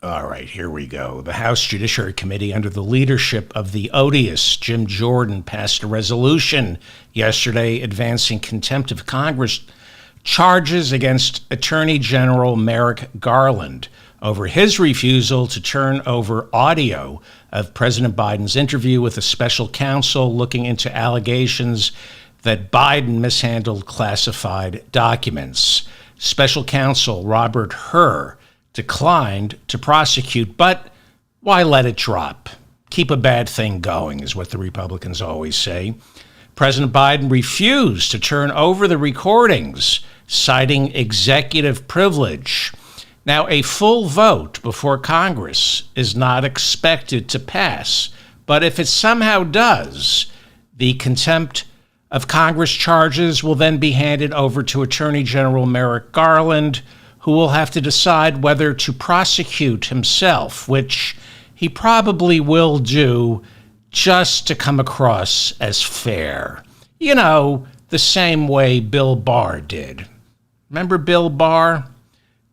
All right, here we go. The House Judiciary Committee, under the leadership of the odious Jim Jordan, passed a resolution yesterday advancing contempt of Congress charges against Attorney General Merrick Garland over his refusal to turn over audio of President Biden's interview with a special counsel looking into allegations that Biden mishandled classified documents. Special counsel Robert Hur declined to prosecute, but why let it drop? Keep a bad thing going, is what the Republicans always say. President Biden refused to turn over the recordings, citing executive privilege. Now, a full vote before Congress is not expected to pass, but if it somehow does, the contempt of Congress charges will then be handed over to Attorney General Merrick Garland, who will have to decide whether to prosecute himself, which he probably will do just to come across as fair. You know, the same way Bill Barr did. Remember Bill Barr?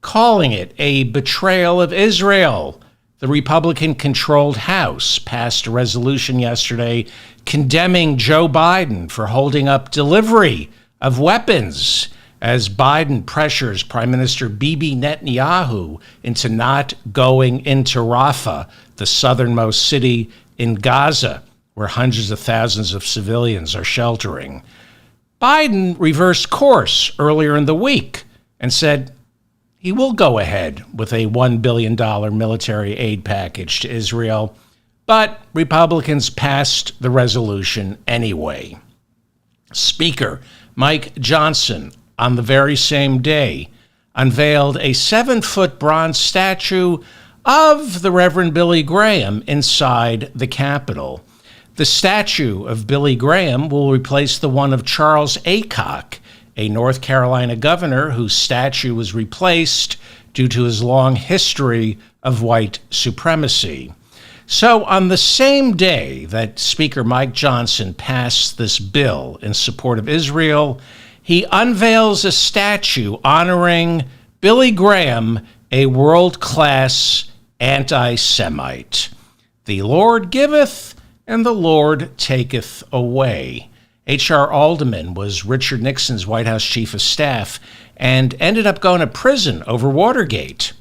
Calling it a betrayal of Israel. The Republican-controlled House passed a resolution yesterday condemning Joe Biden for holding up delivery of weapons as Biden pressures Prime Minister Bibi Netanyahu into not going into Rafah, the southernmost city in Gaza, where hundreds of thousands of civilians are sheltering. Biden reversed course earlier in the week and said he will go ahead with a $1 billion military aid package to Israel, but Republicans passed the resolution anyway. Speaker Mike Johnson, on the very same day, unveiled a 7-foot bronze statue of the Reverend Billy Graham inside the Capitol. The statue of Billy Graham will replace the one of Charles Aycock, a North Carolina governor whose statue was replaced due to his long history of white supremacy. So on the same day that Speaker Mike Johnson passed this bill in support of Israel, he unveils a statue honoring Billy Graham, a world-class anti-Semite. The Lord giveth, and the Lord taketh away. H.R. Haldeman was Richard Nixon's White House chief of staff and ended up going to prison over Watergate.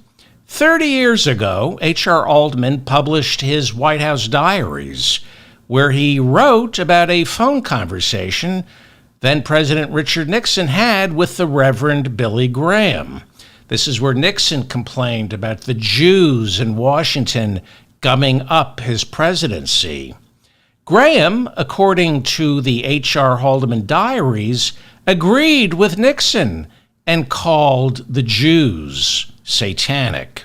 30 years ago, H.R. Haldeman published his White House diaries, where he wrote about a phone conversation then President Richard Nixon had with the Reverend Billy Graham. This is where Nixon complained about the Jews in Washington gumming up his presidency. Graham, according to the H.R. Haldeman diaries, agreed with Nixon and called the Jews satanic.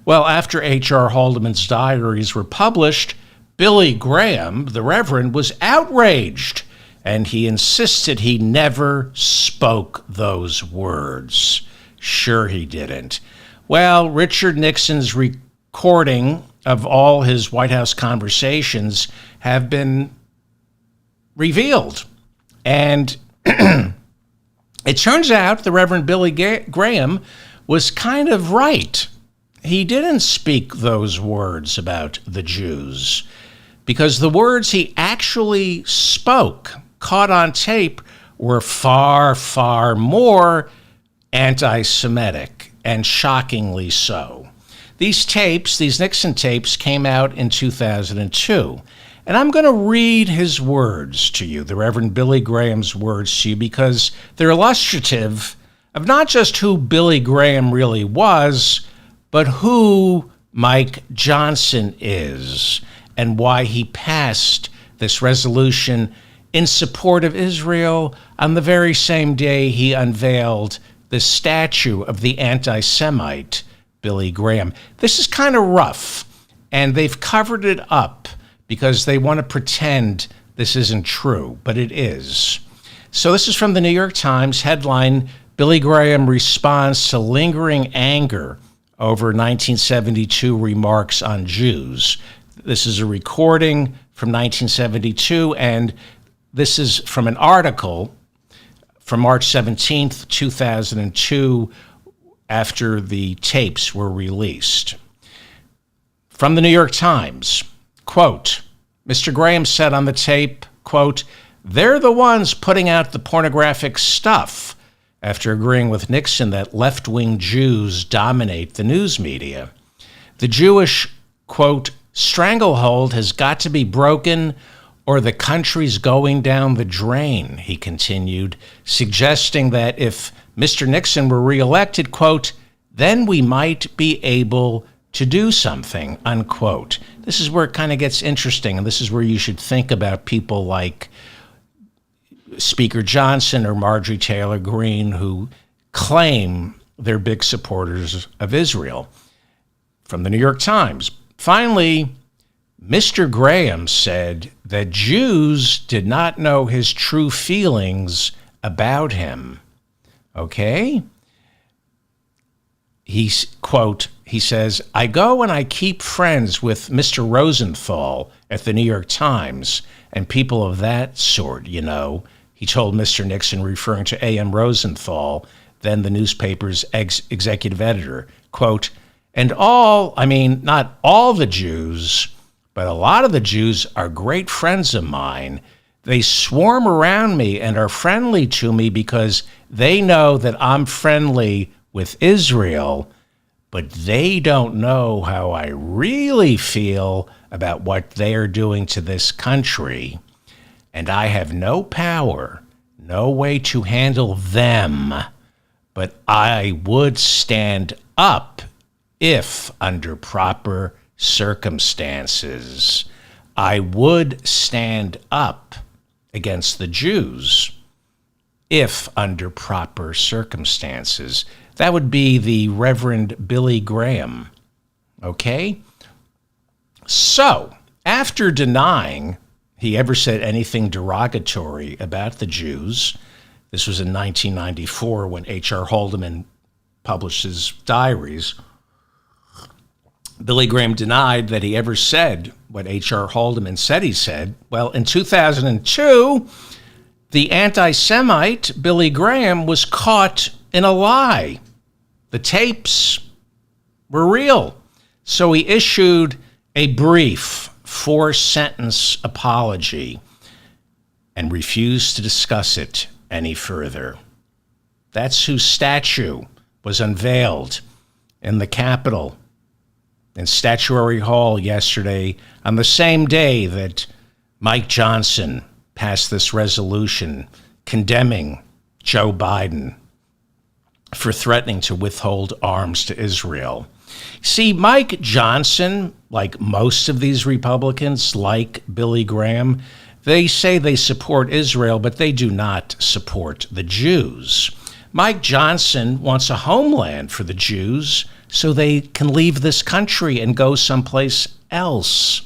Well, after H.R. Haldeman's diaries were published, Billy Graham, the Reverend, was outraged, and he insisted he never spoke those words. Sure he didn't. Well, Richard Nixon's recording of all his White House conversations have been revealed. And it turns out the Reverend Billy Graham was kind of right. He didn't speak those words about the Jews, because the words he actually spoke, caught on tape, were far, far more anti-Semitic, and shockingly so. These tapes, these Nixon tapes, came out in 2002. And I'm going to read his words to you, the Reverend Billy Graham's words to you, because they're illustrative of not just who Billy Graham really was, but who Mike Johnson is and why he passed this resolution in support of Israel on the very same day he unveiled the statue of the anti-Semite Billy Graham. This is kind of rough, and they've covered it up because they want to pretend this isn't true, but it is. So this is from the New York Times, headline, Billy Graham responds to lingering anger over 1972 remarks on Jews. This is a recording from 1972, and this is from an article from March 17th, 2002, after the tapes were released. From the New York Times, quote, Mr. Graham said on the tape, quote, they're the ones putting out the pornographic stuff, after agreeing with Nixon that left-wing Jews dominate the news media. The Jewish, quote, stranglehold has got to be broken or the country's going down the drain, he continued, suggesting that if Mr. Nixon were reelected, quote, then we might be able to do something, unquote. This is where it kind of gets interesting, and this is where you should think about people like Speaker Johnson or Marjorie Taylor Greene, who claim they're big supporters of Israel. From the New York Times, finally, Mr. Graham said that Jews did not know his true feelings about him. Okay? He's, quote, he says, I go and I keep friends with Mr. Rosenthal at the New York Times and people of that sort, you know, he told Mr. Nixon, referring to A.M. Rosenthal, then the newspaper's executive editor, quote, and not all the Jews, but a lot of the Jews are great friends of mine. They swarm around me and are friendly to me because they know that I'm friendly with Israel, but they don't know how I really feel about what they are doing to this country. And I have no power, no way to handle them, but I would stand up if under proper circumstances. I would stand up against the Jews if under proper circumstances. That would be the Reverend Billy Graham. Okay? So, after denying he ever said anything derogatory about the Jews, this was in 1994 when H.R. Haldeman published his diaries, Billy Graham denied that he ever said what H.R. Haldeman said he said. Well, in 2002, the anti-Semite Billy Graham was caught in a lie. The tapes were real. So he issued a brief 4-sentence apology and refused to discuss it any further. That's whose statue was unveiled in the Capitol in Statuary Hall yesterday, on the same day that Mike Johnson passed this resolution condemning Joe Biden for threatening to withhold arms to Israel. See, Mike Johnson, like most of these Republicans, like Billy Graham, they say they support Israel, but they do not support the Jews. Mike Johnson wants a homeland for the Jews so they can leave this country and go someplace else.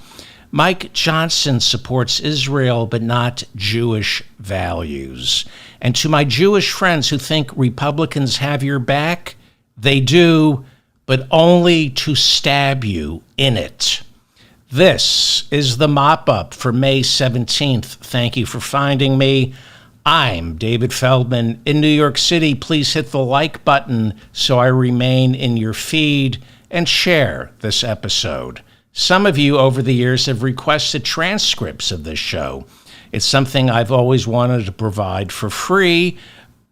Mike Johnson supports Israel, but not Jewish values. And to my Jewish friends who think Republicans have your back, they do, but only to stab you in it. This is the mop-up for May 17th. Thank you for finding me. I'm David Feldman in New York City. Please hit the like button so I remain in your feed and share this episode. Some of you over the years have requested transcripts of this show. It's something I've always wanted to provide for free,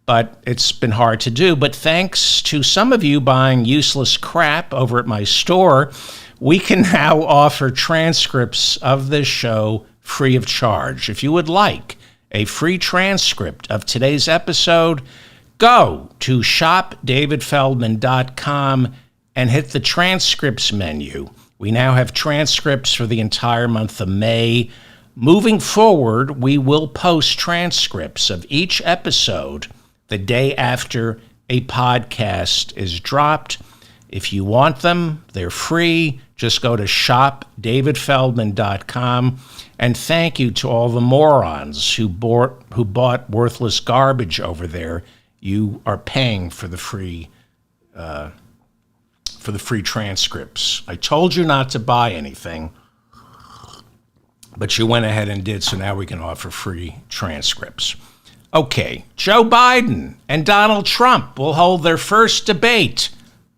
but it's been hard to do. But thanks to some of you buying useless crap over at my store, we can now offer transcripts of this show free of charge. If you would like a free transcript of today's episode, go to shopdavidfeldman.com and hit the transcripts menu. We now have transcripts for the entire month of May. Moving forward, we will post transcripts of each episode the day after a podcast is dropped. If you want them, they're free. Just go to shopdavidfeldman.com. And thank you to all the morons who bought worthless garbage over there. You are paying for the free transcripts. I told you not to buy anything, but you went ahead and did, so now we can offer free transcripts. Okay, Joe Biden and Donald Trump will hold their first debate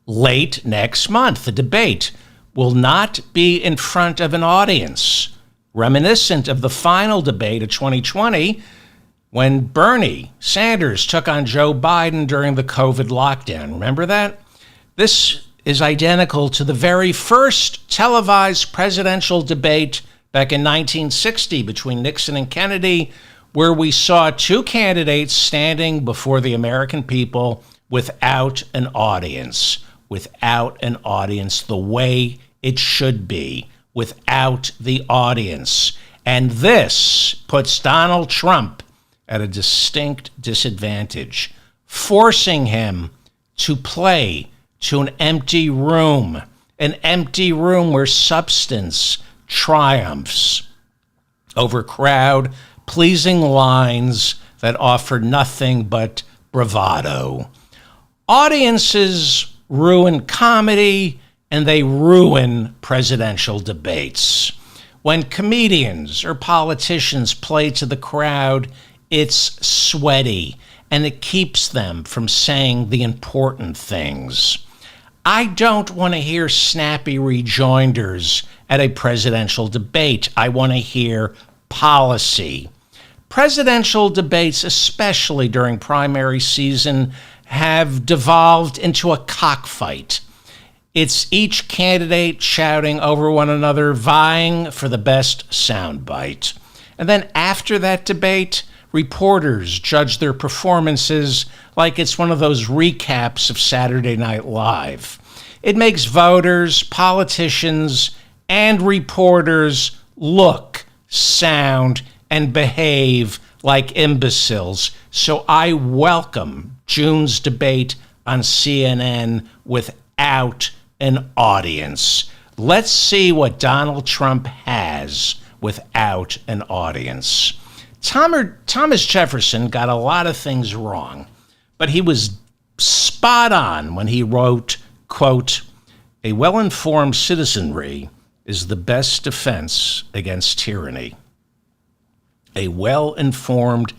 late next month. The debate will not be in front of an audience, reminiscent of the final debate of 2020 when Bernie Sanders took on Joe Biden during the COVID lockdown. Remember that? This is identical to the very first televised presidential debate back in 1960 between Nixon and Kennedy, where we saw two candidates standing before the American people without an audience, the way it should be, without the audience. And this puts Donald Trump at a distinct disadvantage, forcing him to play to an empty room where substance triumphs over crowd-pleasing lines that offer nothing but bravado. Audiences ruin comedy, and they ruin presidential debates. When comedians or politicians play to the crowd, it's sweaty, and it keeps them from saying the important things. I don't want to hear snappy rejoinders at a presidential debate. I want to hear policy. Presidential debates, especially during primary season, have devolved into a cockfight. It's each candidate shouting over one another, vying for the best soundbite. And then after that debate, reporters judge their performances like it's one of those recaps of Saturday Night Live. It makes voters, politicians, and reporters look, sound, and behave like imbeciles. So I welcome June's debate on CNN without an audience. Let's see what Donald Trump has without an audience. Thomas Jefferson got a lot of things wrong, but he was spot on when he wrote, quote, "A well-informed citizenry is the best defense against tyranny." A well-informed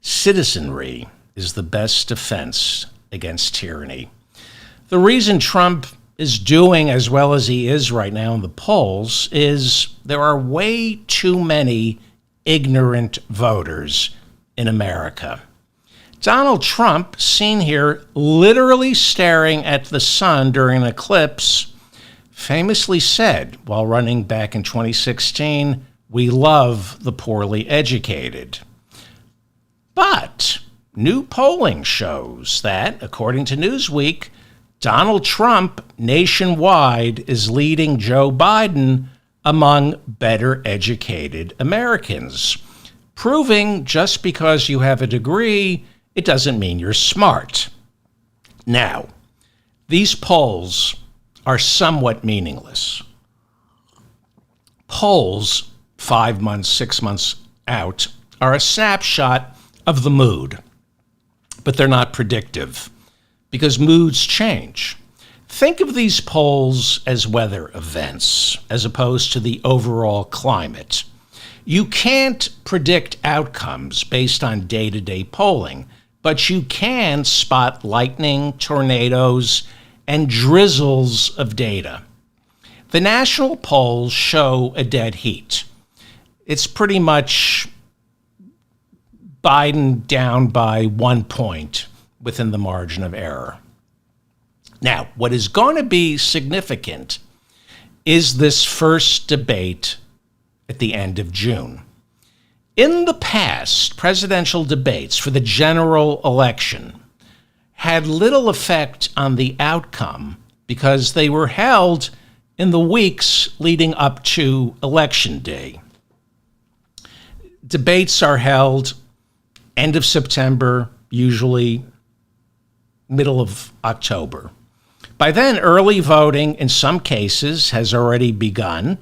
citizenry is the best defense against tyranny. The reason Trump is doing as well as he is right now in the polls is there are way too many ignorant voters in America. Donald Trump, seen here literally staring at the sun during an eclipse, famously said while running back in 2016, "We love the poorly educated." But new polling shows that, according to Newsweek, Donald Trump nationwide is leading Joe Biden among better educated Americans, proving just because you have a degree, it doesn't mean you're smart. Now, these polls are somewhat meaningless. Polls 5 months, 6 months out are a snapshot of the mood, but they're not predictive because moods change. Think of these polls as weather events as opposed to the overall climate. You can't predict outcomes based on day-to-day polling, but you can spot lightning, tornadoes, and drizzles of data. The national polls show a dead heat. It's pretty much Biden down by 1 point within the margin of error. Now, what is going to be significant is this first debate at the end of June. In the past, presidential debates for the general election had little effect on the outcome because they were held in the weeks leading up to Election Day. Debates are held end of September, usually middle of October. By then, early voting in some cases has already begun,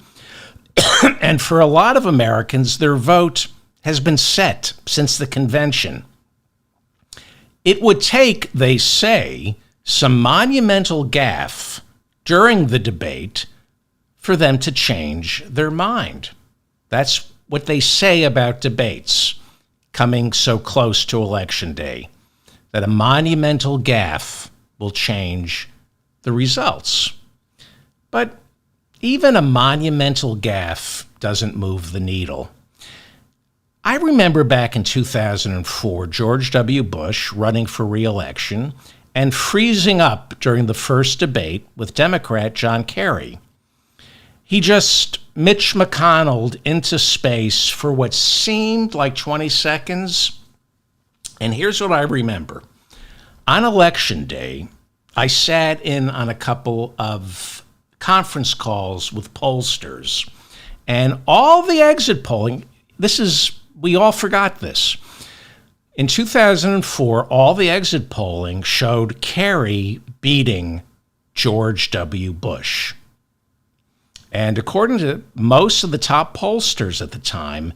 and for a lot of Americans, their vote has been set since the convention. It would take, they say, some monumental gaffe during the debate for them to change their mind. That's what they say about debates coming so close to Election Day, that a monumental gaffe will change the results. But Even a monumental gaffe doesn't move the needle. I remember back in 2004, George W. Bush running for re-election and freezing up during the first debate with Democrat John Kerry. He just Mitch McConnelled into space for what seemed like 20 seconds. And here's what I remember. On Election Day, I sat in on a couple of conference calls with pollsters. And all the exit polling, we all forgot this. In 2004, all the exit polling showed Kerry beating George W. Bush. And according to most of the top pollsters at the time,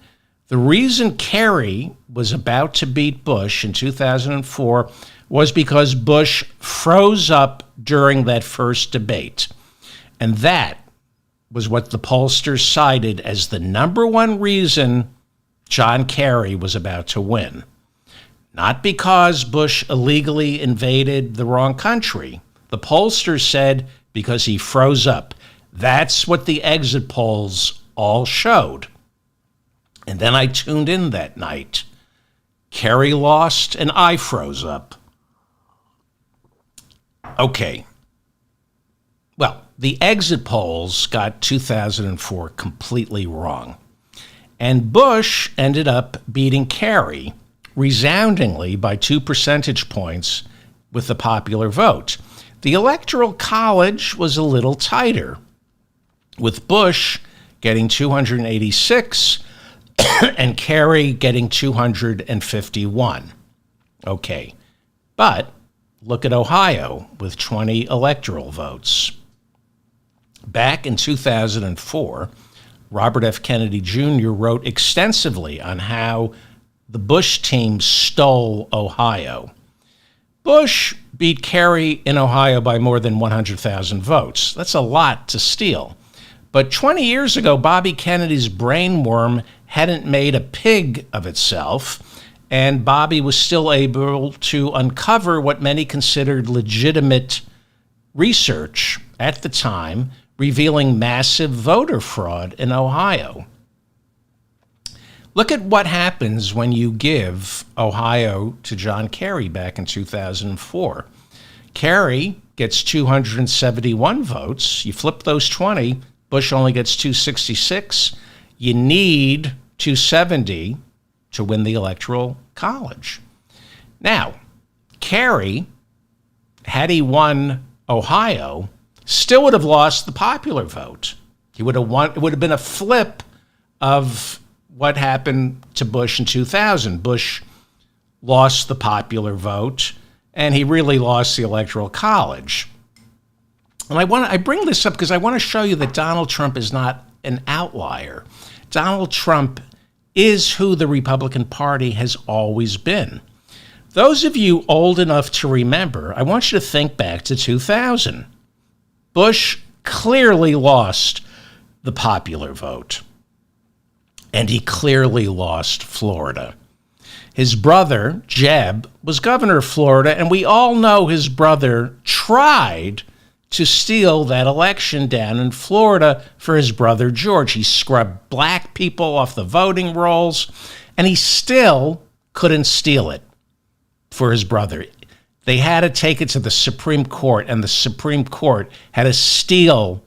the reason Kerry was about to beat Bush in 2004 was because Bush froze up during that first debate. And that was what the pollsters cited as the number one reason John Kerry was about to win. Not because Bush illegally invaded the wrong country. The pollsters said because he froze up. That's what the exit polls all showed. And then I tuned in that night. Kerry lost and I froze up. Okay. Well, the exit polls got 2004 completely wrong. And Bush ended up beating Kerry resoundingly by 2 percentage points with the popular vote. The Electoral College was a little tighter, with Bush getting 286 and Kerry getting 251. Okay, but look at Ohio with 20 electoral votes. Back in 2004, Robert F. Kennedy Jr. wrote extensively on how the Bush team stole Ohio. Bush beat Kerry in Ohio by more than 100,000 votes. That's a lot to steal. But 20 years ago, Bobby Kennedy's brainworm hadn't made a pig of itself, and Bobby was still able to uncover what many considered legitimate research at the time, revealing massive voter fraud in Ohio. Look at what happens when you give Ohio to John Kerry back in 2004. Kerry gets 271 votes. You flip those 20, Bush only gets 266. You need 270 to win the Electoral College. Now, Kerry, had he won Ohio, still would have lost the popular vote. He would have won. It would have been a flip of what happened to Bush in 2000. Bush lost the popular vote, and he really lost the Electoral College. And I bring this up because I want to show you that Donald Trump is not an outlier. Donald Trump is who the Republican Party has always been. Those of you old enough to remember, I want you to think back to 2000. Bush clearly lost the popular vote, and he clearly lost Florida. His brother, Jeb, was governor of Florida, and we all know his brother tried to steal that election down in Florida for his brother George. He scrubbed black people off the voting rolls, and he still couldn't steal it for his brother. They had to take it to the Supreme Court, and the Supreme Court had to steal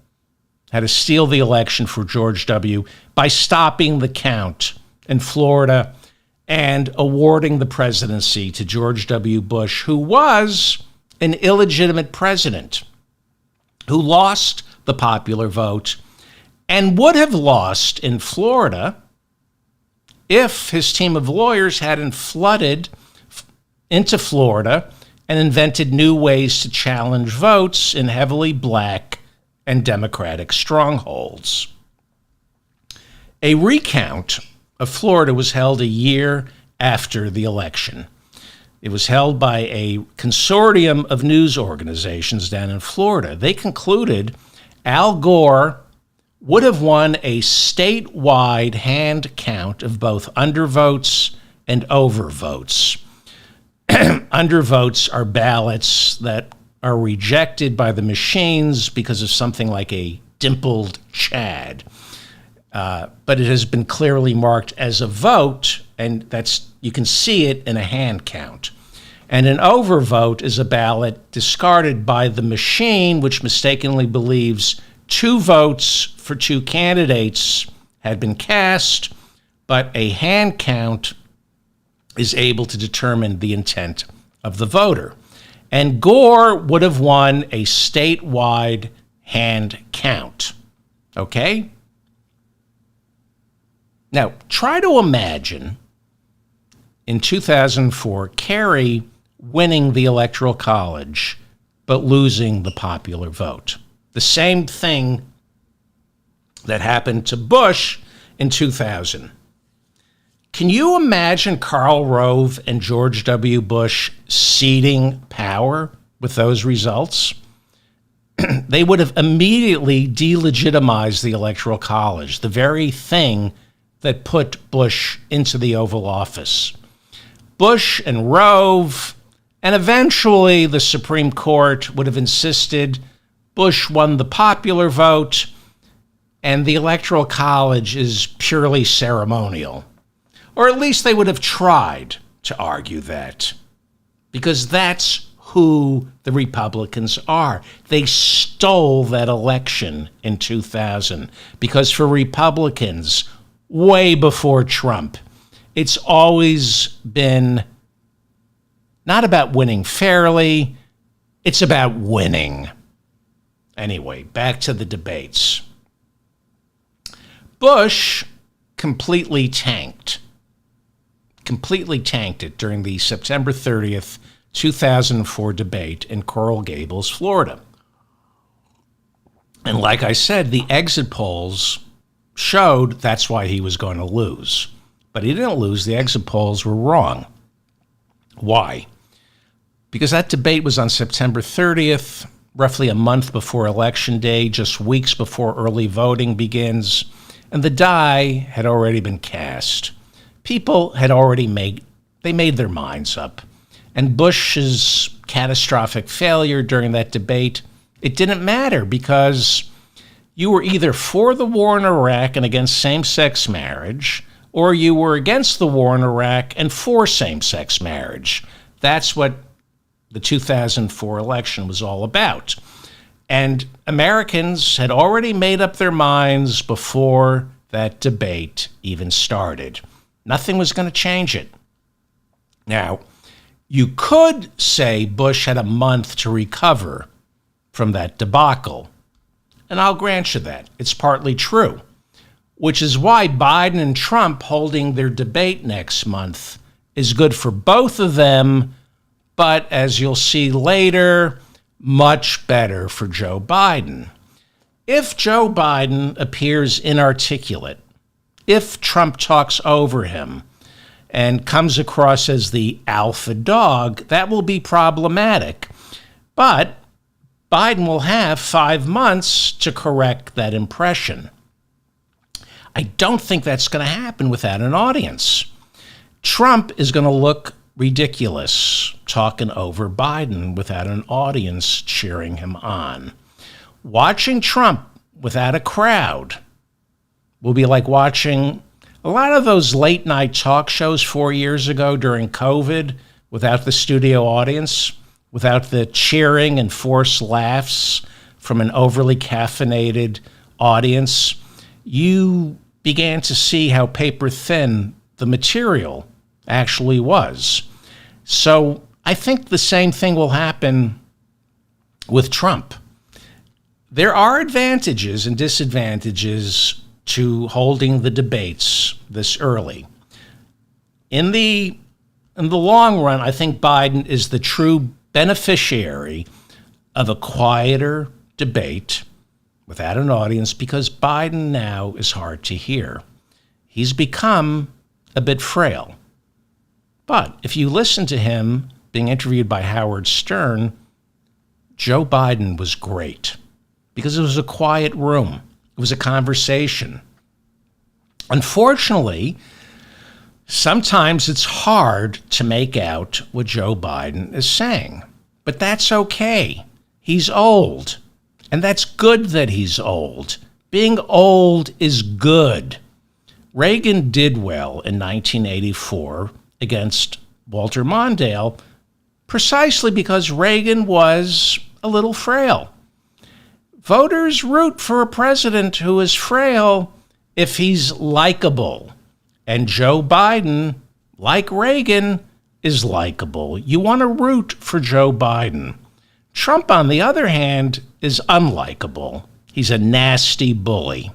the election for George W. by stopping the count in Florida and awarding the presidency to George W. Bush, who was an illegitimate president, who lost the popular vote and would have lost in Florida if his team of lawyers hadn't flooded into Florida and invented new ways to challenge votes in heavily black and Democratic strongholds. A recount of Florida was held a year after the election. It was held by a consortium of news organizations down in Florida. They concluded Al Gore would have won a statewide hand count of both undervotes and overvotes. Undervotes are ballots that are rejected by the machines because of something like a dimpled Chad. But it has been clearly marked as a vote, and that's you can see it in a hand count. And an overvote is a ballot discarded by the machine, which mistakenly believes 2 votes for 2 candidates had been cast, but a hand count is able to determine the intent of the voter. And Gore would have won a statewide hand count. Okay? Now, try to imagine in 2004, Kerry winning the Electoral College, but losing the popular vote. The same thing that happened to Bush in 2000. Can you imagine Karl Rove and George W. Bush ceding power with those results? They would have immediately delegitimized the Electoral College, the very thing that put Bush into the Oval Office. Bush and Rove, and eventually the Supreme Court would have insisted Bush won the popular vote, and the Electoral College is purely ceremonial. Or at least they would have tried to argue that, because that's who the Republicans are. They stole that election in 2000, because for Republicans, way before Trump, it's always been not about winning fairly, it's about winning. Anyway, back to the debates. Bush completely tanked it during the September 30th, 2004 debate in Coral Gables, Florida. And like I said, the exit polls showed that's why he was going to lose. But he didn't lose. The exit polls were wrong. Why? Because that debate was on September 30th, roughly a month before Election Day, just weeks before early voting begins, and the die had already been cast. People had already made their minds up. And Bush's catastrophic failure during that debate, it didn't matter, because you were either for the war in Iraq and against same-sex marriage, or you were against the war in Iraq and for same-sex marriage. That's what the 2004 election was all about. And Americans had already made up their minds before that debate even started. Nothing was going to change it. Now, you could say Bush had a month to recover from that debacle, and I'll grant you that. It's partly true, which is why Biden and Trump holding their debate next month is good for both of them, but as you'll see later, much better for Joe Biden. If Joe Biden appears inarticulate, if Trump talks over him and comes across as the alpha dog, that will be problematic. But Biden will have 5 months to correct that impression. I don't think that's going to happen without an audience. Trump is going to look ridiculous talking over Biden without an audience cheering him on. Watching Trump without a crowd will be like watching a lot of those late night talk shows 4 years ago during COVID without the studio audience, without the cheering and forced laughs from an overly caffeinated audience. You began to see how paper thin the material actually was. So I think the same thing will happen with Trump. There are advantages and disadvantages to holding the debates this early. In the long run, I think Biden is the true beneficiary of a quieter debate without an audience, because Biden now is hard to hear. He's become a bit frail. But if you listen to him being interviewed by Howard Stern, Joe Biden was great because it was a quiet room. It was a conversation. Unfortunately, sometimes it's hard to make out what Joe Biden is saying, but that's okay. He's old. And that's good that he's old. Being old is good. Reagan did well in 1984 against Walter Mondale precisely because Reagan was a little frail. Voters root for a president who is frail if he's likable. And Joe Biden, like Reagan, is likable. You want to root for Joe Biden. Trump, on the other hand, is unlikable. He's a nasty bully.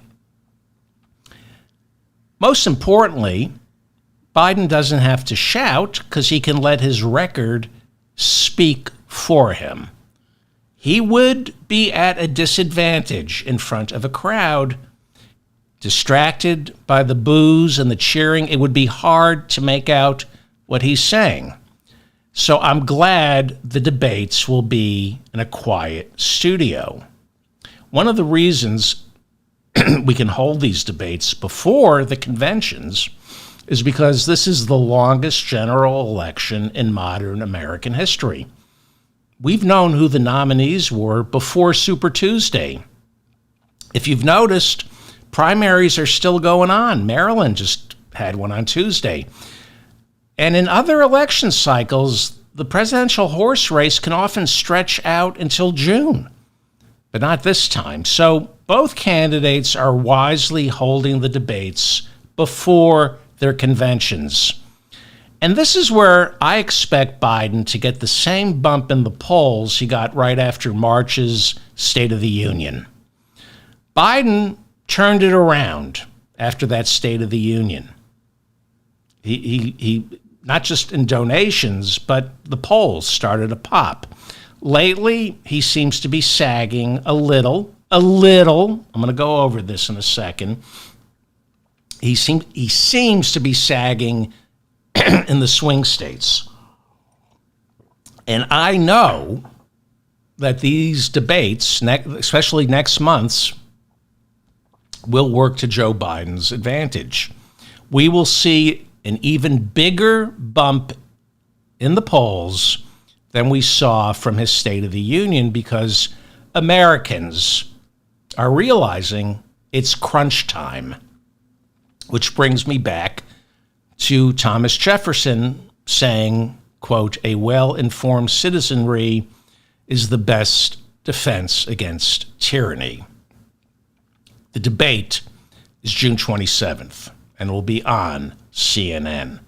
Most importantly, Biden doesn't have to shout because he can let his record speak for him. He would be at a disadvantage in front of a crowd, distracted by the boos and the cheering. It would be hard to make out what he's saying. So I'm glad the debates will be in a quiet studio. One of the reasons we can hold these debates before the conventions is because this is the longest general election in modern American history. We've known who the nominees were before Super Tuesday. If you've noticed, primaries are still going on. Maryland just had one on Tuesday. And in other election cycles, the presidential horse race can often stretch out until June, but not this time. So both candidates are wisely holding the debates before their conventions. And this is where I expect Biden to get the same bump in the polls he got right after March's State of the Union. Biden turned it around after that State of the Union. He not just in donations, but the polls started to pop. Lately, he seems to be sagging a little. I'm going to go over this in a second. He seems to be sagging in the swing states. And I know that these debates, especially next month's, will work to Joe Biden's advantage. We will see an even bigger bump in the polls than we saw from his State of the Union because Americans are realizing it's crunch time, which brings me back to Thomas Jefferson saying, quote, "A well-informed citizenry is the best defense against tyranny." The debate is June 27th and will be on CNN.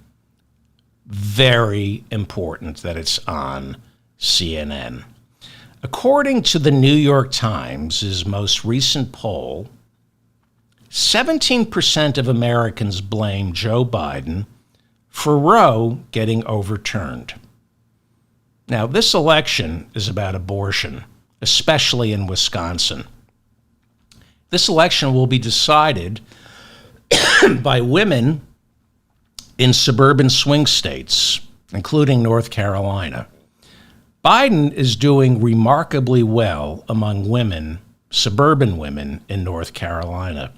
Very important that it's on CNN. According to the New York Times' most recent poll, 17% of Americans blame Joe Biden for Roe getting overturned. Now, this election is about abortion, especially in Wisconsin. This election will be decided by women in suburban swing states, including North Carolina. Biden is doing remarkably well among women, suburban women in North Carolina.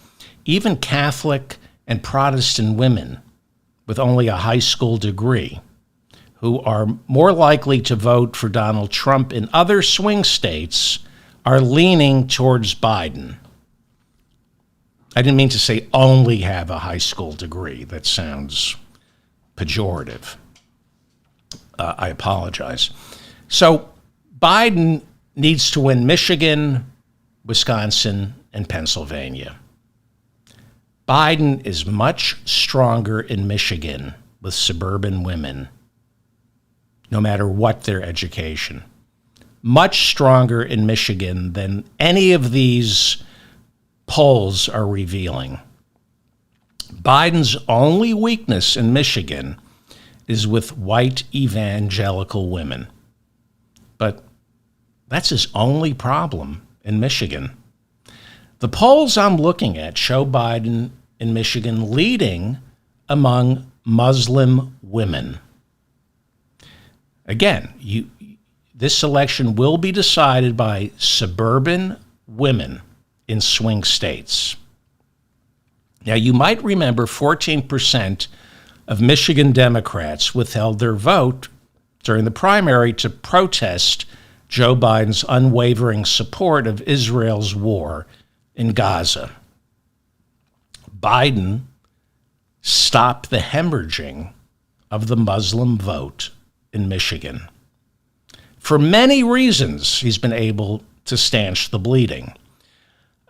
Even Catholic and Protestant women with only a high school degree, who are more likely to vote for Donald Trump in other swing states, are leaning towards Biden. I didn't mean to say only have a high school degree. That sounds pejorative. I apologize. So Biden needs to win Michigan, Wisconsin, and Pennsylvania. Biden is much stronger in Michigan with suburban women, no matter what their education. Much stronger in Michigan than any of these polls are revealing. Biden's only weakness in Michigan is with white evangelical women. But that's his only problem in Michigan. The polls I'm looking at show Biden in Michigan leading among Muslim women. Again, this election will be decided by suburban women in swing states. Now, you might remember 14% of Michigan Democrats withheld their vote during the primary to protest Joe Biden's unwavering support of Israel's war in Gaza. Biden stopped the hemorrhaging of the Muslim vote in Michigan. For many reasons, he's been able to stanch the bleeding.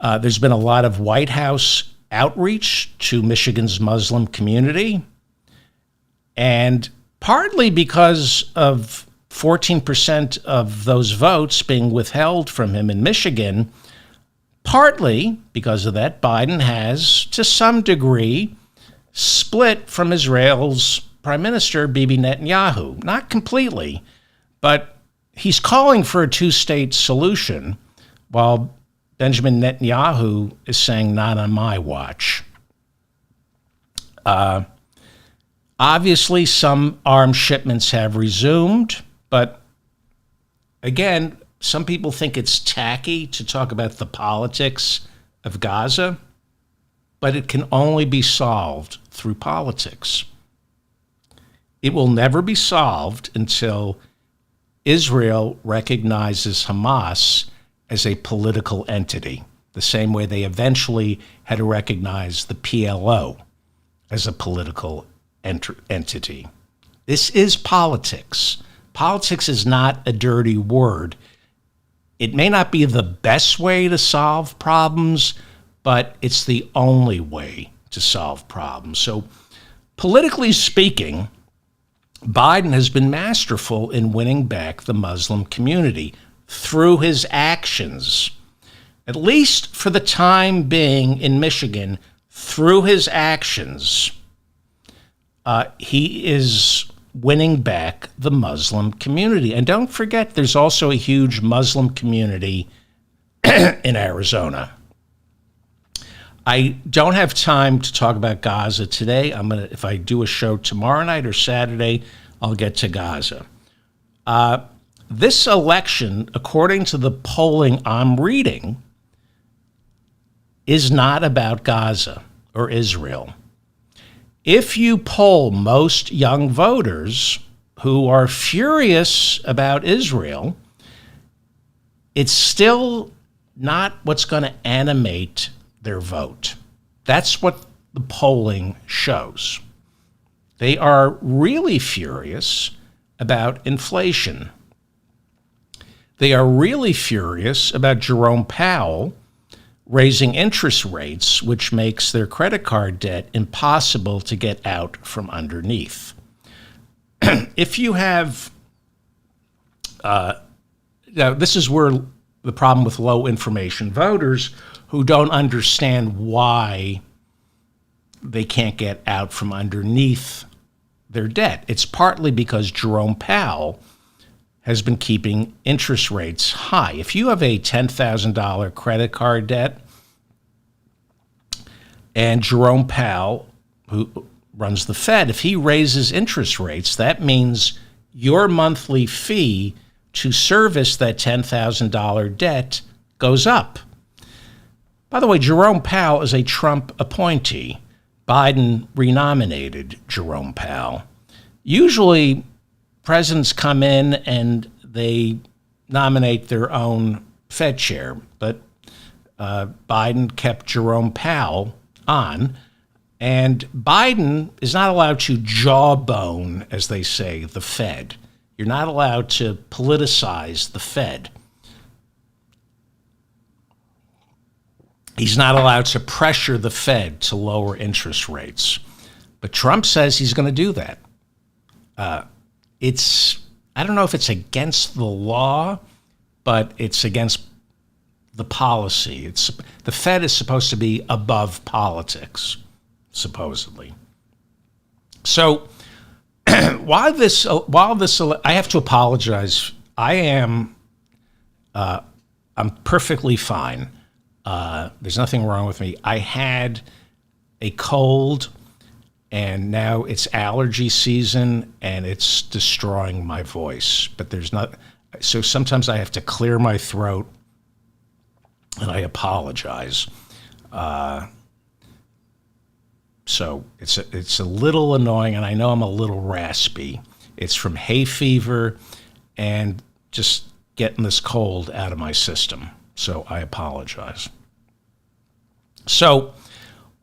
There's been a lot of White House outreach to Michigan's Muslim community, and partly because of 14% of those votes being withheld from him in Michigan, partly because of that, Biden has, to some degree, split from Israel's Prime Minister Bibi Netanyahu. Not completely, but he's calling for a two-state solution, while Benjamin Netanyahu is saying, not on my watch. Obviously, some arms shipments have resumed, but again, some people think it's tacky to talk about the politics of Gaza, but it can only be solved through politics. It will never be solved until Israel recognizes Hamas as a political entity, the same way they eventually had to recognize the PLO as a political entity. This is politics. Politics is not a dirty word. It may not be the best way to solve problems, but it's the only way to solve problems. So, politically speaking, Biden has been masterful in winning back the Muslim community through his actions, at least for the time being in Michigan, through his actions. He is winning back the Muslim community. And don't forget, there's also a huge Muslim community in Arizona. I don't have time to talk about Gaza today. If I do a show tomorrow night or Saturday, I'll get to Gaza. This election, according to the polling I'm reading, is not about Gaza or Israel. If you poll most young voters who are furious about Israel, it's still not what's going to animate their vote. That's what the polling shows. They are really furious about inflation. They are really furious about Jerome Powell raising interest rates, which makes their credit card debt impossible to get out from underneath. If you have, now this is where the problem with low information voters who don't understand why they can't get out from underneath their debt. It's partly because Jerome Powell has been keeping interest rates high. If you have a $10,000 credit card debt and Jerome Powell, who runs the Fed, if he raises interest rates, that means your monthly fee to service that $10,000 debt goes up. By the way, Jerome Powell is a Trump appointee. Biden renominated Jerome Powell. Usually, presidents come in and they nominate their own Fed chair, but Biden kept Jerome Powell on, and Biden is not allowed to jawbone, as they say, the Fed. You're not allowed to politicize the Fed. He's not allowed to pressure the Fed to lower interest rates. But Trump says he's going to do that. I don't know if it's against the law, but it's against the policy. The Fed is supposed to be above politics, supposedly. So while this, I have to apologize. I'm perfectly fine. There's nothing wrong with me. I had a cold, and now it's allergy season, and it's destroying my voice. But so sometimes I have to clear my throat, and I apologize. So it's a little annoying, and I know I'm a little raspy. It's from hay fever and just getting this cold out of my system, so I apologize. So,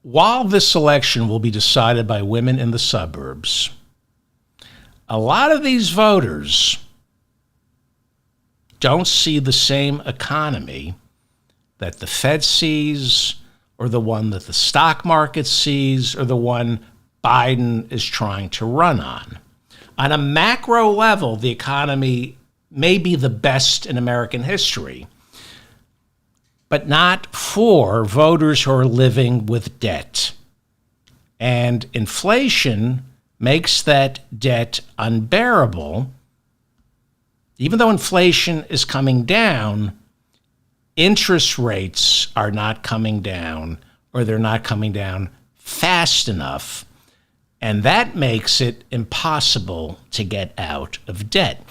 while this election will be decided by women in the suburbs, a lot of these voters don't see the same economy that the Fed sees, or the one that the stock market sees, or the one Biden is trying to run on. On a macro level, the economy may be the best in American history, but not for voters who are living with debt. And inflation makes that debt unbearable. Even though inflation is coming down, interest rates are not coming down, or they're not coming down fast enough. And that makes it impossible to get out of debt.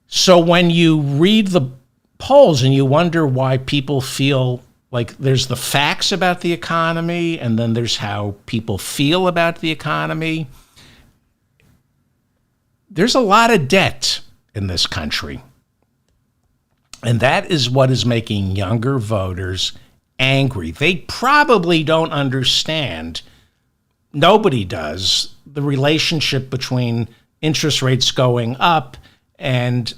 So when you read the polls and you wonder why people feel like there's the facts about the economy and then there's how people feel about the economy, there's a lot of debt in this country. And that is what is making younger voters angry. They probably don't understand, nobody does, the relationship between interest rates going up and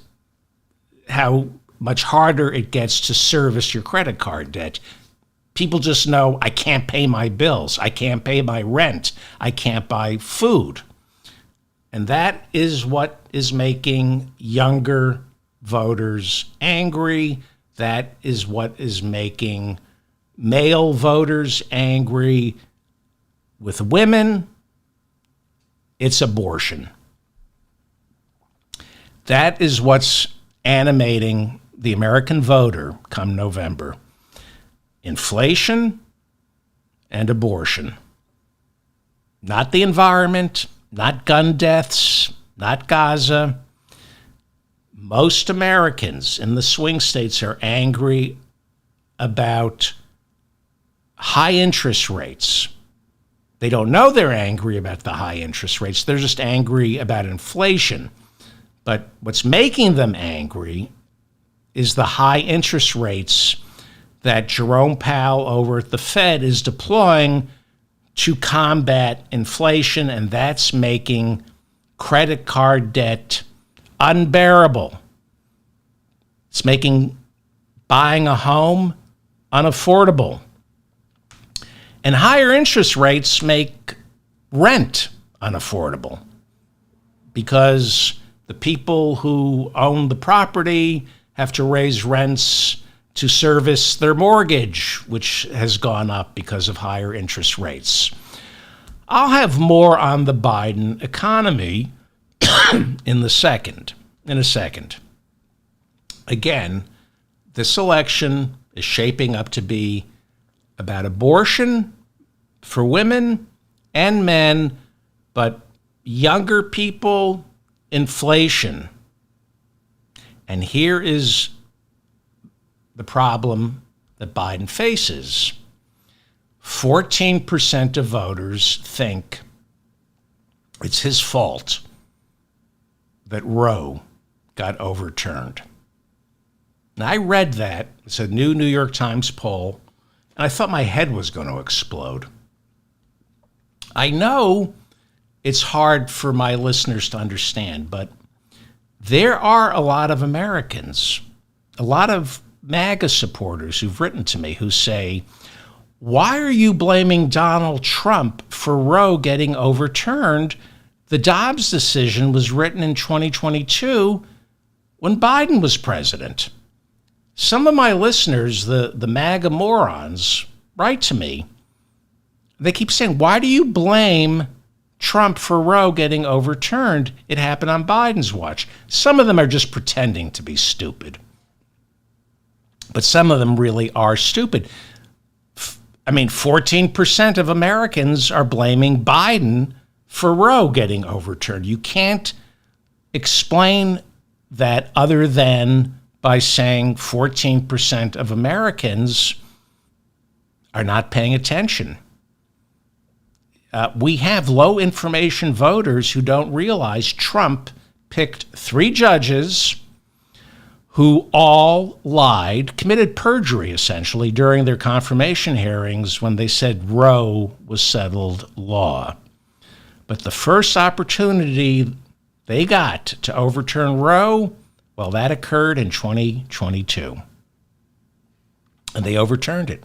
how much harder it gets to service your credit card debt. People just know, I can't pay my bills, I can't pay my rent, I can't buy food. And that is what is making younger voters angry. That is what is making male voters angry. With women, it's abortion. That is what's animating the American voter come November. Inflation and abortion. Not the environment, not gun deaths, not Gaza. Most Americans in the swing states are angry about high interest rates. They don't know they're angry about the high interest rates. They're just angry about inflation. But what's making them angry is the high interest rates that Jerome Powell over at the Fed is deploying to combat inflation, and that's making credit card debt unbearable. It's making buying a home unaffordable. And higher interest rates make rent unaffordable because the people who own the property have to raise rents to service their mortgage, which has gone up because of higher interest rates. I'll have more on the Biden economy in a second. Again, this election is shaping up to be about abortion for women and men, but younger people, inflation. And here is the problem that Biden faces. 14% of voters think it's his fault that Roe got overturned. Now, I read that. It's a new New York Times poll, and I thought my head was going to explode. I know it's hard for my listeners to understand, but there are a lot of Americans, a lot of MAGA supporters who've written to me who say, why are you blaming Donald Trump for Roe getting overturned? The Dobbs decision was written in 2022 when Biden was president. Some of my listeners, the MAGA morons, write to me. They keep saying, why do you blame Trump for Roe getting overturned? It happened on Biden's watch. Some of them are just pretending to be stupid. But some of them really are stupid. 14% of Americans are blaming Biden for Roe getting overturned. You can't explain that other than by saying 14% of Americans are not paying attention. We have low information voters who don't realize Trump picked 3 judges who all lied, committed perjury essentially during their confirmation hearings when they said Roe was settled law. But the first opportunity they got to overturn Roe, well, that occurred in 2022. And they overturned it.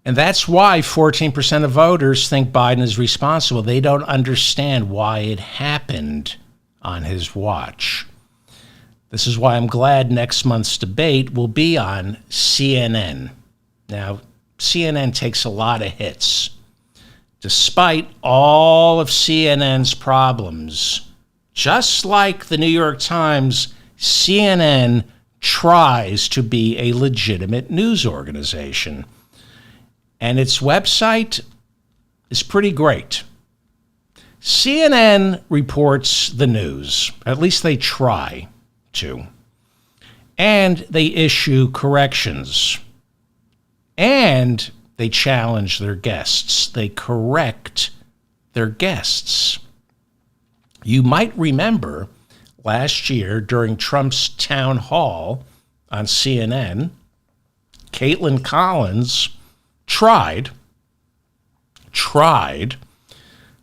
And that's why 14% of voters think Biden is responsible. They don't understand why it happened on his watch. This is why I'm glad next month's debate will be on CNN. Now, CNN takes a lot of hits. Despite all of CNN's problems, just like the New York Times, CNN tries to be a legitimate news organization. And its website is pretty great. CNN reports the news, at least they try to. And they issue corrections. And they challenge their guests. They correct their guests. You might remember last year during Trump's town hall on CNN, Caitlin Collins tried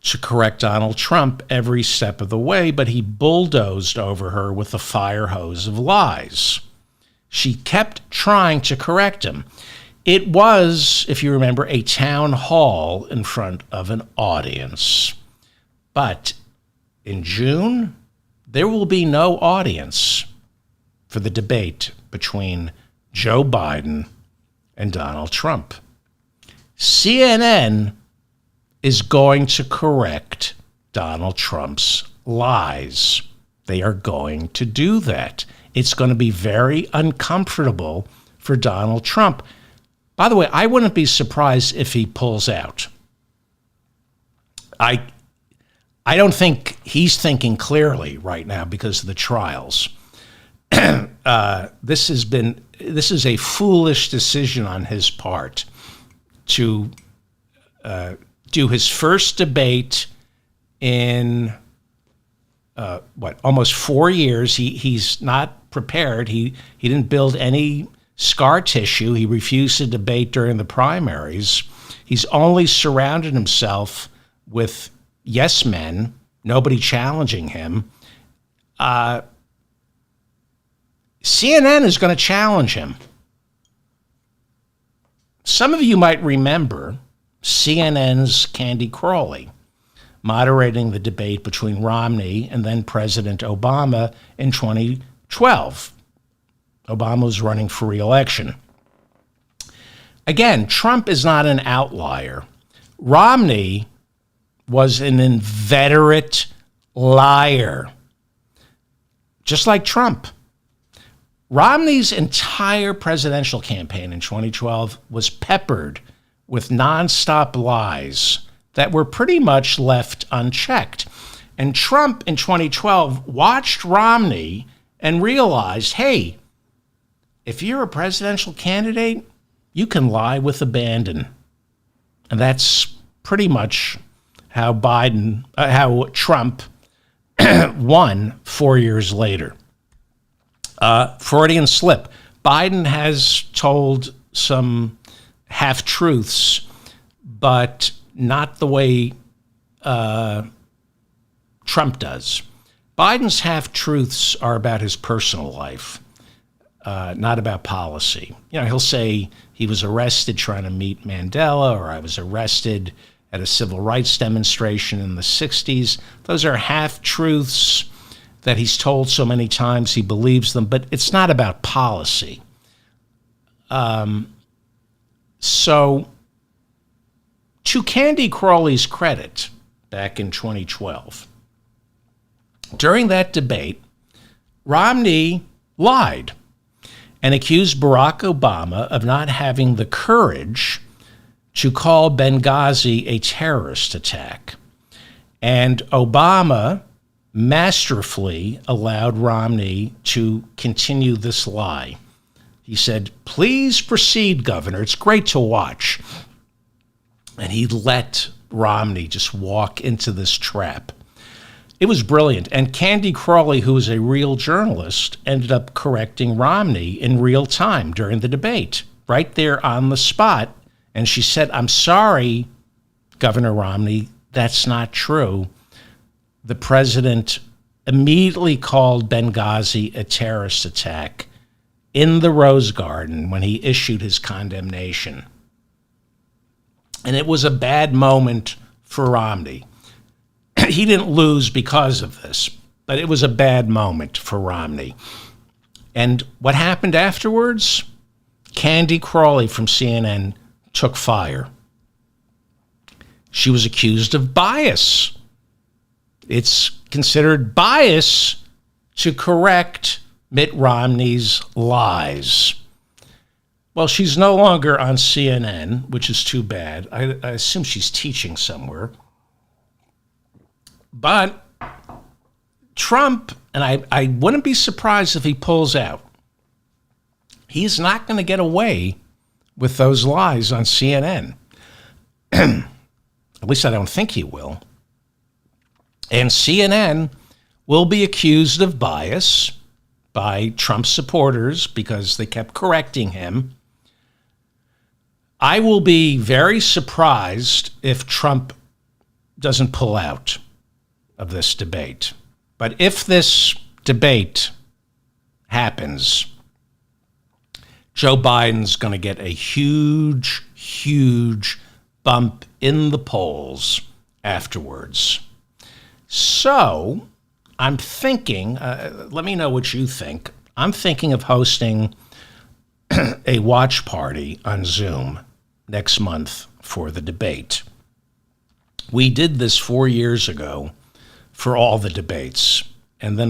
to correct Donald Trump every step of the way, but he bulldozed over her with a fire hose of lies. She kept trying to correct him. It was, if you remember, a town hall in front of an audience. But in June, there will be no audience for the debate between Joe Biden and Donald Trump. CNN is going to correct Donald Trump's lies. They are going to do that. It's going to be very uncomfortable for Donald Trump. By the way, I wouldn't be surprised if he pulls out. I don't think he's thinking clearly right now because of the trials. This is a foolish decision on his part to do his first debate in almost 4 years. He's not prepared. He didn't build any scar tissue. He refused to debate during the primaries. He's only surrounded himself with yes men, nobody challenging him. CNN is going to challenge him. Some of you might remember CNN's Candy Crawley moderating the debate between Romney and then President Obama in 2012. Obama was running for re-election. Again, Trump is not an outlier. Romney was an inveterate liar, just like Trump. Romney's entire presidential campaign in 2012 was peppered with nonstop lies that were pretty much left unchecked. And Trump in 2012 watched Romney and realized, hey, if you're a presidential candidate, you can lie with abandon. And that's pretty much how Trump won 4 years later. Freudian slip. Biden has told some half-truths, but not the way Trump does. Biden's half-truths are about his personal life, not about policy. You know, he'll say he was arrested trying to meet Mandela, or I was arrested at a civil rights demonstration in the 60s. Those are half-truths that he's told so many times he believes them, but it's not about policy. So to Candy Crawley's credit, back in 2012, during that debate, Romney lied and accused Barack Obama of not having the courage to call Benghazi a terrorist attack. And Obama masterfully allowed Romney to continue this lie. He said, "Please proceed, Governor. It's great to watch." And he let Romney just walk into this trap. It was brilliant. And Candy Crawley, who is a real journalist, ended up correcting Romney in real time during the debate, right there on the spot. And she said, "I'm sorry, Governor Romney, that's not true." The president immediately called Benghazi a terrorist attack in the Rose Garden when he issued his condemnation. And it was a bad moment for Romney. He didn't lose because of this, but it was a bad moment for Romney. And what happened afterwards? Candy Crawley from CNN took fire. She was accused of bias. It's considered bias to correct Mitt Romney's lies. Well, she's no longer on CNN, which is too bad. I assume she's teaching somewhere. But Trump, and I wouldn't be surprised if he pulls out. He's not going to get away with those lies on CNN. At least I don't think he will. And CNN will be accused of bias by Trump supporters because they kept correcting him. I will be very surprised if Trump doesn't pull out of this debate. But if this debate happens, Joe Biden's going to get a huge, huge bump in the polls afterwards. So I'm thinking, let me know what you think. I'm thinking of hosting a watch party on Zoom next month for the debate. We did this 4 years ago for all the debates. And then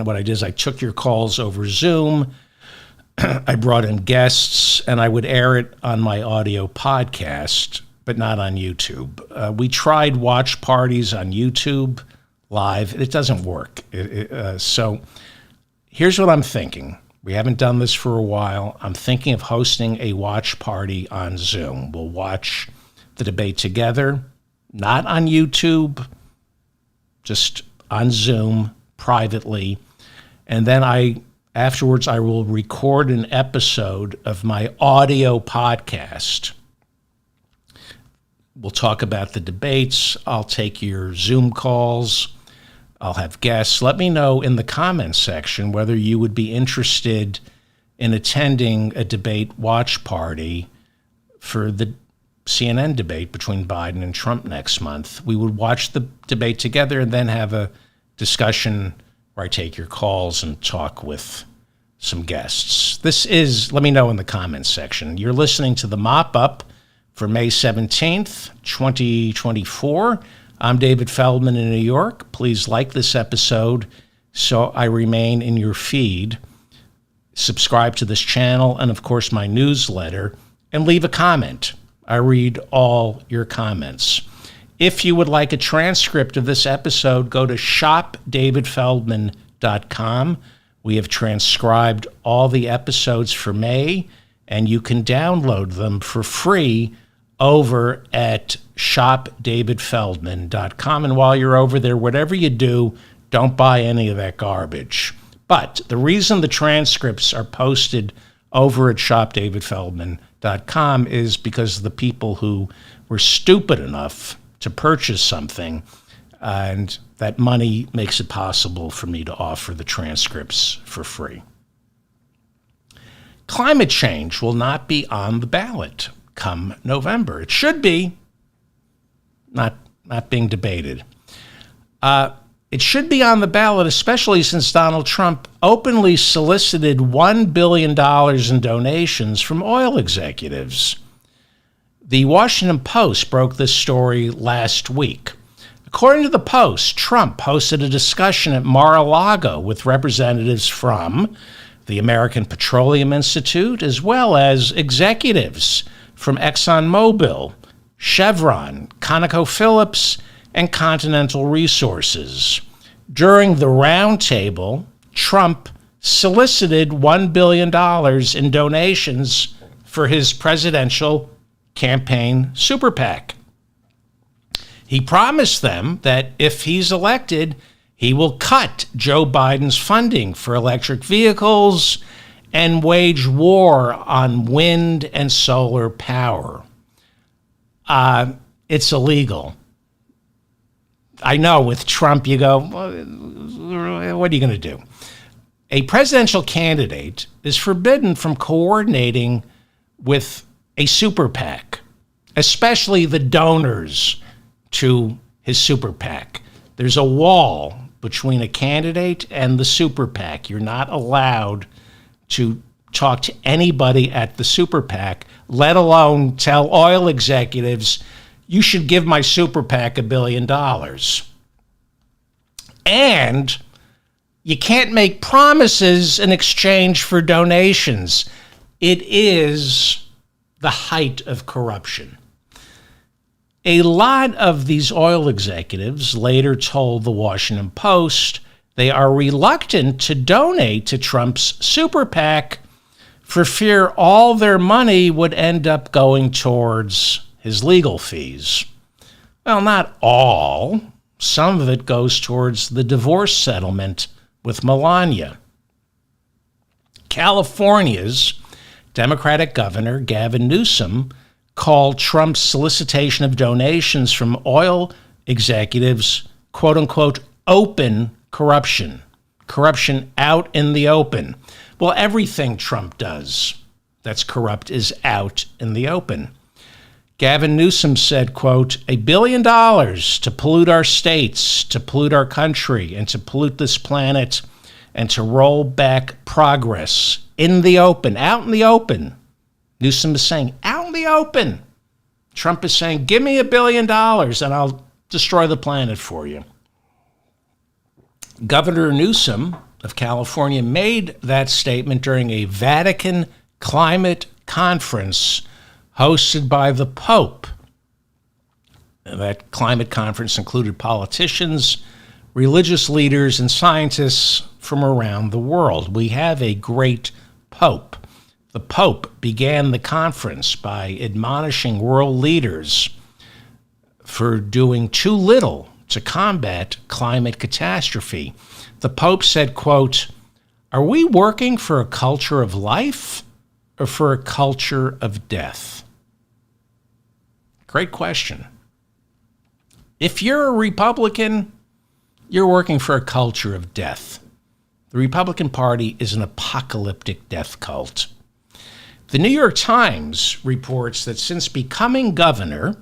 what I did is I took your calls over Zoom. I brought in guests, and I would air it on my audio podcast, but not on YouTube. We tried watch parties on YouTube live. It doesn't work. So here's what I'm thinking. We haven't done this for a while. I'm thinking of hosting a watch party on Zoom. We'll watch the debate together, not on YouTube, just on Zoom privately. And then afterwards, I will record an episode of my audio podcast. We'll talk about the debates. I'll take your Zoom calls. I'll have guests. Let me know in the comments section whether you would be interested in attending a debate watch party for the CNN debate between Biden and Trump next month. We would watch the debate together and then have a discussion where I take your calls and talk with some guests. Let me know in the comments section. You're listening to the Mop-Up for May 17th, 2024. I'm David Feldman in New York. Please like this episode so I remain in your feed. Subscribe to this channel and, of course, my newsletter, and leave a comment. I read all your comments. If you would like a transcript of this episode, go to shopdavidfeldman.com. We have transcribed all the episodes for May, and you can download them for free over at shopdavidfeldman.com. And while you're over there, whatever you do, don't buy any of that garbage. But the reason the transcripts are posted over at shopdavidfeldman.com is because of the people who were stupid enough to purchase something, and that money makes it possible for me to offer the transcripts for free. Climate change will not be on the ballot come November. It should be, not being debated. It should be on the ballot, especially since Donald Trump openly solicited $1 billion in donations from oil executives. The Washington Post broke this story last week. According to the Post, Trump hosted a discussion at Mar-a-Lago with representatives from the American Petroleum Institute, as well as executives from ExxonMobil, Chevron, ConocoPhillips, and Continental Resources. During the roundtable, Trump solicited $1 billion in donations for his presidential campaign super PAC. He promised them that if he's elected, he will cut Joe Biden's funding for electric vehicles and wage war on wind and solar power. It's illegal. I know with Trump, you go, well, what are you going to do? A presidential candidate is forbidden from coordinating with a super PAC, especially the donors to his super PAC. There's a wall between a candidate and the super PAC. You're not allowed to talk to anybody at the super PAC, let alone tell oil executives, you should give my super PAC $1 billion. And you can't make promises in exchange for donations. It is the height of corruption. A lot of these oil executives later told the Washington Post they are reluctant to donate to Trump's super PAC for fear all their money would end up going towards his legal fees. Well, not all. Some of it goes towards the divorce settlement with Melania. California's Democratic Governor Gavin Newsom called Trump's solicitation of donations from oil executives, quote unquote, open corruption. Corruption out in the open. Well, everything Trump does that's corrupt is out in the open. Gavin Newsom said, quote, $1 billion to pollute our states, to pollute our country, and to pollute this planet, and to roll back progress in the open, out in the open. Newsom is saying, out in the open. Trump is saying, give me $1 billion and I'll destroy the planet for you. Governor Newsom of California made that statement during a Vatican climate conference hosted by the Pope. That climate conference included politicians, religious leaders, and scientists from around the world. We have a great Pope. The Pope began the conference by admonishing world leaders for doing too little to combat climate catastrophe. The Pope said, quote, are we working for a culture of life or for a culture of death? Great question. If you're a Republican, you're working for a culture of death. The Republican Party is an apocalyptic death cult. The New York Times reports that since becoming governor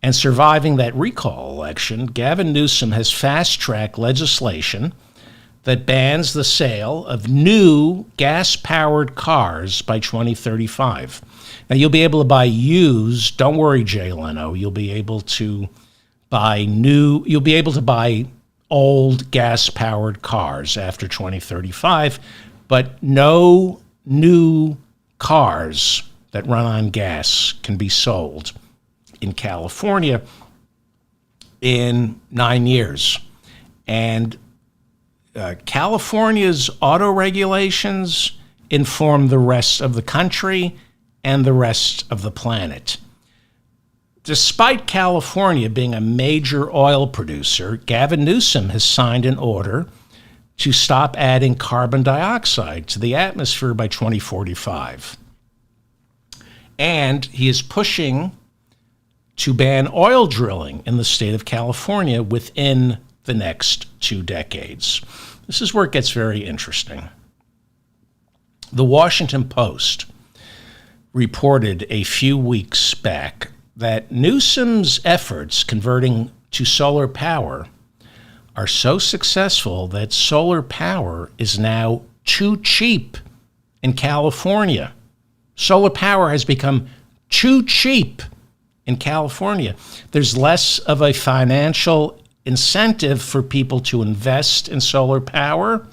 and surviving that recall election, Gavin Newsom has fast-tracked legislation that bans the sale of new gas-powered cars by 2035. Now, you'll be able to buy used, don't worry, Jay Leno, you'll be able to buy old gas-powered cars after 2035, but no new cars that run on gas can be sold in California in 9 years. And California's auto regulations inform the rest of the country and the rest of the planet. Despite California being a major oil producer, Gavin Newsom has signed an order to stop adding carbon dioxide to the atmosphere by 2045. And he is pushing to ban oil drilling in the state of California within the next 2 decades. This is where it gets very interesting. The Washington Post reported a few weeks back that Newsom's efforts converting to solar power are so successful that solar power is now too cheap in California. Solar power has become too cheap in California. There's less of a financial incentive for people to invest in solar power,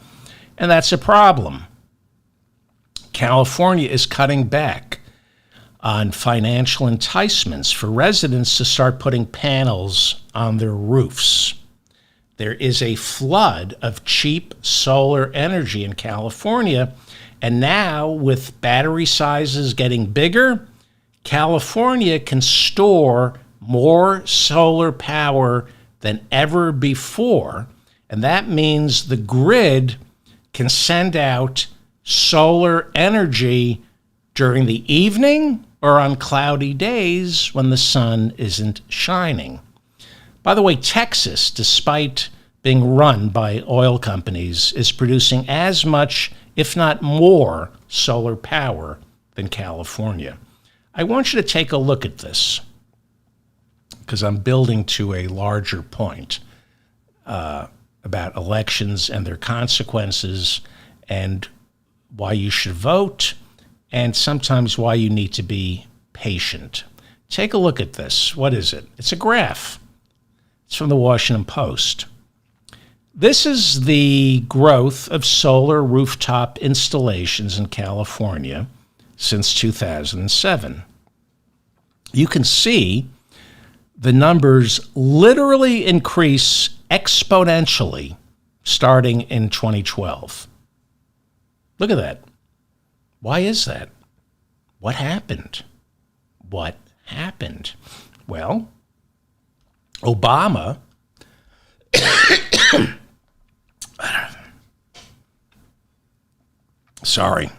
and that's a problem. California is cutting back on financial enticements for residents to start putting panels on their roofs. There is a flood of cheap solar energy in California, and now with battery sizes getting bigger, California can store more solar power than ever before, and that means the grid can send out solar energy during the evening or on cloudy days when the sun isn't shining. By the way, Texas, despite being run by oil companies, is producing as much, if not more, solar power than California. I want you to take a look at this because I'm building to a larger point about elections and their consequences and why you should vote and sometimes why you need to be patient. Take a look at this. What is it? It's a graph. It's from the Washington Post. This is the growth of solar rooftop installations in California since 2007. You can see the numbers literally increase exponentially starting in 2012. Look at that. Why is that? What happened? What happened? Well, Obama sorry.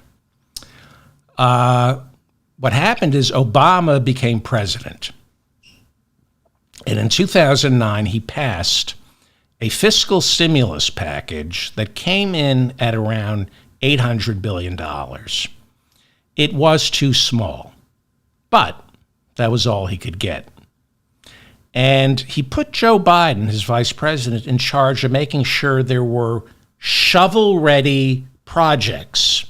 What happened is Obama became president. And in 2009, he passed a fiscal stimulus package that came in at around $800 billion. It was too small, but that was all he could get. And he put Joe Biden, his vice president, in charge of making sure there were shovel-ready projects.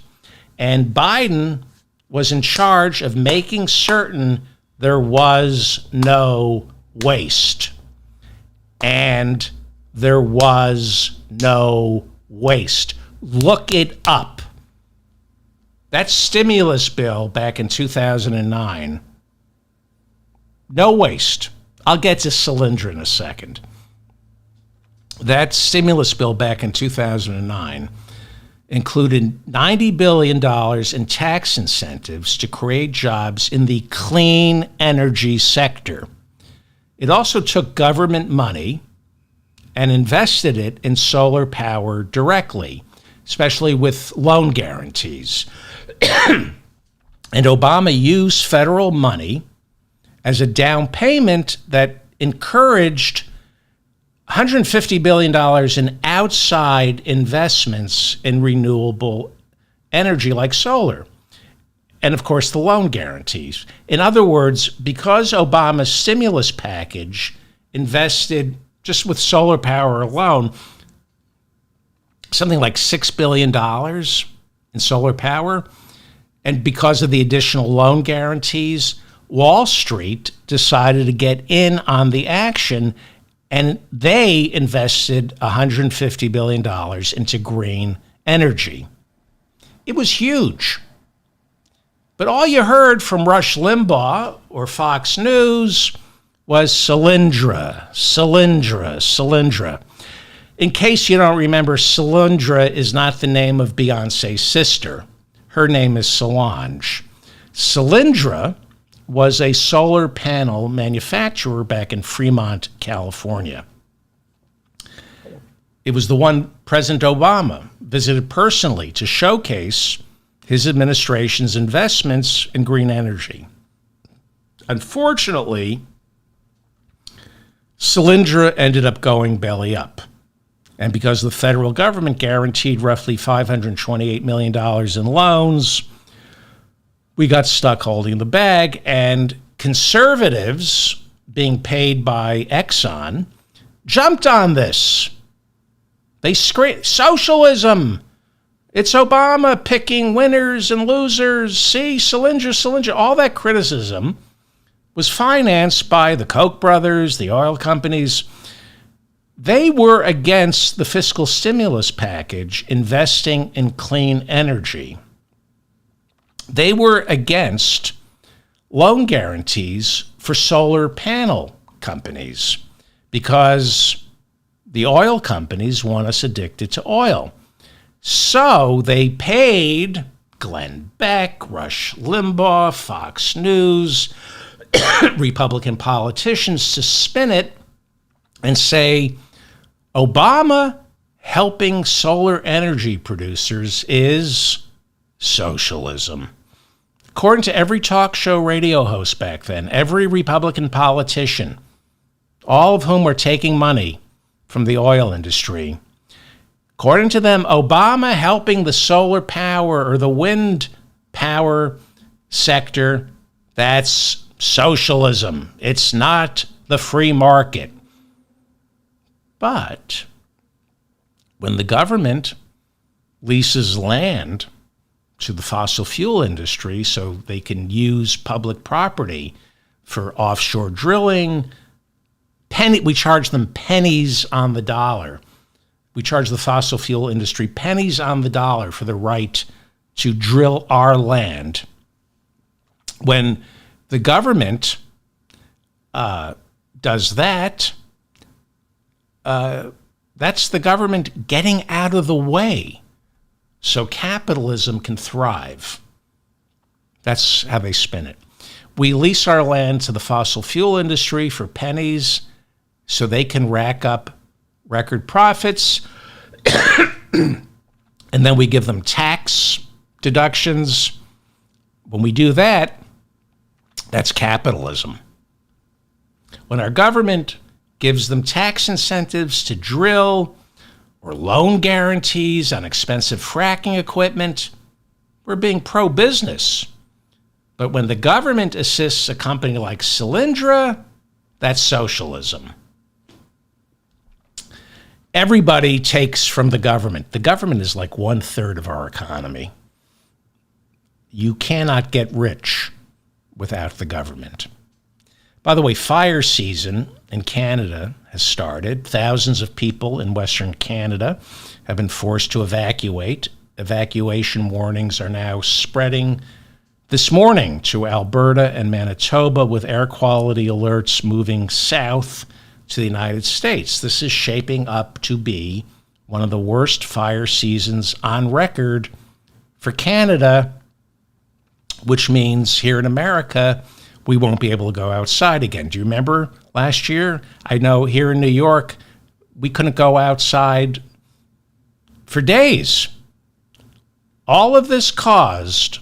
And Biden was in charge of making certain there was no waste. And there was no waste. Look it up. That stimulus bill back in 2009, no waste. I'll get to Solyndra in a second. That stimulus bill back in 2009 included $90 billion in tax incentives to create jobs in the clean energy sector. It also took government money and invested it in solar power directly, especially with loan guarantees. And Obama used federal money as a down payment that encouraged $150 billion in outside investments in renewable energy like solar. And of course, the loan guarantees. In other words, because Obama's stimulus package invested just with solar power alone, something like $6 billion in solar power, and because of the additional loan guarantees, Wall Street decided to get in on the action, and they invested $150 billion into green energy. It was huge. But all you heard from Rush Limbaugh or Fox News was Solyndra, Solyndra, Solyndra. In case you don't remember, Solyndra is not the name of Beyonce's sister. Her name is Solange. Solyndra was a solar panel manufacturer back in Fremont, California. It was the one President Obama visited personally to showcase his administration's investments in green energy. Unfortunately, Solyndra ended up going belly up. And because the federal government guaranteed roughly $528 million in loans, we got stuck holding the bag, and conservatives, being paid by Exxon, jumped on this. They screamed, socialism! It's Obama picking winners and losers. See, Solyndra, Solyndra. All that criticism was financed by the Koch brothers, the oil companies. They were against the fiscal stimulus package investing in clean energy. They were against loan guarantees for solar panel companies because the oil companies want us addicted to oil. So they paid Glenn Beck, Rush Limbaugh, Fox News, Republican politicians to spin it and say Obama helping solar energy producers is socialism. According to every talk show radio host back then, every Republican politician, all of whom were taking money from the oil industry, according to them, Obama helping the solar power or the wind power sector, that's socialism. It's not the free market. But when the government leases land to the fossil fuel industry so they can use public property for offshore drilling, we charge them pennies on the dollar. We charge the fossil fuel industry pennies on the dollar for the right to drill our land. When the government does that, that's the government getting out of the way so capitalism can thrive. That's how they spin it. We lease our land to the fossil fuel industry for pennies so they can rack up record profits, and then we give them tax deductions. When we do that, that's capitalism. When our government gives them tax incentives to drill or loan guarantees on expensive fracking equipment, we're being pro-business. But when the government assists a company like Solyndra, that's socialism. Everybody takes from the government. The government is like 1/3 of our economy. You cannot get rich without the government. By the way, fire season in Canada has started. Thousands of people in Western Canada have been forced to evacuate. Evacuation warnings are now spreading this morning to Alberta and Manitoba, with air quality alerts moving south to the United States. This is shaping up to be one of the worst fire seasons on record for Canada, which means here in America, we won't be able to go outside again. Do you remember last year? I know here in New York, we couldn't go outside for days. All of this caused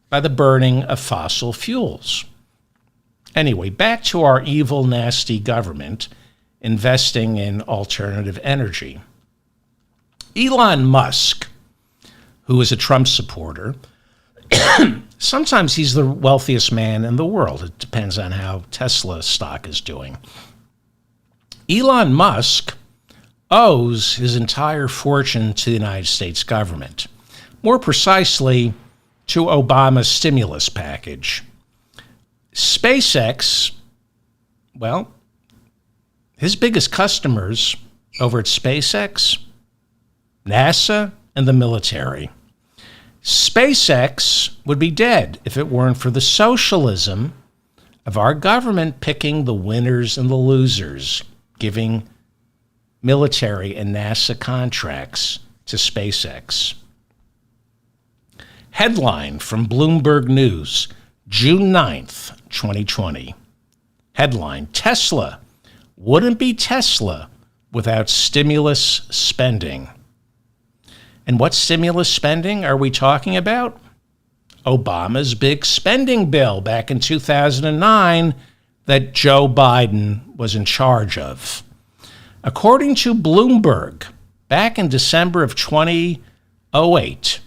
by the burning of fossil fuels. Anyway, back to our evil, nasty government investing in alternative energy. Elon Musk, who is a Trump supporter, sometimes he's the wealthiest man in the world. It depends on how Tesla stock is doing. Elon Musk owes his entire fortune to the United States government. More precisely, to Obama's stimulus package. SpaceX, well, his biggest customers over at SpaceX, NASA, and the military. SpaceX would be dead if it weren't for the socialism of our government picking the winners and the losers, giving military and NASA contracts to SpaceX. Headline from Bloomberg News, June 9th, 2020. Headline, Tesla wouldn't be Tesla without stimulus spending. And what stimulus spending are we talking about? Obama's big spending bill back in 2009 that Joe Biden was in charge of. According to Bloomberg, back in December of 2008,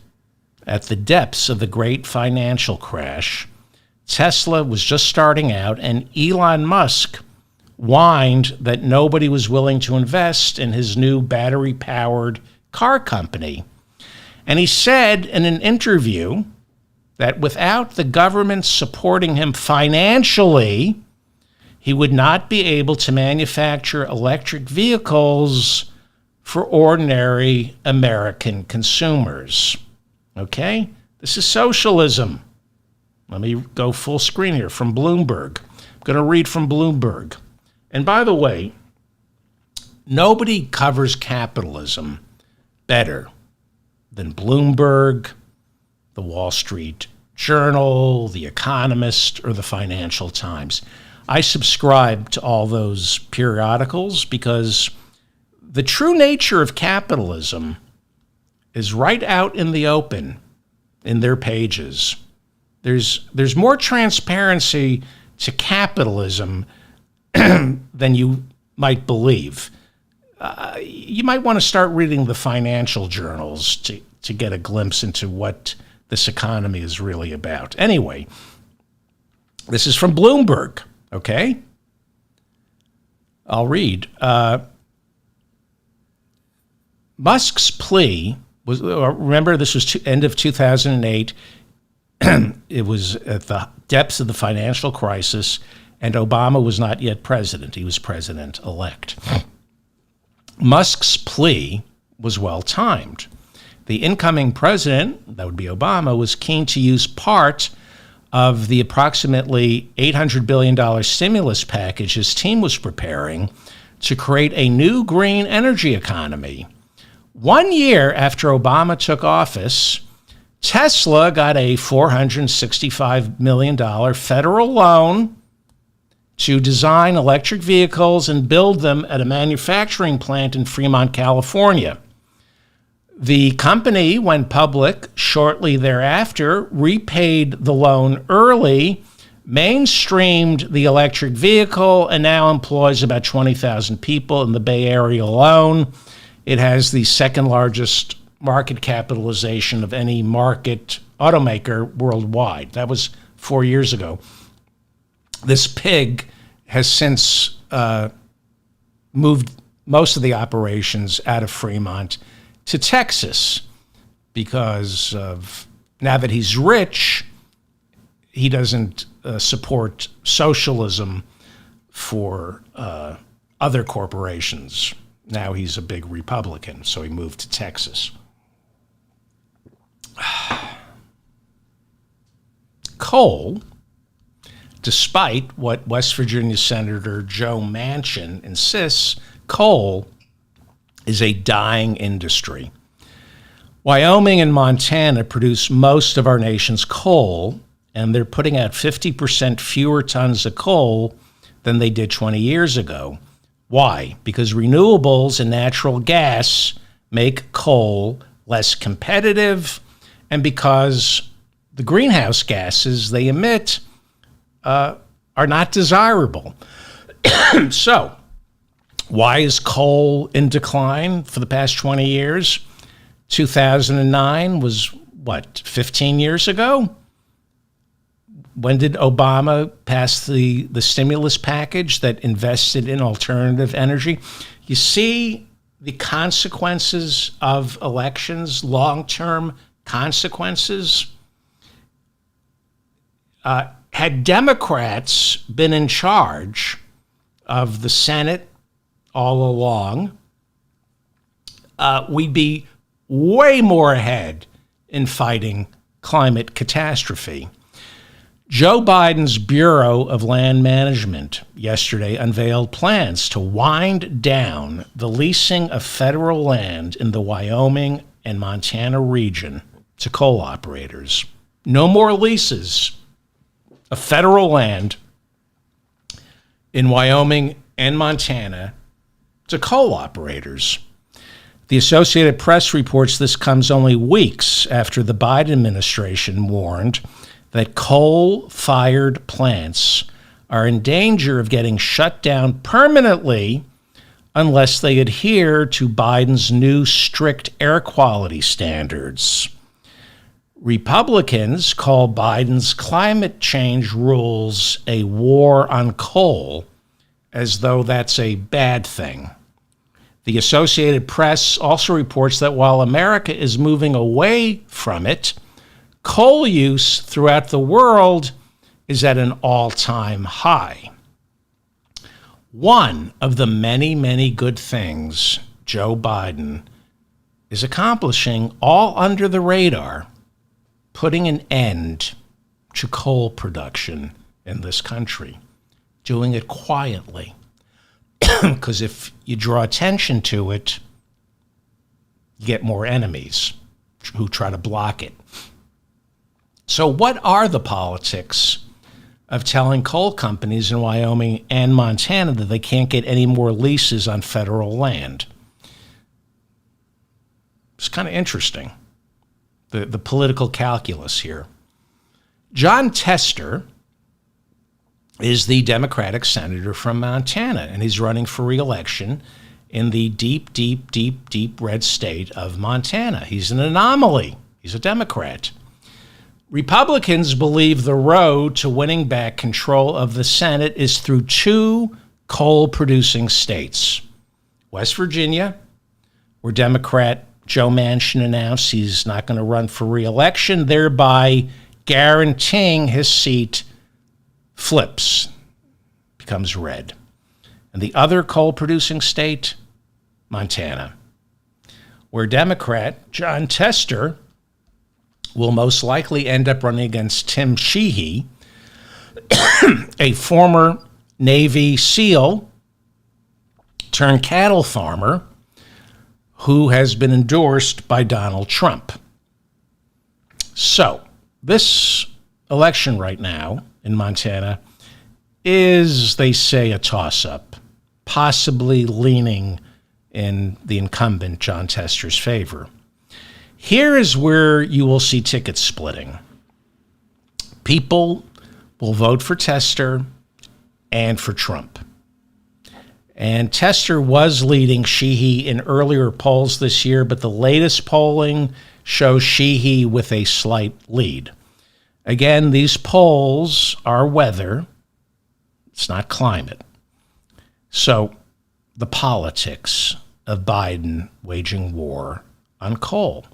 at the depths of the great financial crash, Tesla was just starting out, and Elon Musk whined that nobody was willing to invest in his new battery-powered car company. And he said in an interview that without the government supporting him financially, he would not be able to manufacture electric vehicles for ordinary American consumers. Okay? This is socialism. Let me go full screen here from Bloomberg. I'm going to read from Bloomberg. And by the way, nobody covers capitalism better than Bloomberg, the Wall Street Journal, The Economist, or the Financial Times. I subscribe to all those periodicals because the true nature of capitalism is right out in the open in their pages. There's more transparency to capitalism than you might believe. You might want to start reading the financial journals to get a glimpse into what this economy is really about. Anyway, this is from Bloomberg, okay? I'll read. Musk's plea was, remember, this was end of 2008. It was at the depths of the financial crisis, and Obama was not yet president. He was president-elect. Musk's plea was well-timed. The incoming president, that would be Obama, was keen to use part of the approximately $800 billion stimulus package his team was preparing to create a new green energy economy. 1 year after Obama took office, Tesla got a $465 million federal loan to design electric vehicles and build them at a manufacturing plant in Fremont, California. The company went public shortly thereafter, repaid the loan early, mainstreamed the electric vehicle, and now employs about 20,000 people in the Bay Area alone. It has the second largest market capitalization of any market automaker worldwide. That was 4 years ago. This pig has since moved most of the operations out of Fremont to Texas because now that he's rich, he doesn't support socialism for other corporations. Now he's a big Republican, so he moved to Texas. Coal, despite what West Virginia Senator Joe Manchin insists, coal is a dying industry. Wyoming and Montana produce most of our nation's coal, and they're putting out 50% fewer tons of coal than they did 20 years ago. Why? Because renewables and natural gas make coal less competitive, and because the greenhouse gases they emit are not desirable. So, why is coal in decline for the past 20 years? 2009 was, 15 years ago? When did Obama pass the stimulus package that invested in alternative energy? You see the consequences of elections, long-term consequences. Had Democrats been in charge of the Senate all along, we'd be way more ahead in fighting climate catastrophe. Joe Biden's Bureau of Land Management yesterday unveiled plans to wind down the leasing of federal land in the Wyoming and Montana region to coal operators. No more leases of federal land in Wyoming and Montana to coal operators. The Associated Press reports this comes only weeks after the Biden administration warned that coal-fired plants are in danger of getting shut down permanently unless they adhere to Biden's new strict air quality standards. Republicans call Biden's climate change rules a war on coal, as though that's a bad thing. The Associated Press also reports that while America is moving away from it, coal use throughout the world is at an all-time high. One of the many, many good things Joe Biden is accomplishing, all under the radar, putting an end to coal production in this country, doing it quietly. Because if you draw attention to it, you get more enemies who try to block it. So what are the politics of telling coal companies in Wyoming and Montana that they can't get any more leases on federal land? It's kind of interesting, the political calculus here. Jon Tester is the Democratic senator from Montana, and he's running for re-election in the deep, deep, deep, deep red state of Montana. He's an anomaly. He's a Democrat. Republicans believe the road to winning back control of the Senate is through two coal-producing states. West Virginia, where Democrat Joe Manchin announced he's not going to run for re-election, thereby guaranteeing his seat flips, becomes red. And the other coal-producing state, Montana, where Democrat Jon Tester will most likely end up running against Tim Sheehy, a former Navy SEAL turned cattle farmer who has been endorsed by Donald Trump. So, this election right now in Montana is, they say, a toss-up, possibly leaning in the incumbent Jon Tester's favor. Here is where you will see ticket splitting. People will vote for Tester and for Trump. And Tester was leading Sheehy in earlier polls this year, but the latest polling shows Sheehy with a slight lead. Again, these polls are weather. It's not climate. So the politics of Biden waging war on coal.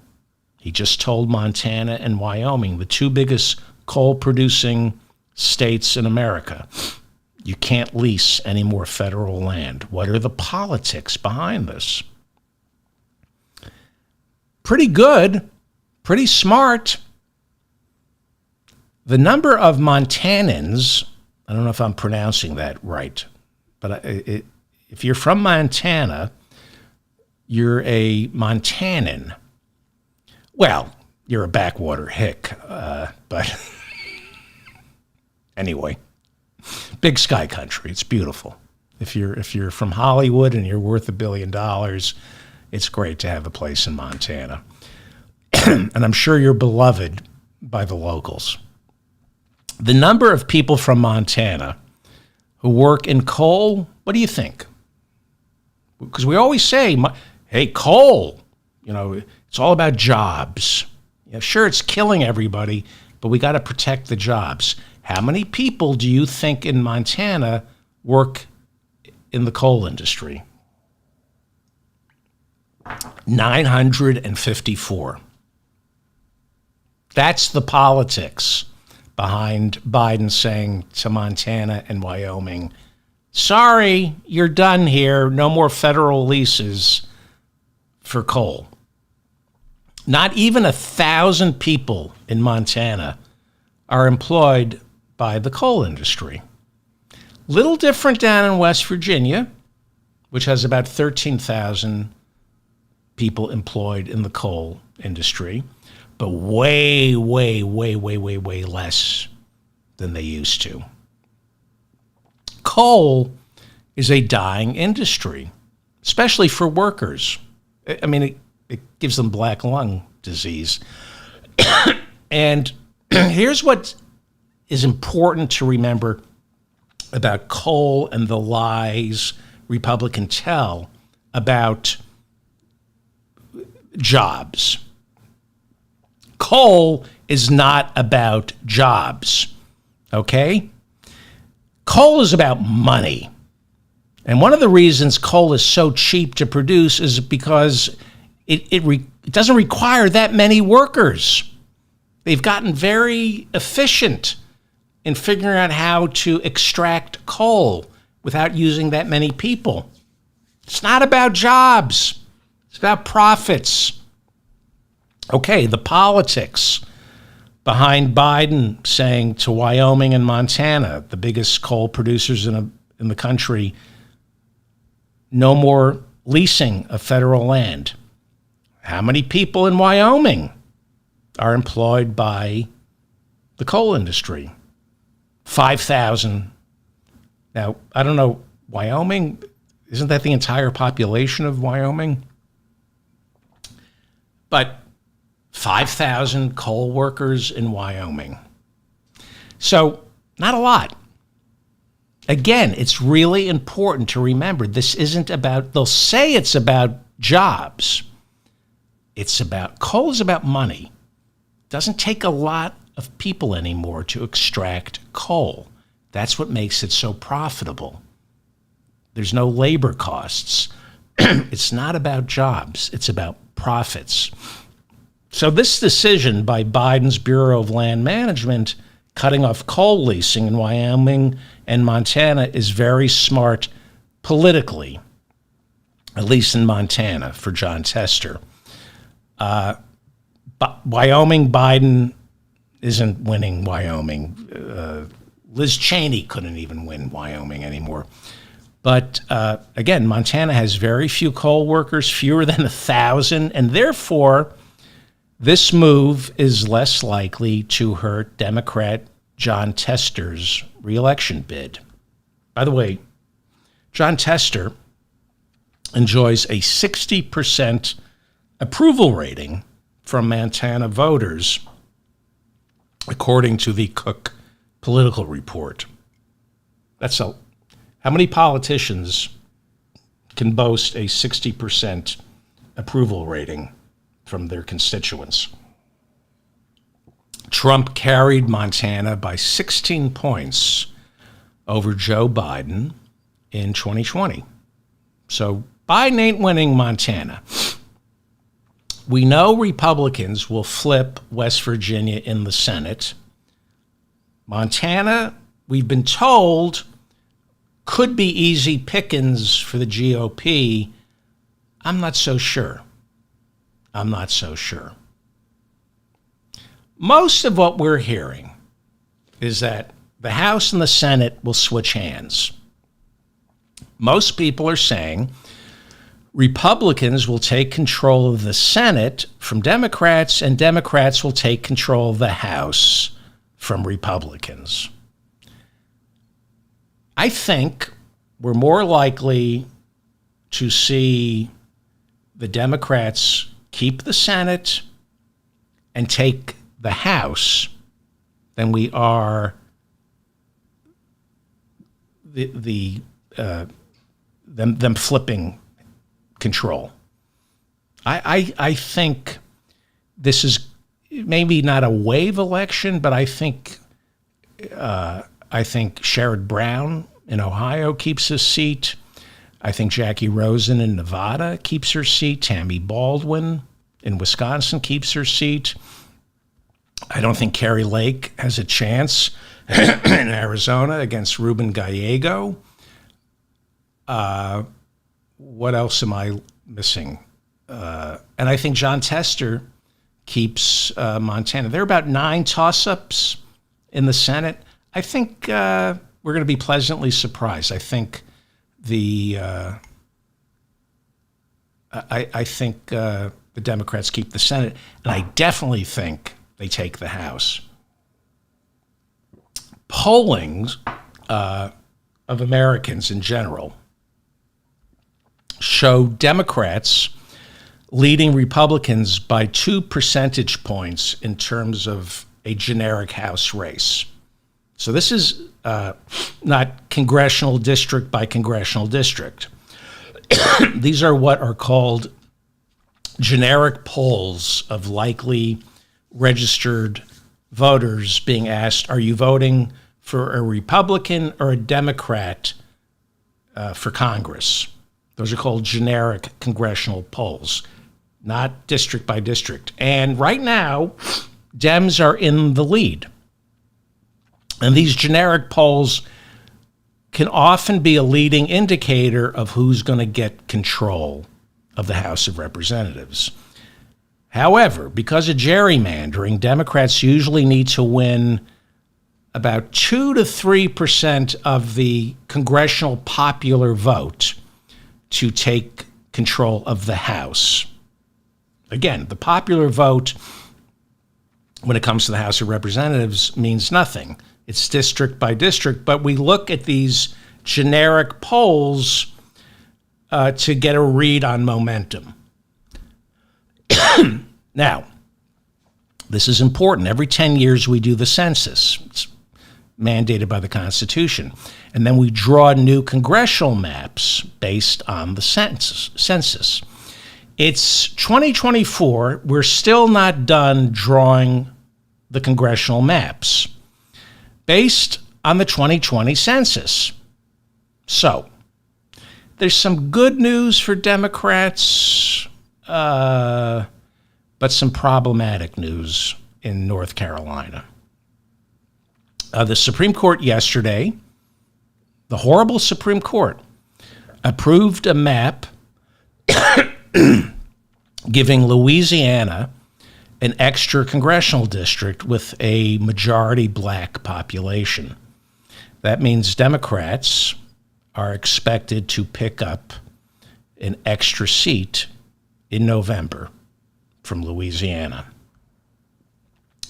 He just told Montana and Wyoming, the two biggest coal-producing states in America, you can't lease any more federal land. What are the politics behind this? Pretty good, pretty smart. The number of Montanans, I don't know if I'm pronouncing that right, but if you're from Montana, you're a Montanan. Well, you're a backwater hick, but anyway, big sky country. It's beautiful. If you're from Hollywood and you're worth $1 billion, it's great to have a place in Montana. And I'm sure you're beloved by the locals. The number of people from Montana who work in coal, what do you think? Because we always say, hey, coal, it's all about jobs. Sure, it's killing everybody, but we got to protect the jobs. How many people do you think in Montana work in the coal industry? 954. That's the politics behind Biden saying to Montana and Wyoming, sorry, you're done here. No more federal leases for coal. Not even 1,000 people in Montana are employed by the coal industry. Little different down in West Virginia, which has about 13,000 people employed in the coal industry, but way, way, way, way, way, way less than they used to. Coal is a dying industry, especially for workers. I mean, it gives them black lung disease. And here's what is important to remember about coal and the lies Republicans tell about jobs. Coal is not about jobs, okay? Coal is about money. And one of the reasons coal is so cheap to produce is because it doesn't require that many workers. They've gotten very efficient in figuring out how to extract coal without using that many people. It's not about jobs. It's about profits. Okay, the politics behind Biden saying to Wyoming and Montana, the biggest coal producers in the country, no more leasing of federal land. How many people in Wyoming are employed by the coal industry. 5,000. Now, I don't know, Wyoming, isn't that the entire population of Wyoming? But 5,000 coal workers in Wyoming. So, not a lot. Again, it's really important to remember this isn't about, they'll say it's about jobs. It's about, coal is about money. It doesn't take a lot of people anymore to extract coal. That's what makes it so profitable. There's no labor costs. It's not about jobs. It's about profits. So this decision by Biden's Bureau of Land Management cutting off coal leasing in Wyoming and Montana is very smart politically, at least in Montana, for Jon Tester. But Wyoming, Biden isn't winning Wyoming. Liz Cheney couldn't even win Wyoming anymore. But again, Montana has very few coal workers, fewer than 1,000, and therefore this move is less likely to hurt Democrat Jon Tester's reelection bid. By the way, Jon Tester enjoys a 60% approval rating from Montana voters, according to the Cook Political Report. How many politicians can boast a 60% approval rating from their constituents? Trump carried Montana by 16 points over Joe Biden in 2020. So Biden ain't winning Montana. We know Republicans will flip West Virginia in the Senate. Montana, we've been told, could be easy pickings for the GOP. I'm not so sure. Most of what we're hearing is that the House and the Senate will switch hands. Most people are saying Republicans will take control of the Senate from Democrats, and Democrats will take control of the House from Republicans. I think we're more likely to see the Democrats keep the Senate and take the House than we are them flipping control. I think this is maybe not a wave election, but I think Sherrod Brown in Ohio keeps his seat. I think Jackie Rosen in Nevada keeps her seat. Tammy Baldwin in Wisconsin keeps her seat. I don't think Kari Lake has a chance in Arizona against Ruben Gallego. What else am I missing? And I think Jon Tester keeps Montana. There are about 9 toss-ups in the Senate. I think we're going to be pleasantly surprised. I think the Democrats keep the Senate, and I definitely think they take the House. Polling of Americans in general show Democrats leading Republicans by 2 percentage points in terms of a generic House race. So this is not congressional district by congressional district. These are what are called generic polls of likely registered voters being asked, are you voting for a Republican or a Democrat for Congress? Those are called generic congressional polls, not district by district. And right now, Dems are in the lead. And these generic polls can often be a leading indicator of who's going to get control of the House of Representatives. However, because of gerrymandering, Democrats usually need to win about 2 to 3% of the congressional popular vote to take control of the House. Again, the popular vote when it comes to the House of Representatives means nothing. It's district by district, but we look at these generic polls to get a read on momentum. Now, this is important. Every 10 years we do the census. It's mandated by the Constitution. And then we draw new congressional maps based on the census. It's 2024. We're still not done drawing the congressional maps based on the 2020 census. So, there's some good news for Democrats, but some problematic news in North Carolina. The Supreme Court yesterday, the horrible Supreme Court, approved a map giving Louisiana an extra congressional district with a majority black population. That means Democrats are expected to pick up an extra seat in November from Louisiana.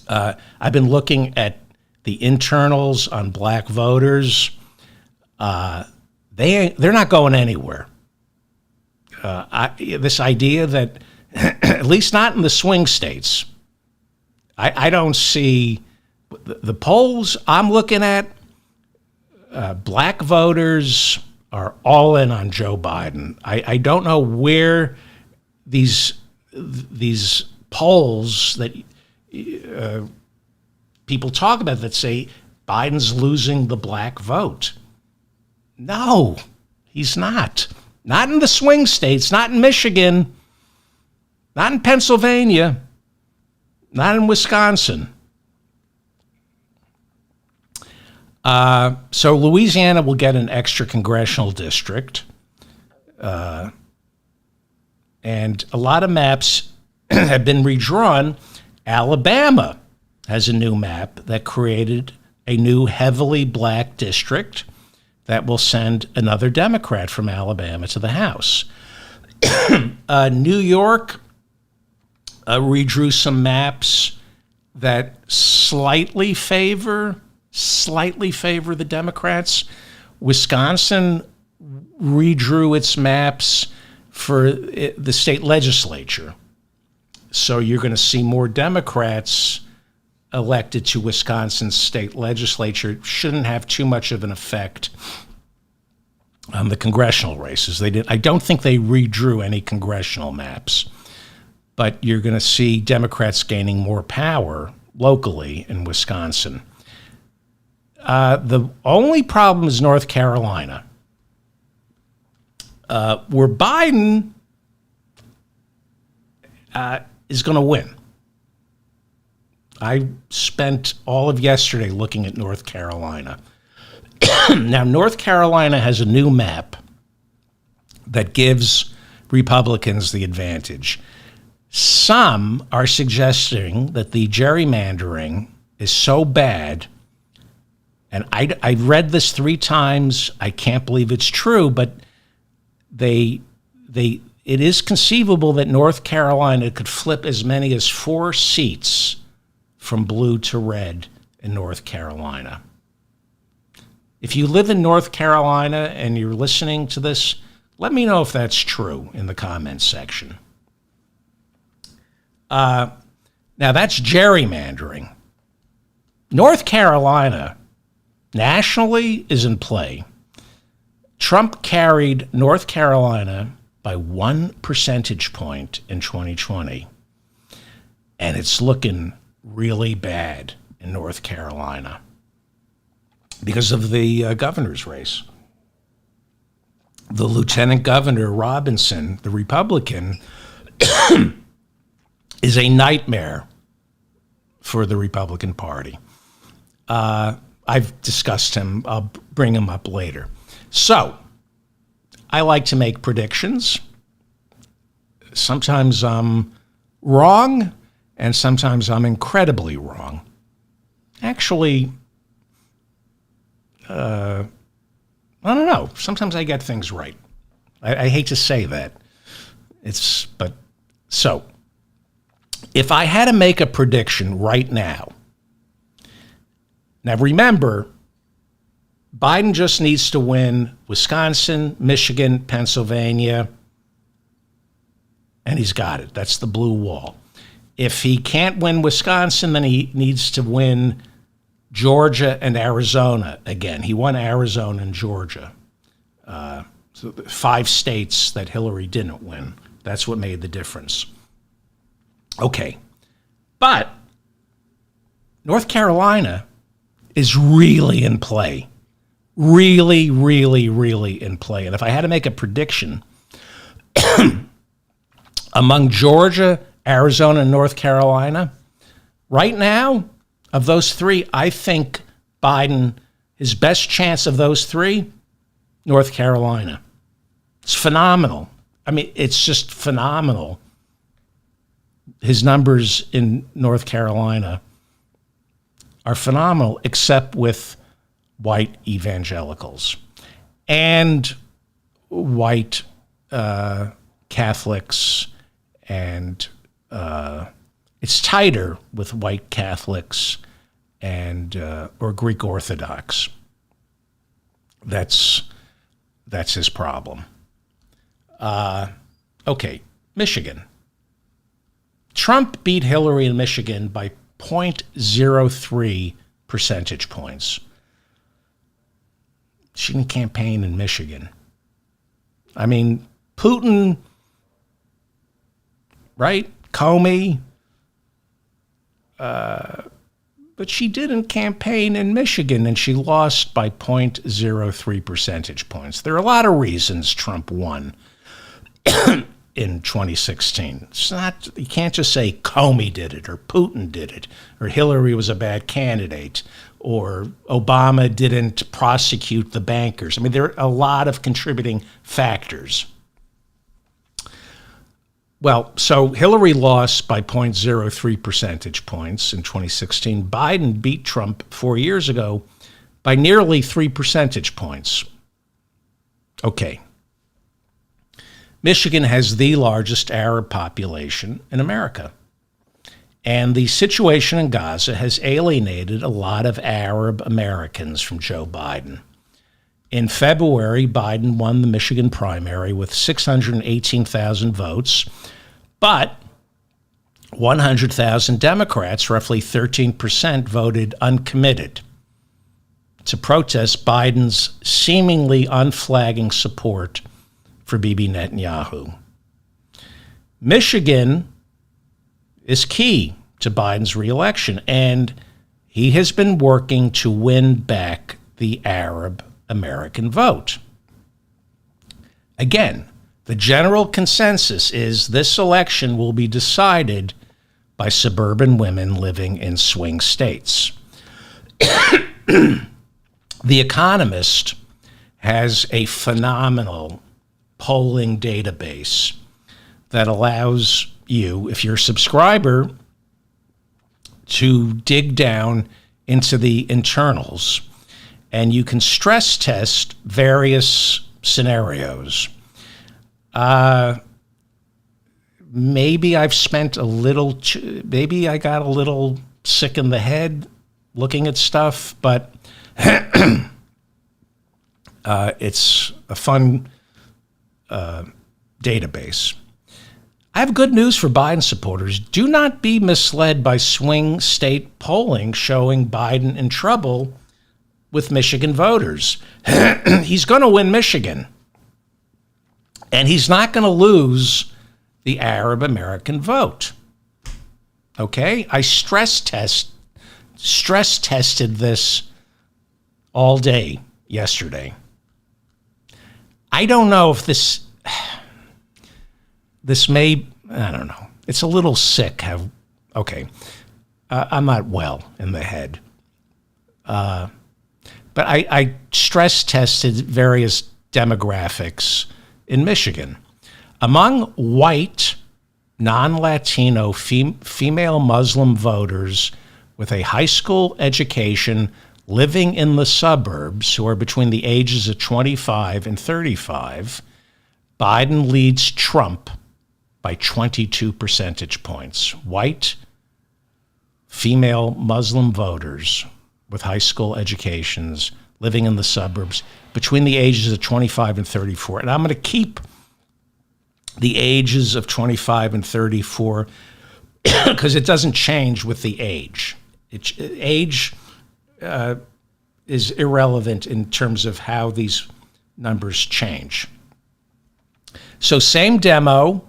I've been looking at the internals on black voters. They're not going anywhere. This idea that, at least not in the swing states, I don't see the polls I'm looking at. Black voters are all in on Joe Biden. I don't know where these polls that people talk about that say Biden's losing the black vote. No, he's not. Not in the swing states, not in Michigan, not in Pennsylvania, not in Wisconsin. So Louisiana will get an extra congressional district. And a lot of maps have been redrawn. Alabama has a new map that created a new heavily black district that will send another Democrat from Alabama to the House. New York redrew some maps that slightly favor the Democrats. Wisconsin redrew its maps for the state legislature. So you're going to see more Democrats elected to Wisconsin's state legislature. It shouldn't have too much of an effect on the congressional races. I don't think they redrew any congressional maps, but you're going to see Democrats gaining more power locally in Wisconsin. The only problem is North Carolina, where Biden is going to win. I spent all of yesterday looking at North Carolina. Now, North Carolina has a new map that gives Republicans the advantage. Some are suggesting that the gerrymandering is so bad, and I read this 3 times. I can't believe it's true, but it is conceivable that North Carolina could flip as many as 4 seats from blue to red in North Carolina. If you live in North Carolina and you're listening to this, let me know if that's true in the comments section. Now, that's gerrymandering. North Carolina nationally is in play. Trump carried North Carolina by 1 percentage point in 2020, and it's looking really bad in North Carolina because of the governor's race. The Lieutenant Governor Robinson, the Republican, is a nightmare for the Republican Party. I've discussed him. I'll bring him up later. So, I like to make predictions. Sometimes I'm wrong, and sometimes I'm incredibly wrong. Actually, I don't know. Sometimes I get things right. I hate to say that. If I had to make a prediction right now, now remember, Biden just needs to win Wisconsin, Michigan, Pennsylvania, and he's got it. That's the blue wall. If he can't win Wisconsin, then he needs to win Georgia and Arizona again. He won Arizona and Georgia. So 5 states that Hillary didn't win. That's what made the difference. Okay. But North Carolina is really in play. Really, really, really in play. And if I had to make a prediction, among Georgia, Arizona, and North Carolina, right now, of those 3, I think Biden, his best chance of those 3, North Carolina. It's phenomenal. I mean, it's just phenomenal. His numbers in North Carolina are phenomenal, except with white evangelicals and white Catholics, and it's tighter with white Catholics and or Greek Orthodox. That's his problem. Okay, Michigan. Trump beat Hillary in Michigan by 0.03 percentage points. She didn't campaign in Michigan. I mean, Putin, right? Comey. But she didn't campaign in Michigan, and she lost by 0.03 percentage points. There are a lot of reasons Trump won in 2016. It's not, you can't just say Comey did it, or Putin did it, or Hillary was a bad candidate, or Obama didn't prosecute the bankers. I mean, there are a lot of contributing factors. Well, so Hillary lost by 0.03 percentage points in 2016. Biden beat Trump 4 years ago by nearly 3 percentage points. Okay. Michigan has the largest Arab population in America. And the situation in Gaza has alienated a lot of Arab Americans from Joe Biden. In February, Biden won the Michigan primary with 618,000 votes, but 100,000 Democrats, roughly 13%, voted uncommitted to protest Biden's seemingly unflagging support for Bibi Netanyahu. Michigan is key to Biden's reelection, and he has been working to win back the Arab American vote. Again, the general consensus is this election will be decided by suburban women living in swing states. The Economist has a phenomenal polling database that allows you, if you're a subscriber, to dig down into the internals, and you can stress test various scenarios. Maybe I've spent a little, maybe I got a little sick in the head looking at stuff, but it's a fun database. I have good news for Biden supporters. Do not be misled by swing state polling showing Biden in trouble with Michigan voters. He's going to win Michigan. And he's not going to lose the Arab American vote. Okay? I stress tested this all day yesterday. I don't know if this may, I don't know. It's a little sick. I'm not well in the head. But I stress tested various demographics in Michigan. Among white, non-Latino, female Muslim voters with a high school education living in the suburbs who are between the ages of 25 and 35, Biden leads Trump by 22 percentage points. White, female Muslim voters with high school educations living in the suburbs between the ages of 25 and 34. And I'm going to keep the ages of 25 and 34 because it doesn't change with the age. Age is irrelevant in terms of how these numbers change. So same demo,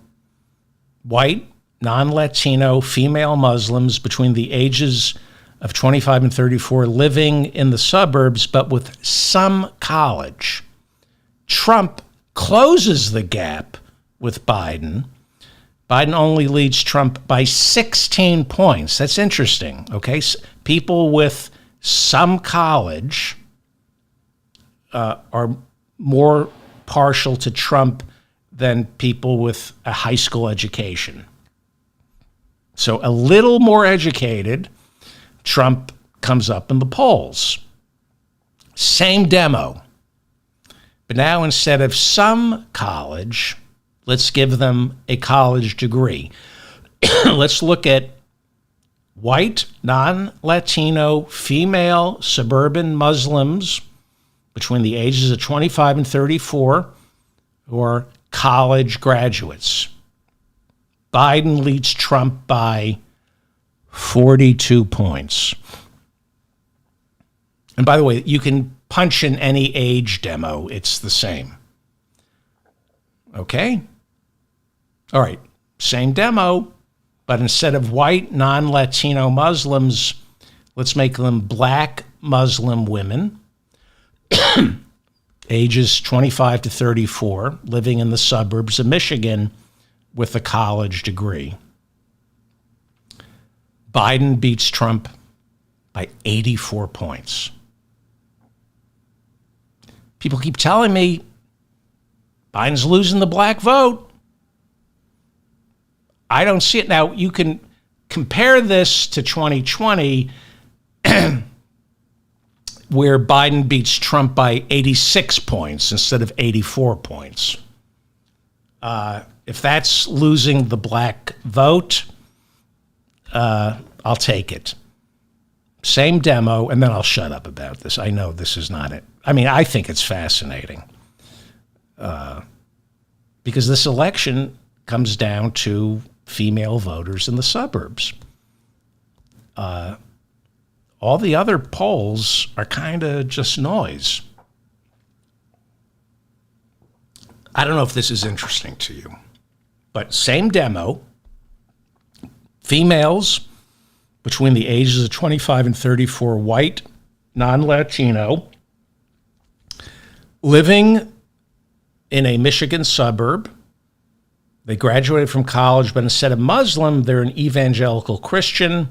white, non-Latino, female Muslims between the ages of 25 and 34 living in the suburbs, but with some college. Trump closes the gap with Biden. Biden only leads Trump by 16 points. That's interesting, okay? People with some college are more partial to Trump than people with a high school education. So a little more educated, Trump comes up in the polls. Same demo. But now instead of some college, let's give them a college degree. Let's look at white, non-Latino, female, suburban Muslims between the ages of 25 and 34 who are college graduates. Biden leads Trump by 42 points. And by the way, you can punch in any age demo. It's the same. Okay? All right. Same demo, but instead of white, non-Latino Muslims, let's make them black Muslim women, ages 25 to 34, living in the suburbs of Michigan with a college degree. Biden beats Trump by 84 points. People keep telling me Biden's losing the black vote. I don't see it. Now, you can compare this to 2020, where Biden beats Trump by 86 points instead of 84 points. If that's losing the black vote, I'll take it. Same demo, and then I'll shut up about this. I know this is not it. I mean, I think it's fascinating because this election comes down to female voters in the suburbs. All the other polls are kind of just noise. I don't know if this is interesting to you, but same demo, females between the ages of 25 and 34, white, non-Latino, living in a Michigan suburb. They graduated from college, but instead of Muslim, they're an evangelical Christian.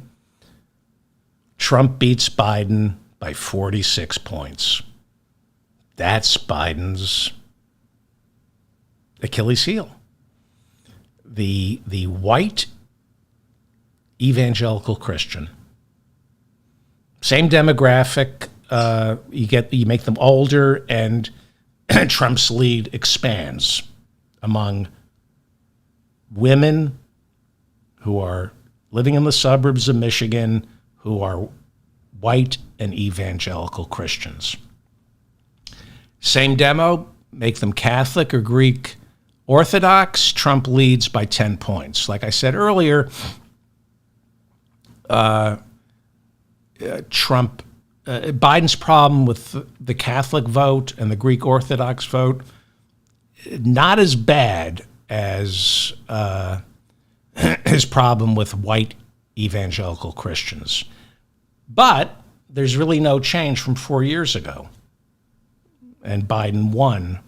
Trump beats Biden by 46 points. That's Biden's Achilles heel. The white evangelical Christian. Same demographic. You make them older, and Trump's lead expands among women who are living in the suburbs of Michigan who are white and evangelical Christians. Same demo, make them Catholic or Greek Orthodox. Trump leads by 10 points. Like I said earlier, Biden's problem with the Catholic vote and the Greek Orthodox vote, not as bad as his problem with white evangelical Christians. But there's really no change from 4 years ago. And Biden won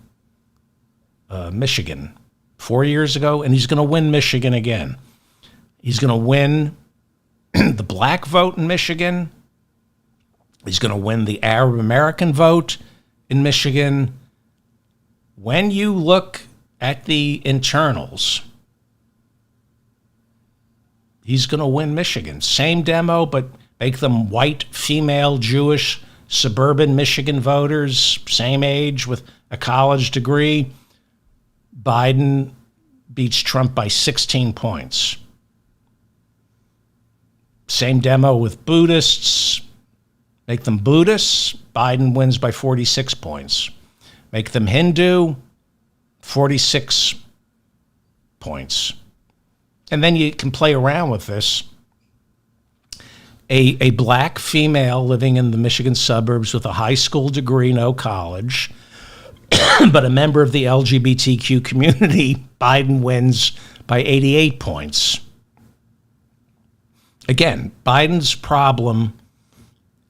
Michigan 4 years ago, and he's going to win Michigan again. He's going to win the black vote in Michigan. He's going to win the Arab American vote in Michigan. When you look at the internals, he's going to win Michigan. Same demo, but make them white, female, Jewish, suburban Michigan voters, same age with a college degree. Biden beats Trump by 16 points. Same demo with Buddhists. Make them Buddhists, Biden wins by 46 points. Make them Hindu, 46 points. And then you can play around with this. A black female living in the Michigan suburbs with a high school degree, no college, but a member of the LGBTQ community, Biden wins by 88 points. Again, Biden's problem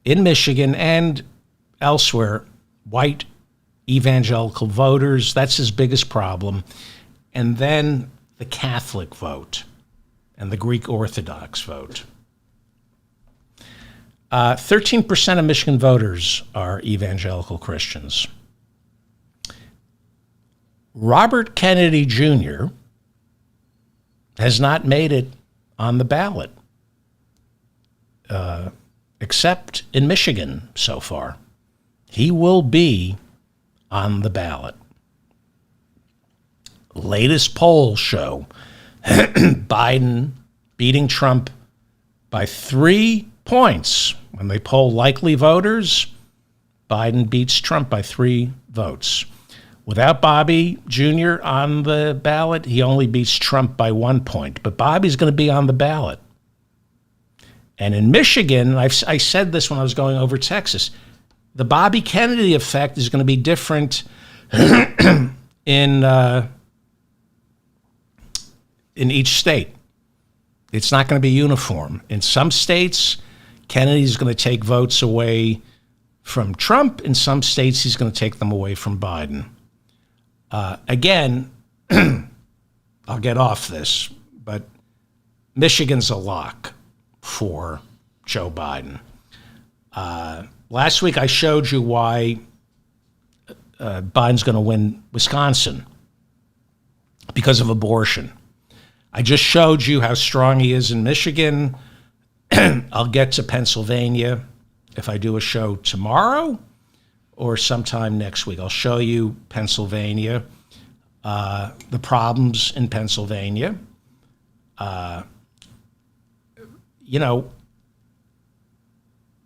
in Michigan and elsewhere, white evangelical voters, that's his biggest problem. And then the Catholic vote and the Greek Orthodox vote. 13% of Michigan voters are evangelical Christians. Robert Kennedy Jr. has not made it on the ballot, except in Michigan so far. He will be on the ballot. Latest polls show Biden beating Trump by 3 points. When they poll likely voters, Biden beats Trump by 3 votes. Without Bobby Jr. on the ballot, he only beats Trump by 1 point. But Bobby's going to be on the ballot. And in Michigan, I said this when I was going over Texas, the Bobby Kennedy effect is going to be different in each state. It's not going to be uniform. In some states, Kennedy's going to take votes away from Trump. In some states, he's going to take them away from Biden. Again, I'll get off this, but Michigan's a lock for Joe Biden. Last week, I showed you why Biden's going to win Wisconsin because of abortion. I just showed you how strong he is in Michigan. I'll get to Pennsylvania if I do a show tomorrow or sometime next week. I'll show you Pennsylvania, the problems in Pennsylvania.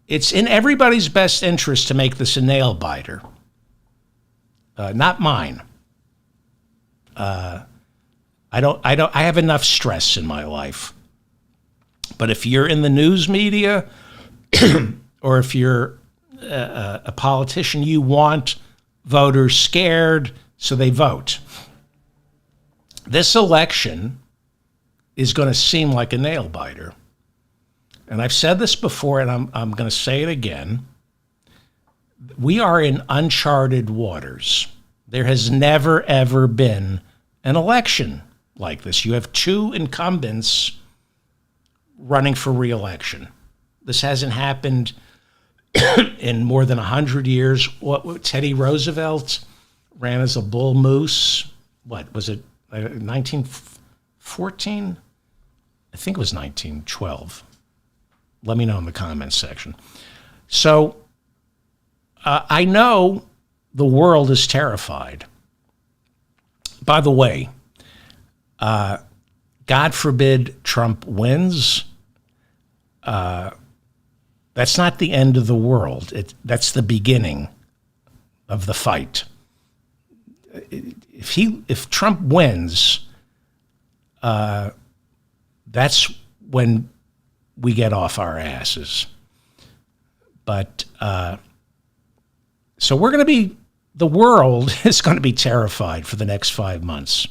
It's in everybody's best interest to make this a nail biter, not mine. I have enough stress in my life. But if you're in the news media or if you're a politician, you want voters scared so they vote. This election is going to seem like a nail biter. And I've said this before, and I'm going to say it again. We are in uncharted waters. There has never, ever been an election like this. You have 2 incumbents running for re-election. This hasn't happened in more than 100 years. What Teddy Roosevelt ran as a bull moose. What was it? 1914? I think it was 1912. Let me know in the comments section. So I know the world is terrified. By the way, God forbid Trump wins. That's not the end of the world. That's the beginning of the fight. If Trump wins, that's when we get off our asses. But so the world is going to be terrified for the next 5 months.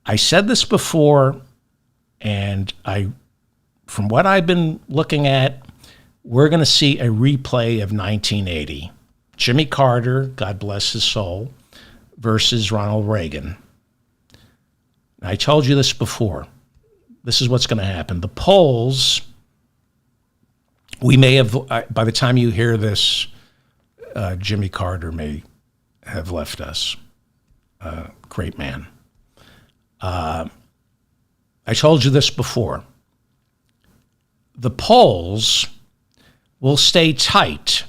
I said this before, and from what I've been looking at, we're going to see a replay of 1980. Jimmy Carter, God bless his soul, versus Ronald Reagan. I told you this before. This is what's going to happen. The polls, we may have, by the time you hear this, Jimmy Carter may have left us. Great man. I told you this before. The polls will stay tight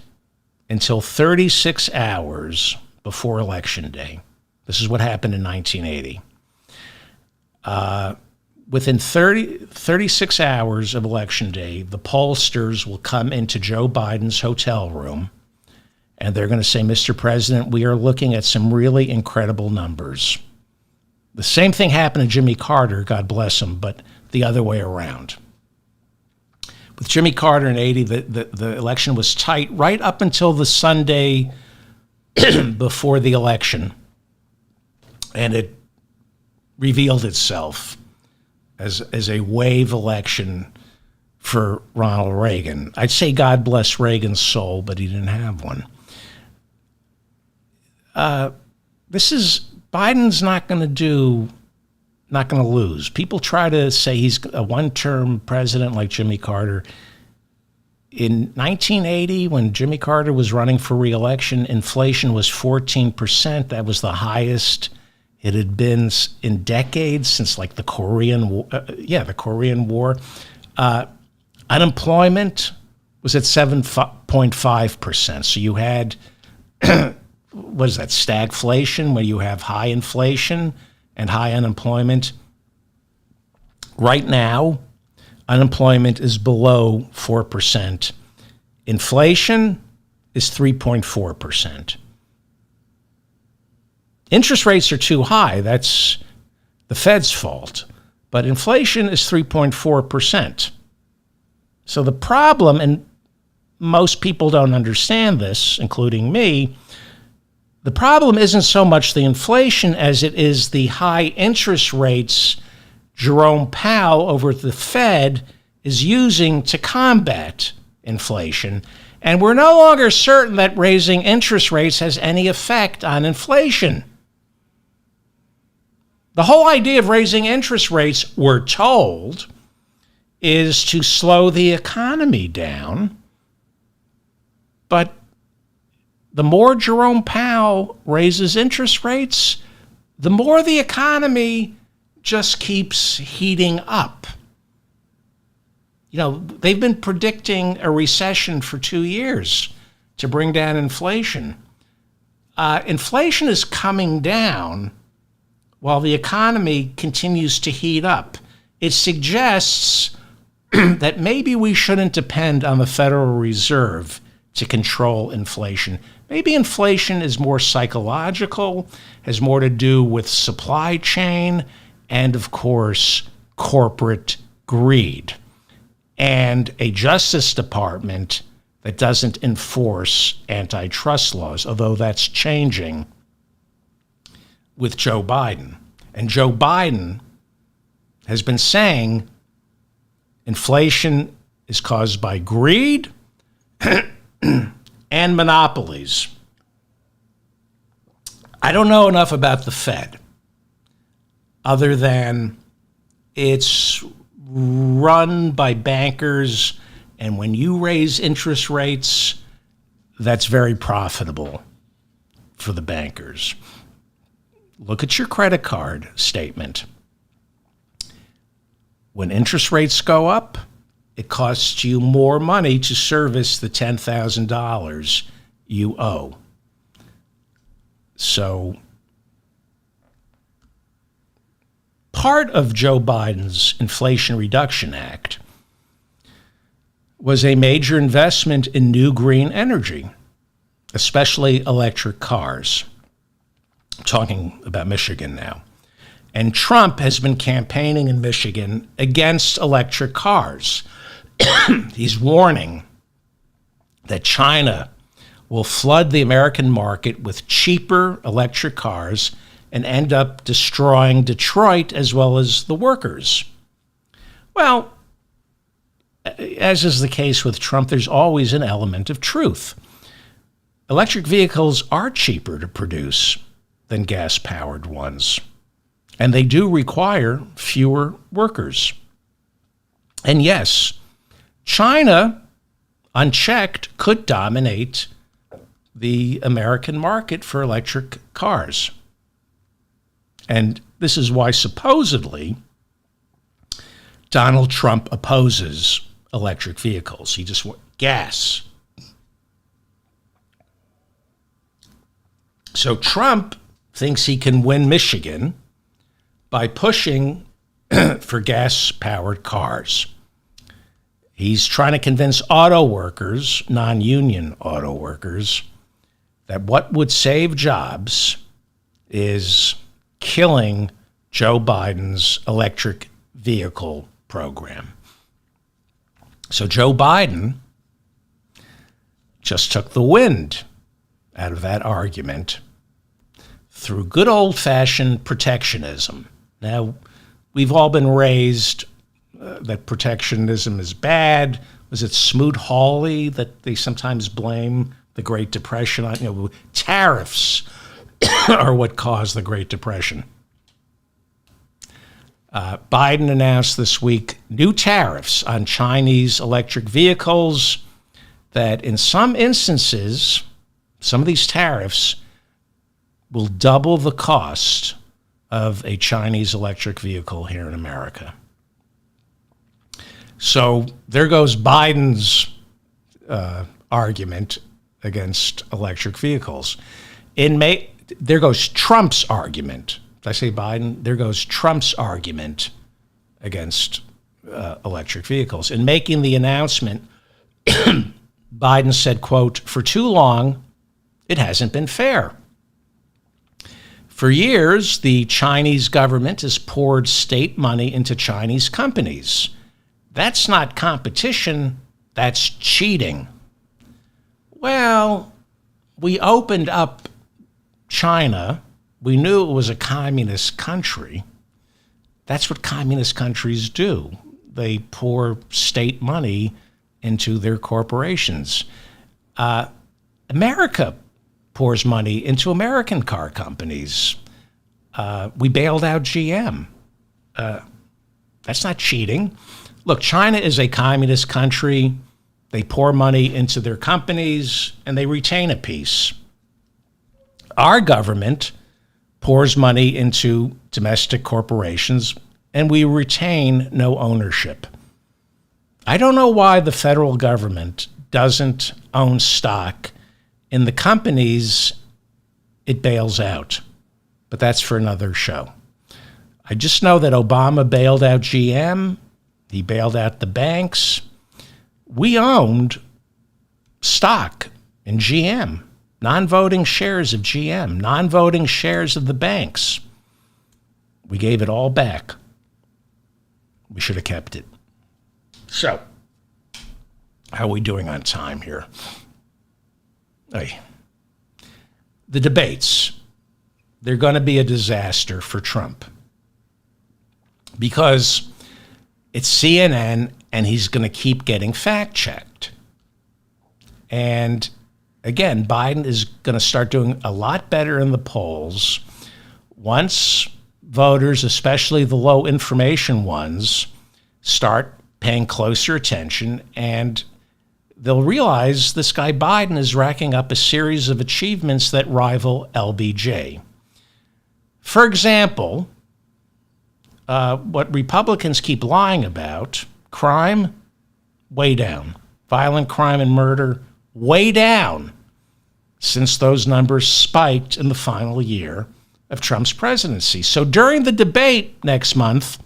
until 36 hours before Election Day. This is what happened in 1980. Within 36 hours of Election Day, the pollsters will come into Joe Biden's hotel room, and they're going to say, Mr. President, we are looking at some really incredible numbers. The same thing happened to Jimmy Carter, God bless him, but the other way around. With Jimmy Carter in 80, the election was tight right up until the Sunday before the election, and it revealed itself as a wave election for Ronald Reagan. I'd say God bless Reagan's soul, but he didn't have one. Biden's not going to lose. People try to say he's a one-term president like Jimmy Carter. In 1980, when Jimmy Carter was running for re-election, inflation was 14%. That was the highest it had been in decades, since like the Korean War. Unemployment was at 7.5%. So you had, what is that, stagflation, where you have high inflation and high unemployment. Right now, unemployment is below 4%. Inflation is 3.4%. Interest rates are too high. That's the Fed's fault. But inflation is 3.4%. So the problem, and most people don't understand this, including me, the problem isn't so much the inflation as it is the high interest rates Jerome Powell over at the Fed is using to combat inflation. And we're no longer certain that raising interest rates has any effect on inflation. The whole idea of raising interest rates, we're told, is to slow the economy down. But the more Jerome Powell raises interest rates, the more the economy just keeps heating up. You know, they've been predicting a recession for 2 years to bring down inflation. Inflation is coming down while the economy continues to heat up. It suggests that maybe we shouldn't depend on the Federal Reserve to control inflation. Maybe inflation is more psychological, has more to do with supply chain, and of course, corporate greed, and a Justice Department that doesn't enforce antitrust laws, although that's changing with Joe Biden. And Joe Biden has been saying inflation is caused by greed and monopolies. I don't know enough about the Fed, other than it's run by bankers, and when you raise interest rates, that's very profitable for the bankers. Look at your credit card statement. When interest rates go up, it costs you more money to service the $10,000 you owe. So part of Joe Biden's Inflation Reduction Act was a major investment in new green energy, especially electric cars. I'm talking about Michigan now. And Trump has been campaigning in Michigan against electric cars. He's warning that China will flood the American market with cheaper electric cars and end up destroying Detroit as well as the workers. Well, as is the case with Trump, there's always an element of truth. Electric vehicles are cheaper to produce than gas-powered ones, and they do require fewer workers. And yes, China, unchecked, could dominate the American market for electric cars. And this is why supposedly Donald Trump opposes electric vehicles. He just wants gas. So Trump thinks he can win Michigan by pushing for gas-powered cars. He's trying to convince auto workers, non-union auto workers, that what would save jobs is killing Joe Biden's electric vehicle program. So Joe Biden just took the wind out of that argument through good old-fashioned protectionism. Now, we've all been raised that protectionism is bad. Was it Smoot-Hawley that they sometimes blame the Great Depression on? Tariffs are what caused the Great Depression. Biden announced this week new tariffs on Chinese electric vehicles that in some instances, some of these tariffs will double the cost of a Chinese electric vehicle here in America. So there goes Biden's argument against electric vehicles. There goes Trump's argument. Did I say Biden? There goes Trump's argument against electric vehicles. In making the announcement, Biden said, quote, "For too long, it hasn't been fair. For years, the Chinese government has poured state money into Chinese companies. That's not competition, that's cheating." Well, we opened up China. We knew it was a communist country. That's what communist countries do. They pour state money into their corporations. America pours money into American car companies. We bailed out GM. That's not cheating. Look, China is a communist country. They pour money into their companies, and they retain a piece. Our government pours money into domestic corporations, and we retain no ownership. I don't know why the federal government doesn't own stock in the companies it bails out, but that's for another show. I just know that Obama bailed out GM. He bailed out the banks. We owned stock in GM, non-voting shares of GM, non-voting shares of the banks. We gave it all back. We should have kept it. So, how are we doing on time here? Hey. The debates, they're going to be a disaster for Trump because it's CNN and he's going to keep getting fact-checked. And again, Biden is going to start doing a lot better in the polls once voters, especially the low information ones, start paying closer attention, and they'll realize this guy Biden is racking up a series of achievements that rival LBJ. For example, what Republicans keep lying about, crime, way down. Violent crime and murder, way down since those numbers spiked in the final year of Trump's presidency. So during the debate next month,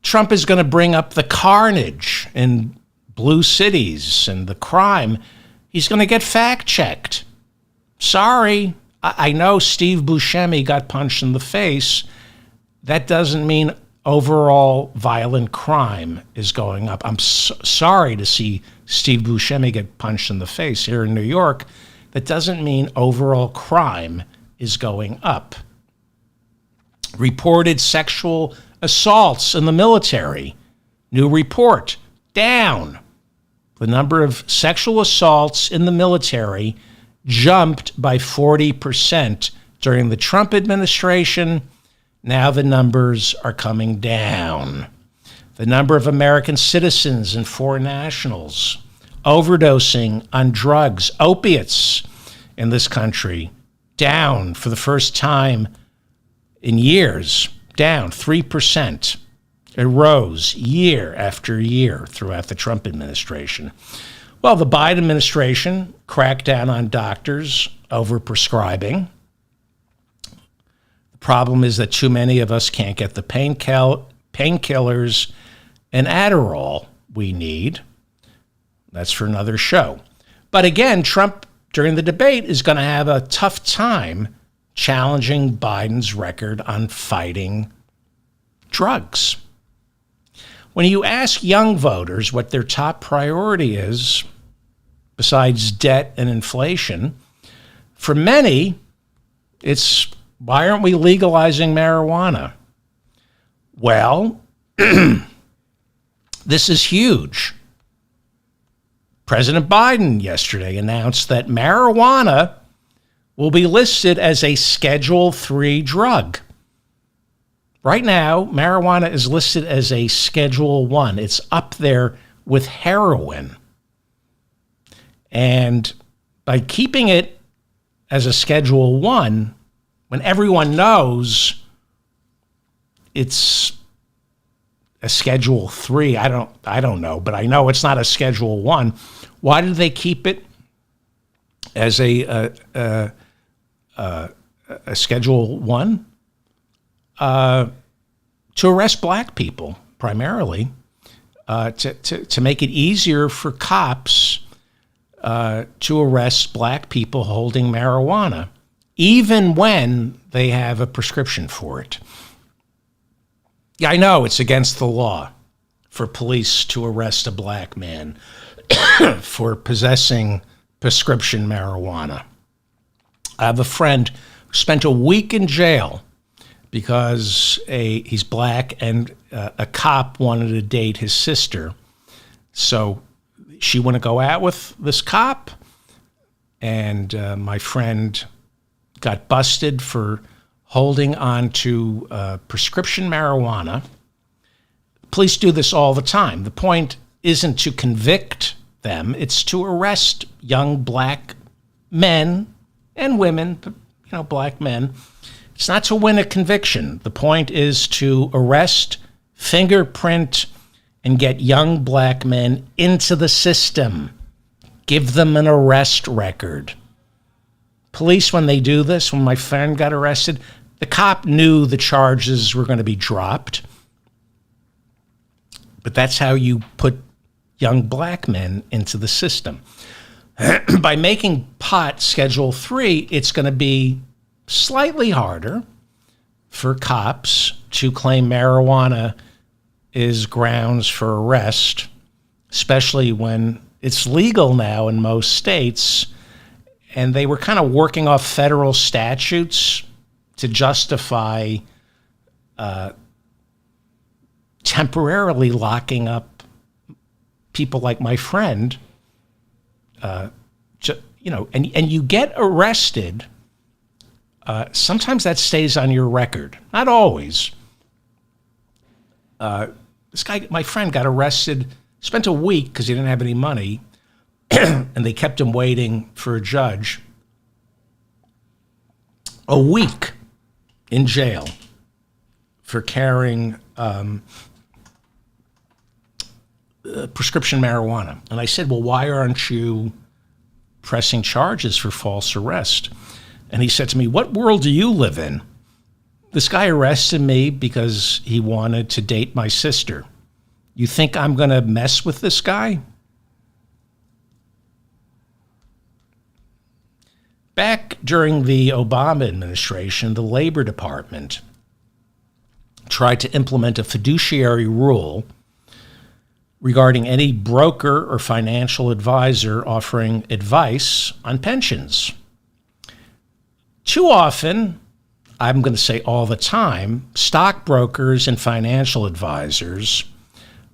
Trump is going to bring up the carnage in blue cities and the crime. He's going to get fact-checked. Sorry, I know Steve Buscemi got punched in the face. That doesn't mean overall violent crime is going up. I'm sorry to see Steve Buscemi get punched in the face here in New York. That doesn't mean overall crime is going up. Reported sexual assaults in the military. New report, down. The number of sexual assaults in the military jumped by 40% during the Trump administration. Now the numbers are coming down. The number of American citizens and foreign nationals overdosing on drugs, opiates in this country, down for the first time in years, down 3%. It rose year after year throughout the Trump administration. Well, the Biden administration cracked down on doctors overprescribing. The Problem is that too many of us can't get the painkillers and Adderall we need. That's for another show. But again, Trump, during the debate, is going to have a tough time challenging Biden's record on fighting drugs. When you ask young voters what their top priority is, besides debt and inflation, for many, it's, why aren't we legalizing marijuana? Well, this is huge. President Biden yesterday announced that marijuana will be listed as a Schedule III drug. Right now, marijuana is listed as a Schedule I. It's up there with heroin. And by keeping it as a Schedule I, when everyone knows it's a Schedule III, I don't know, but I know it's not a Schedule I. Why do they keep it as a Schedule I? To arrest black people, primarily, to make it easier for cops to arrest black people holding marijuana, even when they have a prescription for it. Yeah, I know it's against the law for police to arrest a black man for possessing prescription marijuana. I have a friend who spent a week in jail because he's black and a cop wanted to date his sister. So she wouldn't go out with this cop, and my friend got busted for holding on to prescription marijuana. Police do this all the time. The point isn't to convict them, it's to arrest young black men and women, but, black men. It's not to win a conviction. The point is to arrest, fingerprint, and get young black men into the system. Give them an arrest record. Police, when they do this, when my friend got arrested, the cop knew the charges were going to be dropped. But that's how you put young black men into the system. By making pot Schedule III, it's going to be slightly harder for cops to claim marijuana is grounds for arrest, especially when it's legal now in most states. And they were kind of working off federal statutes to justify temporarily locking up people like my friend, and you get arrested. Sometimes that stays on your record. Not always. This guy, my friend, got arrested, spent a week because he didn't have any money, and they kept him waiting for a judge. A week in jail for carrying prescription marijuana. And I said, well, why aren't you pressing charges for false arrest? And he said to me, what world do you live in? This guy arrested me because he wanted to date my sister. You think I'm going to mess with this guy? Back during the Obama administration, the Labor Department tried to implement a fiduciary rule regarding any broker or financial advisor offering advice on pensions. Too often, I'm going to say all the time, stockbrokers and financial advisors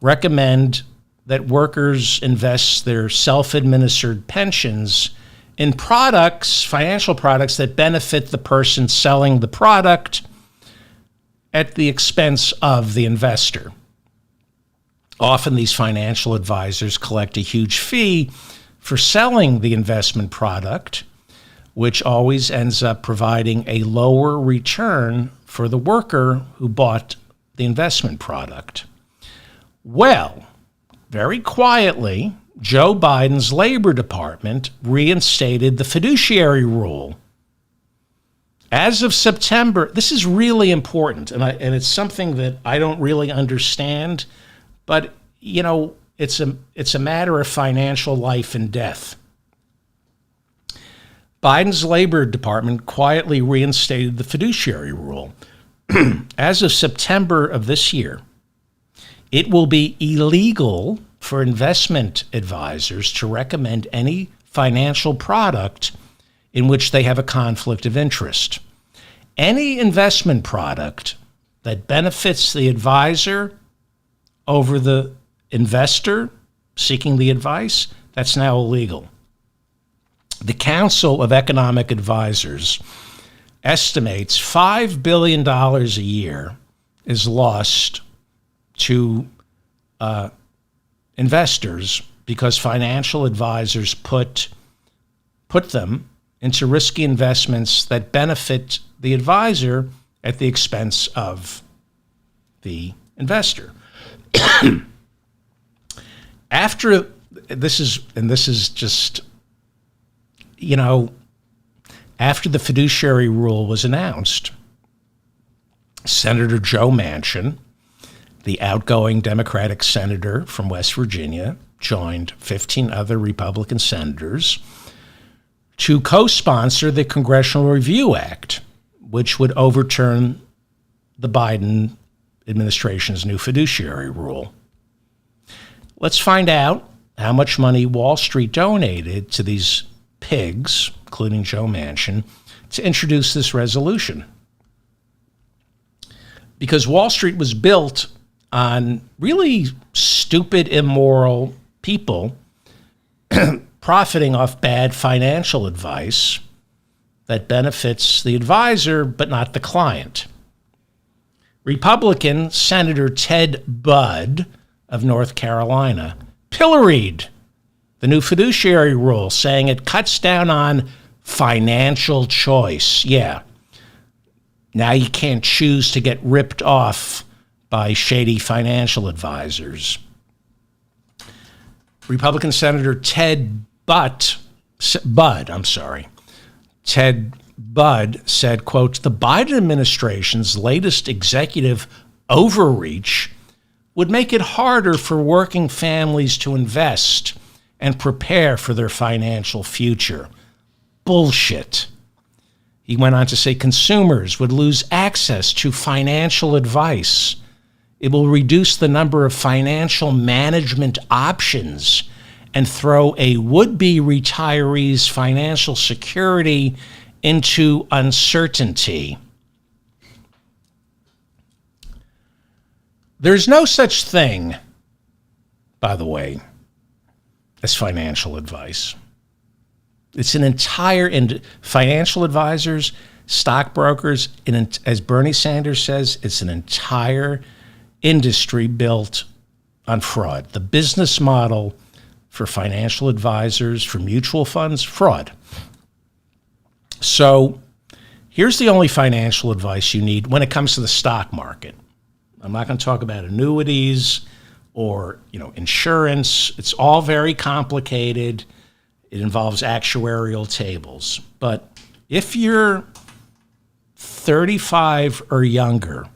recommend that workers invest their self-administered pensions in products, financial products that benefit the person selling the product at the expense of the investor. Often these financial advisors collect a huge fee for selling the investment product, which always ends up providing a lower return for the worker who bought the investment product. Well, very quietly, Joe Biden's Labor Department reinstated the fiduciary rule. As of September, this is really important, and it's something that I don't really understand, but it's a matter of financial life and death. Biden's Labor Department quietly reinstated the fiduciary rule. As of September of this year, it will be illegal for investment advisors to recommend any financial product in which they have a conflict of interest. Any investment product that benefits the advisor over the investor seeking the advice, that's now illegal. The Council of Economic Advisors estimates $5 billion a year is lost to investors because financial advisors put them into risky investments that benefit the advisor at the expense of the investor. After this is just, after the fiduciary rule was announced, Senator Joe Manchin, the outgoing Democratic senator from West Virginia, joined 15 other Republican senators to co-sponsor the Congressional Review Act, which would overturn the Biden administration's new fiduciary rule. Let's find out how much money Wall Street donated to these pigs, including Joe Manchin, to introduce this resolution. Because Wall Street was built on really stupid, immoral people profiting off bad financial advice that benefits the advisor but not the client. Republican Senator Ted Budd of North Carolina pilloried the new fiduciary rule, saying it cuts down on financial choice. Yeah. Now you can't choose to get ripped off by shady financial advisors. Republican Senator Ted Budd said, quote, "The Biden administration's latest executive overreach would make it harder for working families to invest and prepare for their financial future." Bullshit. He went on to say consumers would lose access to financial advice. It will reduce the number of financial management options and throw a would-be retiree's financial security into uncertainty. There's no such thing, by the way, as financial advice. It's an entire financial advisors, stockbrokers, as Bernie Sanders says, it's an entire industry built on fraud. The business model for financial advisors, for mutual funds, fraud. So here's the only financial advice you need when it comes to the stock market. I'm not going to talk about annuities or insurance. It's all very complicated. It involves actuarial tables. But if you're 35 or younger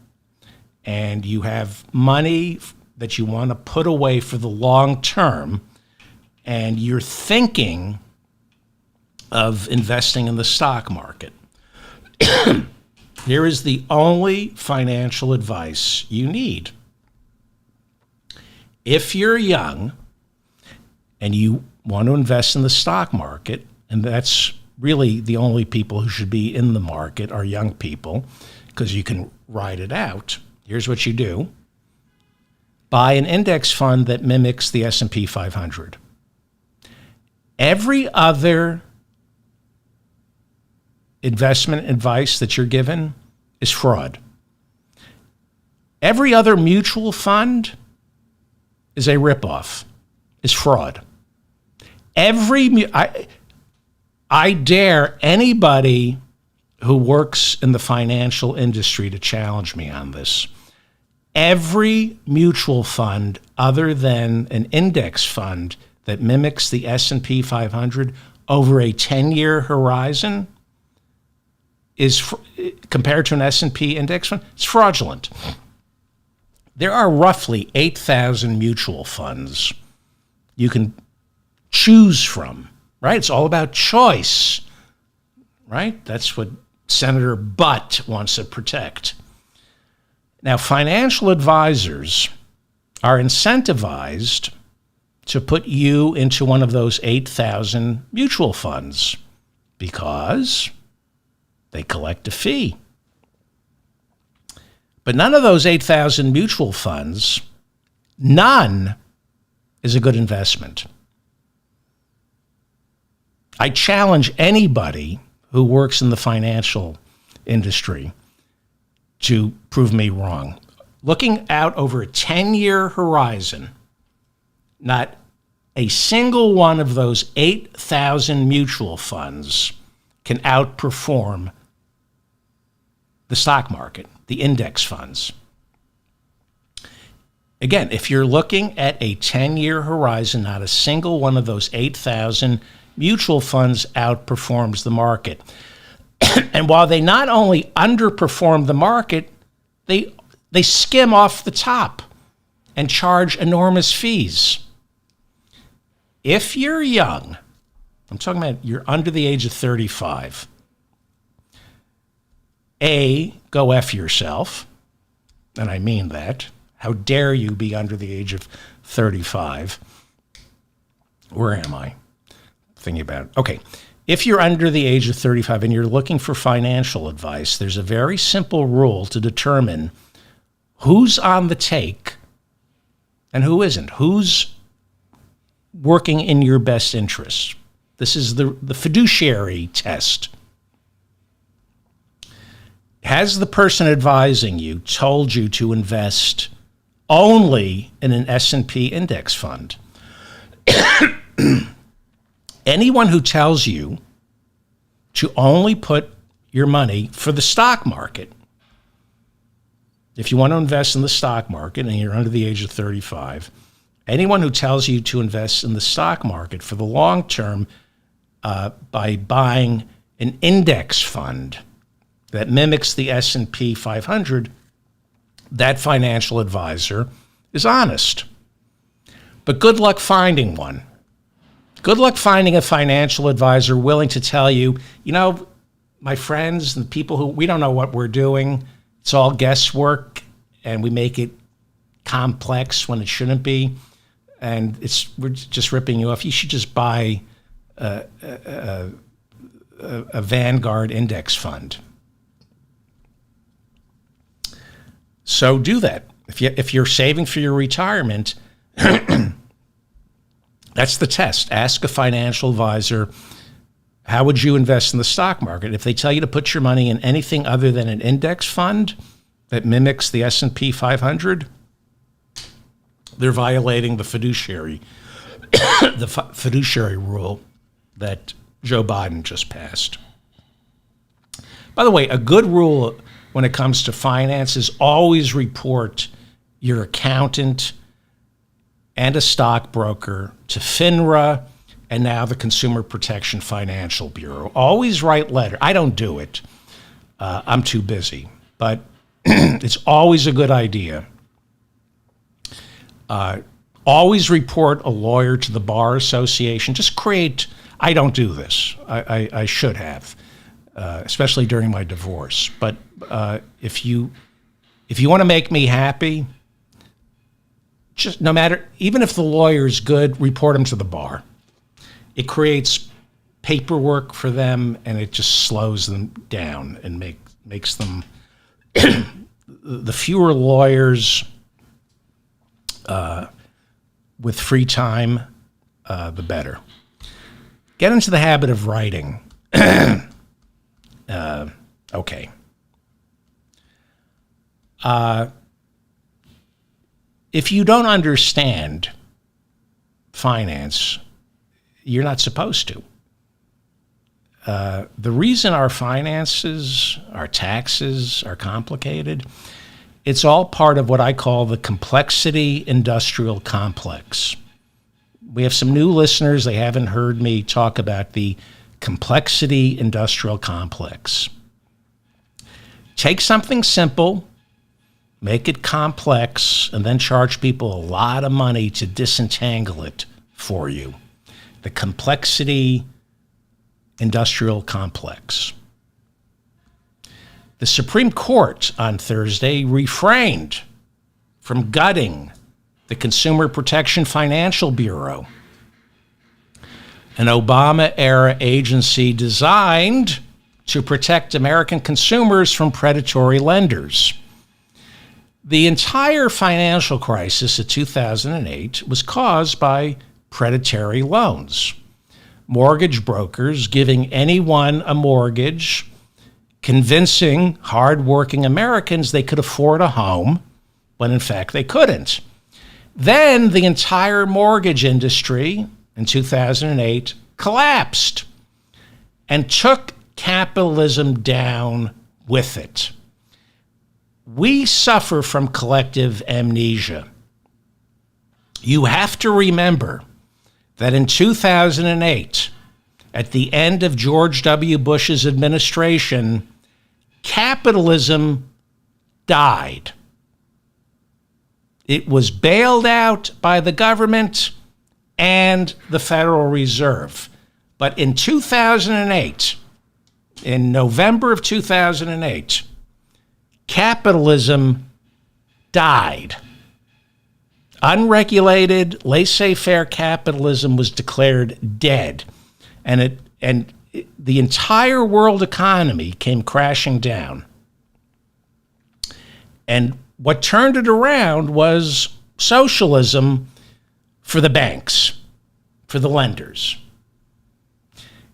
and you have money that you want to put away for the long term, and you're thinking of investing in the stock market, here is the only financial advice you need. If you're young and you want to invest in the stock market, and that's really the only people who should be in the market are young people, because you can ride it out. Here's what you do. Buy an index fund that mimics the S&P 500. Every other investment advice that you're given is fraud. Every other mutual fund is a ripoff, is fraud. I dare anybody who works in the financial industry to challenge me on this. Every mutual fund other than an index fund that mimics the S&P 500 over a 10-year horizon compared to an S&P index fund, it's fraudulent. There are roughly 8,000 mutual funds you can choose from, right? It's all about choice, right? That's what Senator Butt wants to protect. Now, financial advisors are incentivized to put you into one of those 8,000 mutual funds because they collect a fee. But none of those 8,000 mutual funds, none is a good investment. I challenge anybody who works in the financial industry to prove me wrong. Looking out over a 10-year horizon, not a single one of those 8,000 mutual funds can outperform the stock market, the index funds. Again, if you're looking at a 10-year horizon, not a single one of those 8,000 mutual funds outperforms the market. And while they not only underperform the market, they skim off the top and charge enormous fees. If you're young, I'm talking about you're under the age of 35, go F yourself, and I mean that. How dare you be under the age of 35? Where am I? Thinking about it. Okay. If you're under the age of 35 and you're looking for financial advice, there's a very simple rule to determine who's on the take and who isn't. Who's working in your best interests. This is the fiduciary test. Has the person advising you told you to invest only in an S&P index fund? Anyone who tells you to only put your money for the stock market, if you want to invest in the stock market and you're under the age of 35, anyone who tells you to invest in the stock market for the long term by buying an index fund that mimics the S&P 500, that financial advisor is honest. But good luck finding one. Good luck finding a financial advisor willing to tell you, my friends and people who, we don't know what we're doing. It's all guesswork, and we make it complex when it shouldn't be. And we're just ripping you off. You should just buy a Vanguard index fund. So do that. If you're saving for your retirement, that's the test. Ask a financial advisor, how would you invest in the stock market? If they tell you to put your money in anything other than an index fund that mimics the S&P 500, they're violating the fiduciary rule that Joe Biden just passed. By the way, a good rule when it comes to finance is always report your accountant and a stockbroker to FINRA and now the Consumer Protection Financial Bureau. Always write letter. I don't do it. I'm too busy. But it's always a good idea. Always report a lawyer to the Bar Association. Just create, I don't do this. I should have, especially during my divorce. But if you want to make me happy, just no matter, even if the lawyer's good, report him to the bar. It creates paperwork for them, and it just slows them down and makes them the fewer lawyers with free time, the better. Get into the habit of writing. Okay. If you don't understand finance, you're not supposed to. The reason our finances, our taxes are complicated, it's all part of what I call the complexity industrial complex. We have some new listeners. They haven't heard me talk about the complexity industrial complex. Take something simple, make it complex, and then charge people a lot of money to disentangle it for you. The complexity industrial complex. The Supreme Court on Thursday refrained from gutting the Consumer Protection Financial Bureau, an Obama-era agency designed to protect American consumers from predatory lenders. The entire financial crisis of 2008 was caused by predatory loans. Mortgage brokers giving anyone a mortgage, convincing hardworking Americans they could afford a home when in fact they couldn't. Then the entire mortgage industry in 2008 collapsed and took capitalism down with it. We suffer from collective amnesia. You have to remember that in 2008, at the end of George W. Bush's administration, capitalism died. It was bailed out by the government and the Federal Reserve. But in 2008, in November of 2008, capitalism died. Unregulated, laissez-faire capitalism was declared dead, and the entire world economy came crashing down. And what turned it around was socialism for the banks, for the lenders.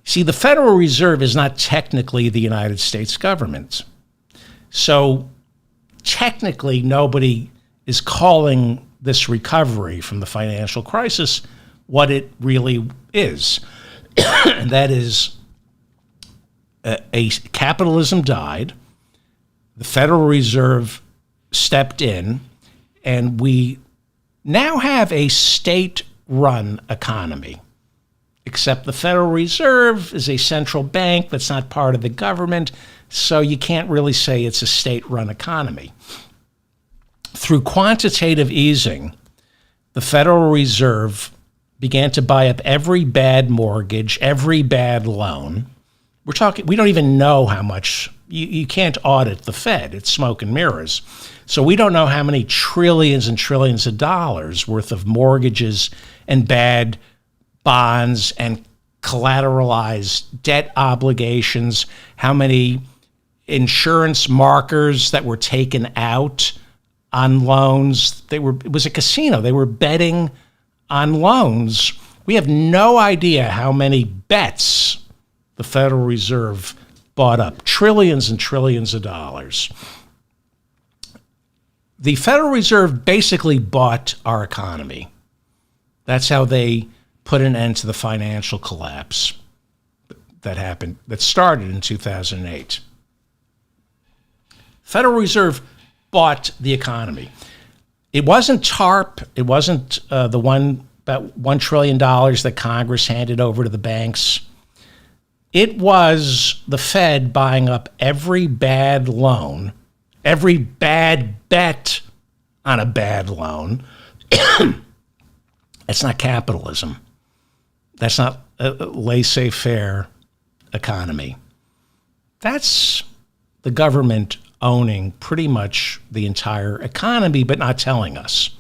See, the Federal Reserve is not technically the United States government. So technically, nobody is calling this recovery from the financial crisis what it really is. And that is, capitalism died, the Federal Reserve stepped in, and we now have a state-run economy. Except the Federal Reserve is a central bank that's not part of the government, so you can't really say it's a state-run economy. Through quantitative easing, the Federal Reserve began to buy up every bad mortgage, every bad loan. We don't even know how much. You can't audit the Fed. It's smoke and mirrors. So we don't know how many trillions and trillions of dollars worth of mortgages and bad bonds and collateralized debt obligations, how many insurance markers that were taken out on loans. It was a casino. They were betting on loans. We have no idea how many bets the Federal Reserve bought up, trillions and trillions of dollars. The Federal Reserve basically bought our economy. That's how they put an end to the financial collapse that started in 2008. Federal Reserve bought the economy. It wasn't TARP. It wasn't about $1 trillion that Congress handed over to the banks. It was the Fed buying up every bad loan, every bad bet on a bad loan. That's not capitalism. That's not a laissez-faire economy. That's the government owning pretty much the entire economy, but not telling us.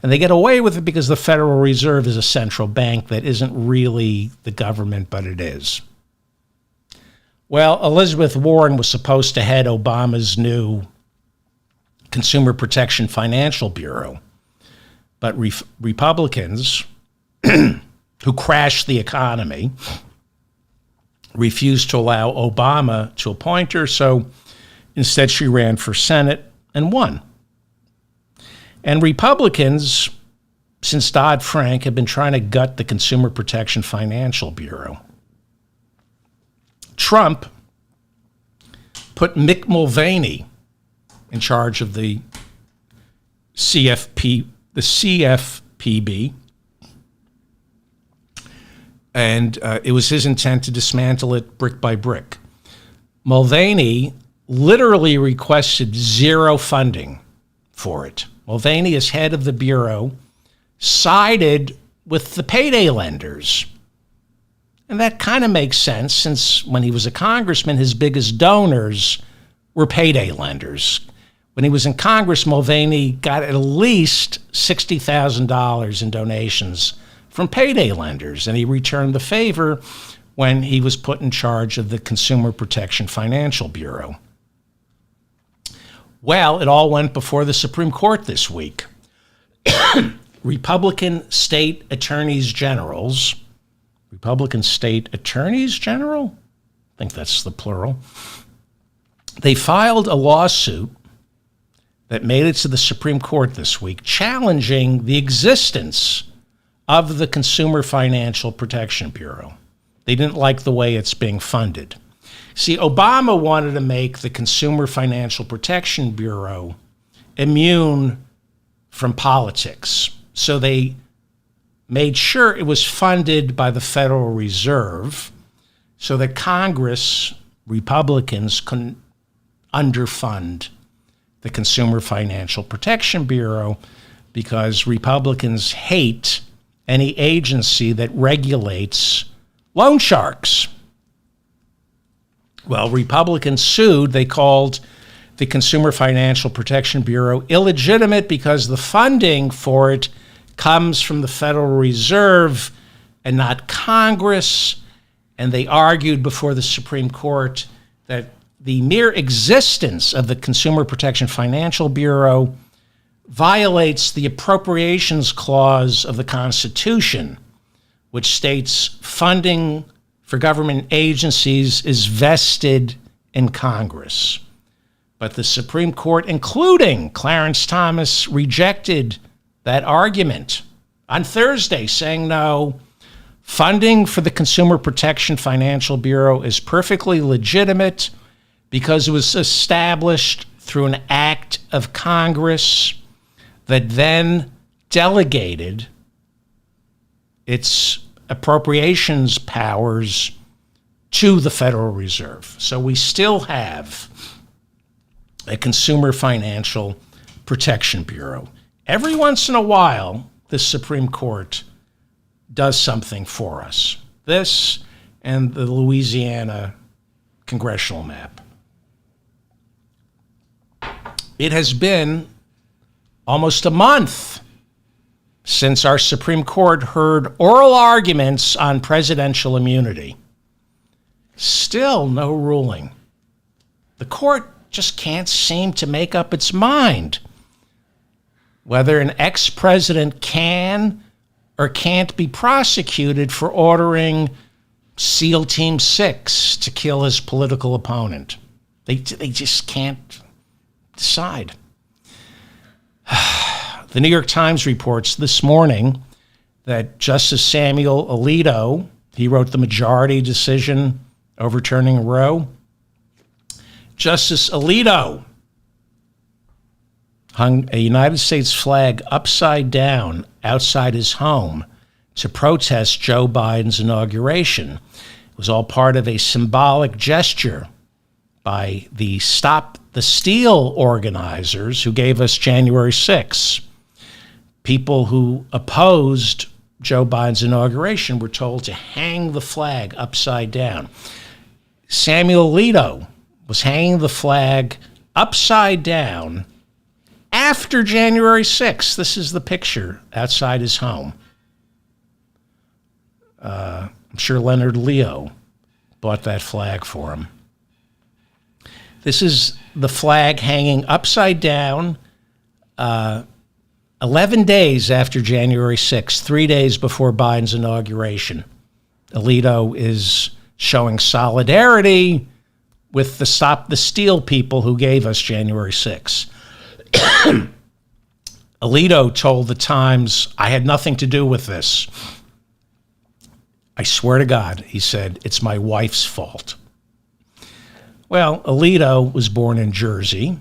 And they get away with it because the Federal Reserve is a central bank that isn't really the government, but it is. Well, Elizabeth Warren was supposed to head Obama's new Consumer Protection Financial Bureau, but Republicans, who crashed the economy, refused to allow Obama to appoint her, so instead she ran for Senate and won. And Republicans, since Dodd-Frank, have been trying to gut the Consumer Protection Financial Bureau. Trump put Mick Mulvaney in charge of the CFPB, and it was his intent to dismantle it brick by brick. Mulvaney literally requested zero funding for it. Mulvaney, as head of the Bureau, sided with the payday lenders. And that kind of makes sense, since when he was a congressman, his biggest donors were payday lenders. When he was in Congress, Mulvaney got at least $60,000 in donations from payday lenders, and he returned the favor when he was put in charge of the Consumer Protection Financial Bureau. Well, it all went before the Supreme Court this week. Republican state attorneys general? I think that's the plural. They filed a lawsuit that made it to the Supreme Court this week, challenging the existence of the Consumer Financial Protection Bureau. They didn't like the way it's being funded. See, Obama wanted to make the Consumer Financial Protection Bureau immune from politics. So they made sure it was funded by the Federal Reserve so that Congress, Republicans, couldn't underfund the Consumer Financial Protection Bureau, because Republicans hate any agency that regulates loan sharks. Well, Republicans sued. They called the Consumer Financial Protection Bureau illegitimate because the funding for it comes from the Federal Reserve and not Congress. And they argued before the Supreme Court that the mere existence of the Consumer Protection Financial Bureau violates the Appropriations Clause of the Constitution, which states funding for government agencies is vested in Congress. But the Supreme Court, including Clarence Thomas, rejected that argument on Thursday, saying no, funding for the Consumer Protection Financial Bureau is perfectly legitimate because it was established through an act of Congress that then delegated its appropriations powers to the Federal Reserve. So we still have a Consumer Financial Protection Bureau. Every once in a while, the Supreme Court does something for us. This and the Louisiana congressional map. It has been almost a month since our Supreme Court heard oral arguments on presidential immunity. Still no ruling. The court just can't seem to make up its mind whether an ex-president can or can't be prosecuted for ordering SEAL Team 6 to kill his political opponent. They just can't decide. The New York Times reports this morning that Justice Samuel Alito, he wrote the majority decision overturning Roe. Justice Alito hung a United States flag upside down outside his home to protest Joe Biden's inauguration. It was all part of a symbolic gesture by the Stop the Steal organizers who gave us January 6th. People who opposed Joe Biden's inauguration were told to hang the flag upside down. Samuel Alito was hanging the flag upside down after January 6th. This is the picture outside his home. I'm sure Leonard Leo bought that flag for him. This is the flag hanging upside down 11 days after January 6th, 3 days before Biden's inauguration. Alito is showing solidarity with the Stop the Steal people who gave us January 6th. Alito told the Times, "I had nothing to do with this. I swear to God," he said, "it's my wife's fault." Well, Alito was born in Jersey.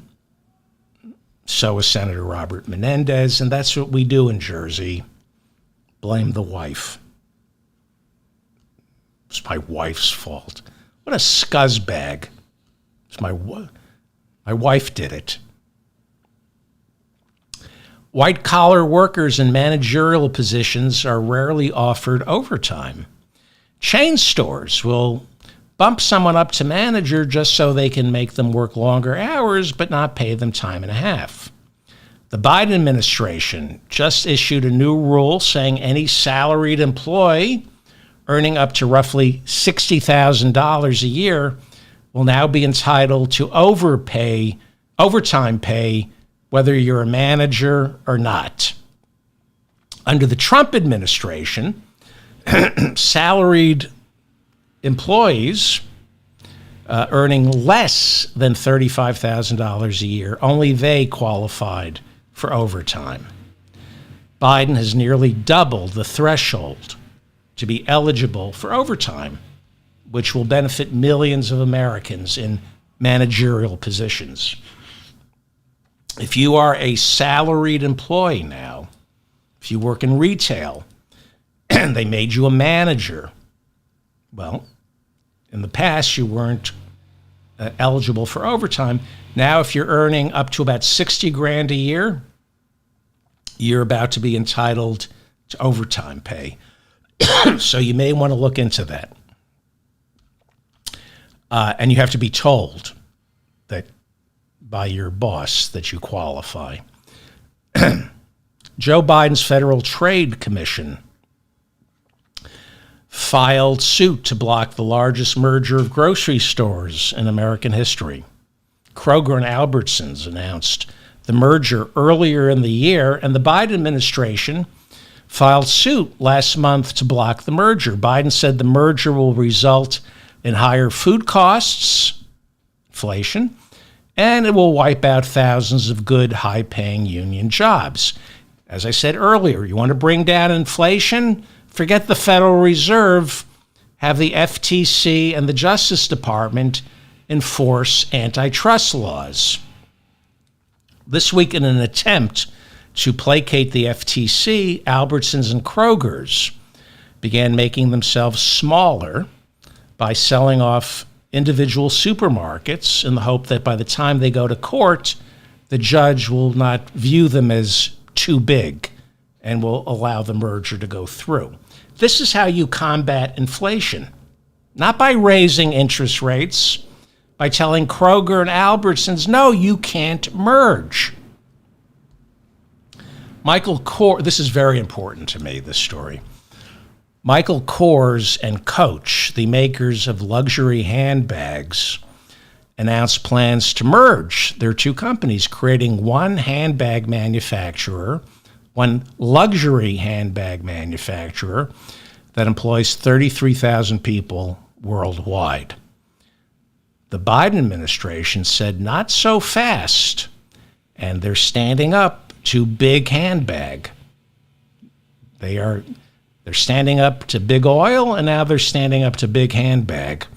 So was Senator Robert Menendez, and that's what we do in Jersey. Blame the wife. It's my wife's fault. What a scuzzbag. My wife did it. White-collar workers in managerial positions are rarely offered overtime. Chain stores will bump someone up to manager just so they can make them work longer hours but not pay them time and a half. The Biden administration just issued a new rule saying any salaried employee earning up to roughly $60,000 a year will now be entitled to overtime pay, whether you're a manager or not. Under the Trump administration, salaried employees earning less than $35,000 a year, only they qualified for overtime. Biden has nearly doubled the threshold to be eligible for overtime, which will benefit millions of Americans in managerial positions. If you are a salaried employee now, if you work in retail and they made you a manager, well, in the past you weren't eligible for overtime. Now, if you're earning up to about $60,000 a year, you're about to be entitled to overtime pay. So you may want to look into that. And you have to be told that by your boss that you qualify. Joe Biden's Federal Trade Commission filed suit to block the largest merger of grocery stores in American history. Kroger and Albertsons announced the merger earlier in the year, and the Biden administration filed suit last month to block the merger. Biden said the merger will result in higher food costs, inflation, and it will wipe out thousands of good, high-paying union jobs. As I said earlier, you want to bring down inflation? Forget the Federal Reserve. Have the FTC and the Justice Department enforce antitrust laws. This week, in an attempt to placate the FTC, Albertsons and Kroger's began making themselves smaller by selling off individual supermarkets in the hope that by the time they go to court, the judge will not view them as too big and will allow the merger to go through. This is how you combat inflation, not by raising interest rates, by telling Kroger and Albertsons, no, you can't merge. Michael Kors, this is very important to me, this story. Michael Kors and Coach, the makers of luxury handbags, announced plans to merge their two companies, creating one handbag manufacturer, one luxury handbag manufacturer that employs 33,000 people worldwide. The Biden administration said not so fast, and they're standing up to big handbag. They're standing up to big oil, and now they're standing up to big handbag.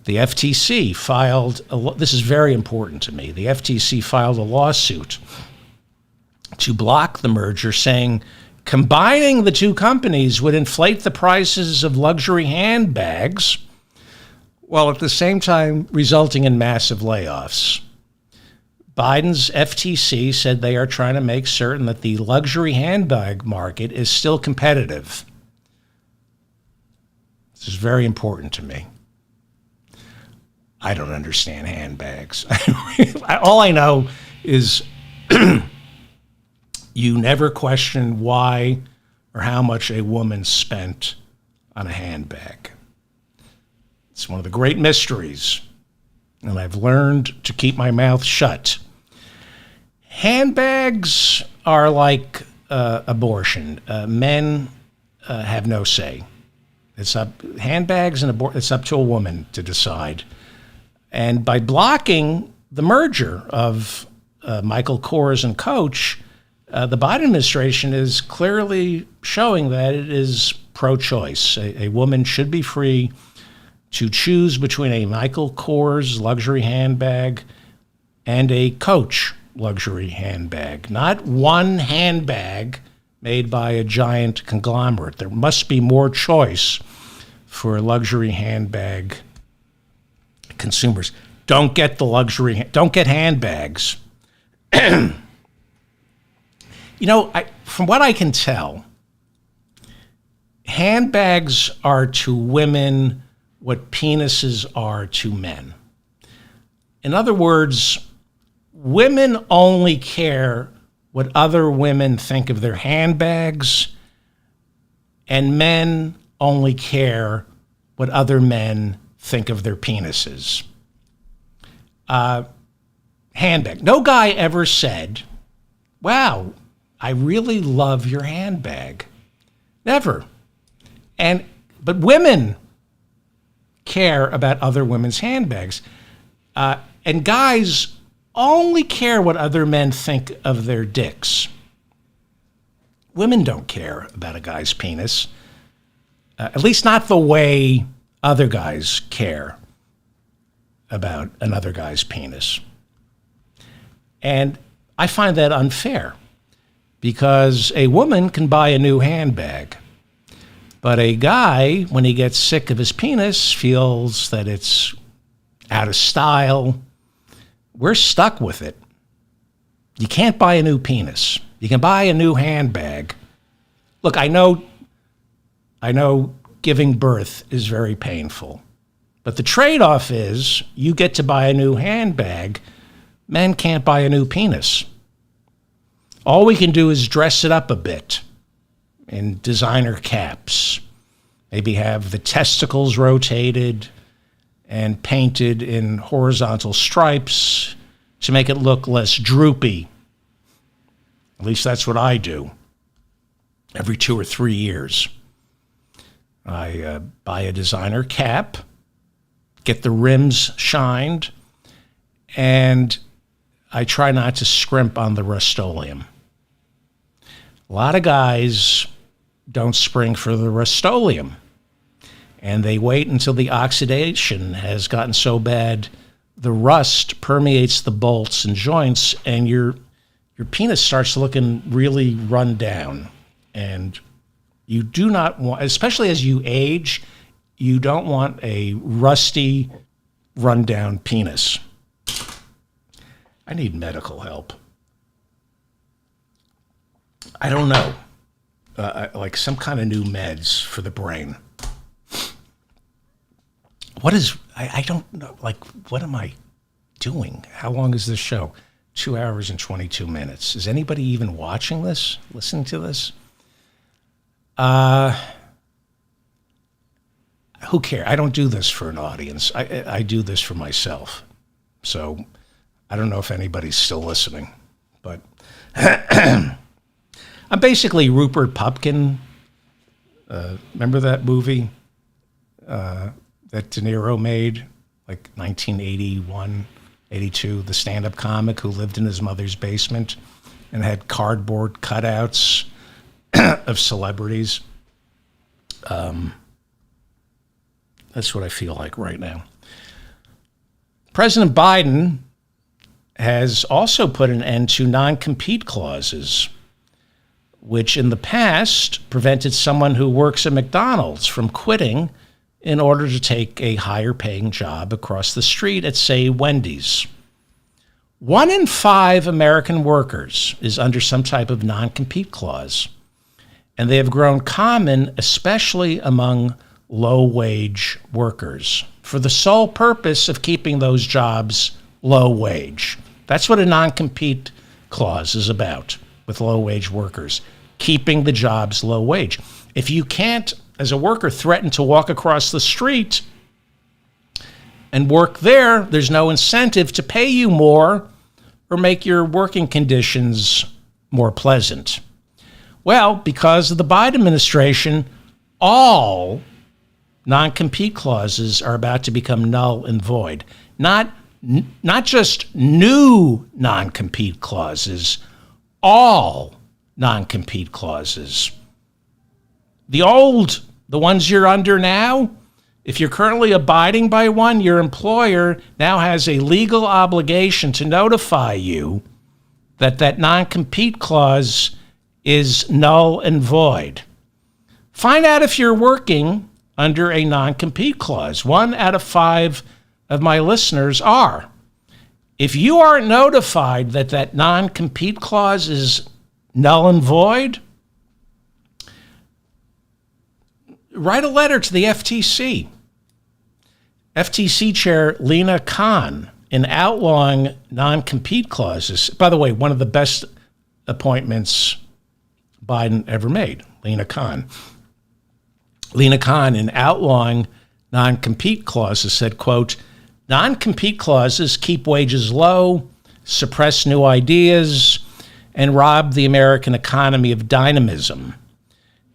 The FTC filed, this is very important to me, the FTC filed a lawsuit to block the merger, saying combining the two companies would inflate the prices of luxury handbags, while at the same time resulting in massive layoffs. Biden's FTC said they are trying to make certain that the luxury handbag market is still competitive. This is very important to me. I don't understand handbags. All I know is you never question why or how much a woman spent on a handbag. It's one of the great mysteries, and I've learned to keep my mouth shut. Handbags are like abortion. Men have no say. Handbags and it's up to a woman to decide. And by blocking the merger of Michael Kors and Coach, the Biden administration is clearly showing that it is pro-choice. A woman should be free to choose between a Michael Kors luxury handbag and a Coach luxury handbag, not one handbag made by a giant conglomerate. There must be more choice for luxury handbag consumers. don't get the luxury, don't get handbags. From what I can tell, handbags are to women what penises are to men. In other words, women only care what other women think of their handbags, and men only care what other men think of their penises. Handbag. No guy ever said, wow, I really love your handbag. Never. But women care about other women's handbags. And guys only care what other men think of their dicks. Women don't care about a guy's penis, at least not the way other guys care about another guy's penis. And I find that unfair because a woman can buy a new handbag, but a guy, when he gets sick of his penis, feels that it's out of style. We're stuck with it. You can't buy a new penis. You can buy a new handbag. Look, I know giving birth is very painful, but the trade-off is you get to buy a new handbag. Men can't buy a new penis. All we can do is dress it up a bit in designer caps. Maybe have the testicles rotated and painted in horizontal stripes to make it look less droopy. At least that's what I do. Every 2 or 3 years, I buy a designer cap, get the rims shined, and I try not to scrimp on the Rust-Oleum. A lot of guys don't spring for the Rust-Oleum, and they wait until the oxidation has gotten so bad the rust permeates the bolts and joints, and your penis starts looking really run down. And you do not want, especially as you age, you don't want a rusty, run-down penis. I need medical help. I don't know. Like some kind of new meds for the brain. I don't know, like, what am I doing? How long is this show? 2 hours and 22 minutes. Is anybody even watching this, listening to this? Who cares? I don't do this for an audience. I do this for myself. So I don't know if anybody's still listening, but I'm basically Rupert Pupkin. Remember that movie that De Niro made, like 1981, 82, the stand-up comic who lived in his mother's basement and had cardboard cutouts of celebrities? That's what I feel like right now. President Biden has also put an end to non-compete clauses, which in the past prevented someone who works at McDonald's from quitting in order to take a higher paying job across the street at, say, Wendy's. 1 in 5 American workers is under some type of non-compete clause, and they have grown common, especially among low-wage workers, for the sole purpose of keeping those jobs low wage. That's what a non-compete clause is about with low-wage workers, keeping the jobs low wage. If you can't, as a worker, threaten to walk across the street and work there, there's no incentive to pay you more or make your working conditions more pleasant. Well, because of the Biden administration, all non-compete clauses are about to become null and void. Not just new non-compete clauses, all non-compete clauses. The ones you're under now, if you're currently abiding by one, your employer now has a legal obligation to notify you that that non-compete clause is null and void. Find out if you're working under a non-compete clause. 1 out of 5 of my listeners are. If you aren't notified that that non-compete clause is null and void, write a letter to the FTC. FTC Chair Lina Khan, in outlawing non-compete clauses. By the way, one of the best appointments Biden ever made, Lina Khan. Lina Khan, in outlawing non-compete clauses, said, quote, "Non-compete clauses keep wages low, suppress new ideas, and rob the American economy of dynamism.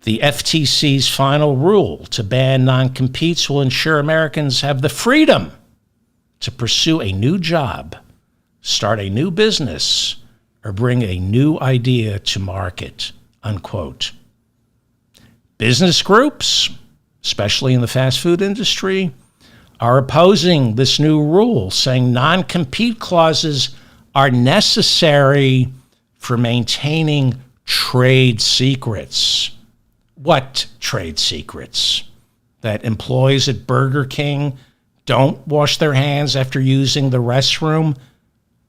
The FTC's final rule to ban non-competes will ensure Americans have the freedom to pursue a new job, start a new business, or bring a new idea to market," unquote. Business groups, especially in the fast food industry, are opposing this new rule, saying non-compete clauses are necessary for maintaining trade secrets. What trade secrets? That employees at Burger King don't wash their hands after using the restroom?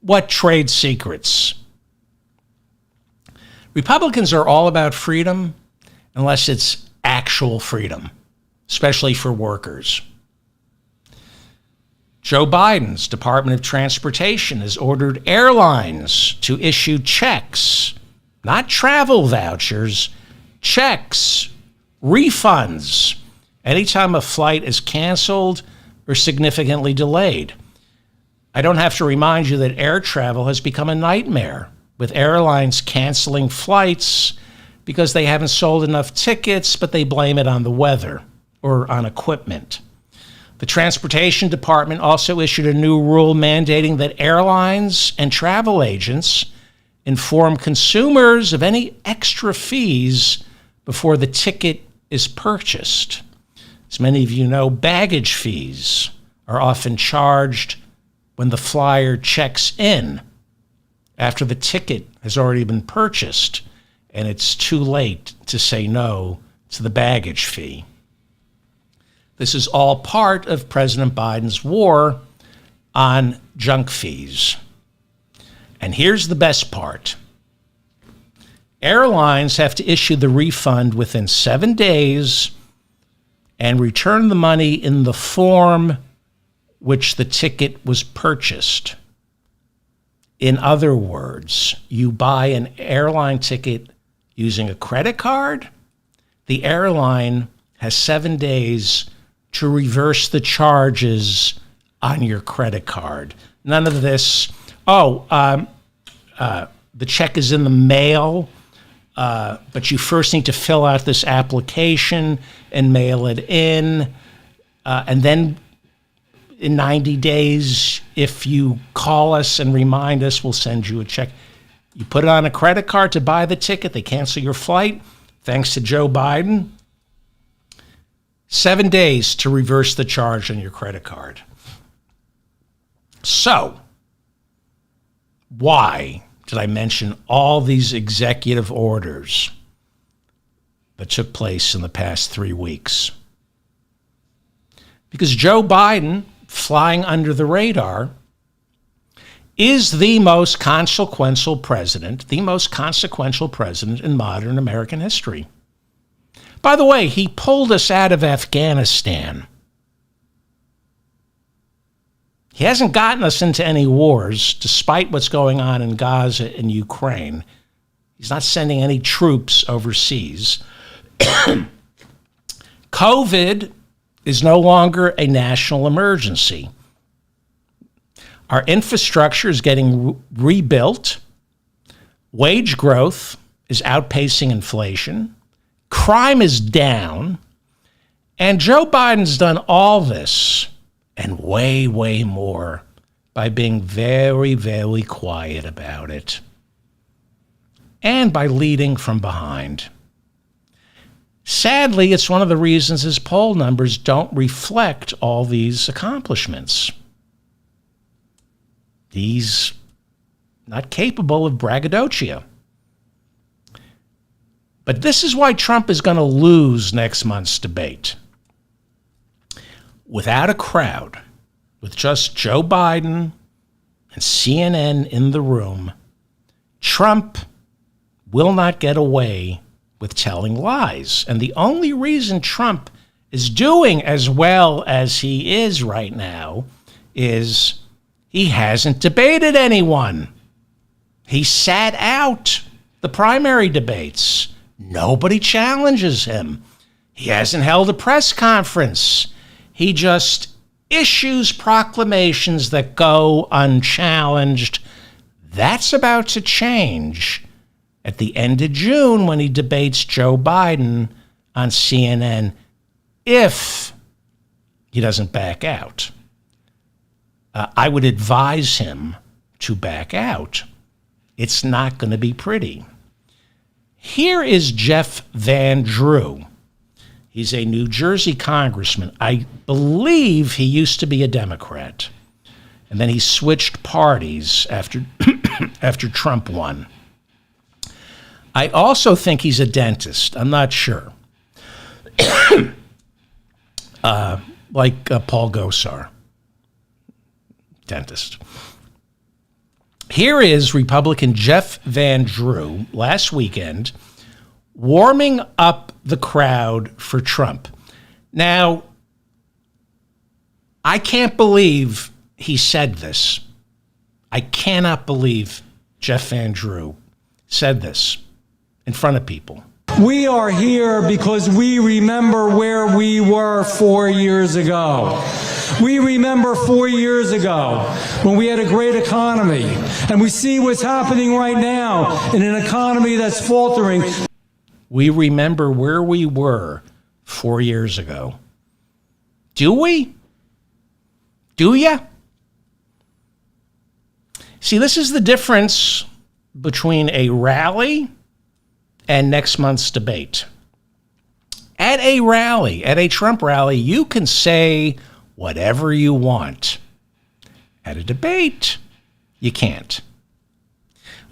What trade secrets? Republicans are all about freedom unless it's actual freedom, especially for workers. Joe Biden's Department of Transportation has ordered airlines to issue checks, not travel vouchers, checks, refunds, anytime a flight is canceled or significantly delayed. I don't have to remind you that air travel has become a nightmare, with airlines canceling flights because they haven't sold enough tickets, but they blame it on the weather or on equipment. The Transportation Department also issued a new rule mandating that airlines and travel agents inform consumers of any extra fees before the ticket is purchased. As many of you know, baggage fees are often charged when the flyer checks in after the ticket has already been purchased and it's too late to say no to the baggage fee. This is all part of President Biden's war on junk fees. And here's the best part. Airlines have to issue the refund within 7 days and return the money in the form which the ticket was purchased. In other words, you buy an airline ticket using a credit card, the airline has 7 days to reverse the charges on your credit card. None of this, the check is in the mail, but you first need to fill out this application and mail it in, and then in 90 days, if you call us and remind us, we'll send you a check. You put it on a credit card to buy the ticket, they cancel your flight, thanks to Joe Biden. 7 days to reverse the charge on your credit card. So, why did I mention all these executive orders that took place in the past 3 weeks? Because Joe Biden, flying under the radar, is the most consequential president in modern American history. By the way, he pulled us out of Afghanistan. He hasn't gotten us into any wars, despite what's going on in Gaza and Ukraine. He's not sending any troops overseas. COVID is no longer a national emergency. Our infrastructure is getting rebuilt. Wage growth is outpacing inflation. Crime is down. And Joe Biden's done all this and way, way more by being very, very quiet about it and by leading from behind. Sadly, it's one of the reasons his poll numbers don't reflect all these accomplishments. He's not capable of braggadocio. But this is why Trump is going to lose next month's debate. Without a crowd, with just Joe Biden and CNN in the room, Trump will not get away with telling lies. And the only reason Trump is doing as well as he is right now is he hasn't debated anyone. He sat out the primary debates. Nobody challenges him. He hasn't held a press conference. He just issues proclamations that go unchallenged. That's about to change at the end of June when he debates Joe Biden on CNN, if he doesn't back out. I would advise him to back out. It's not going to be pretty. Here is Jeff Van Drew. He's a New Jersey congressman. I believe he used to be a Democrat, and then he switched parties after after Trump won. I also think he's a dentist. I'm not sure. Like Paul Gosar, dentist. Here is Republican Jeff Van Drew last weekend warming up the crowd for Trump. Now, I can't believe he said this. I cannot believe Jeff Van Drew said this in front of people. We are here because we remember where we were 4 years ago. We remember 4 years ago when we had a great economy, and we see what's happening right now in an economy that's faltering. We remember where we were 4 years ago. Do we? Do ya? See, this is the difference between a rally and next month's debate. At a rally, at a Trump rally, you can say whatever you want. At a debate, you can't.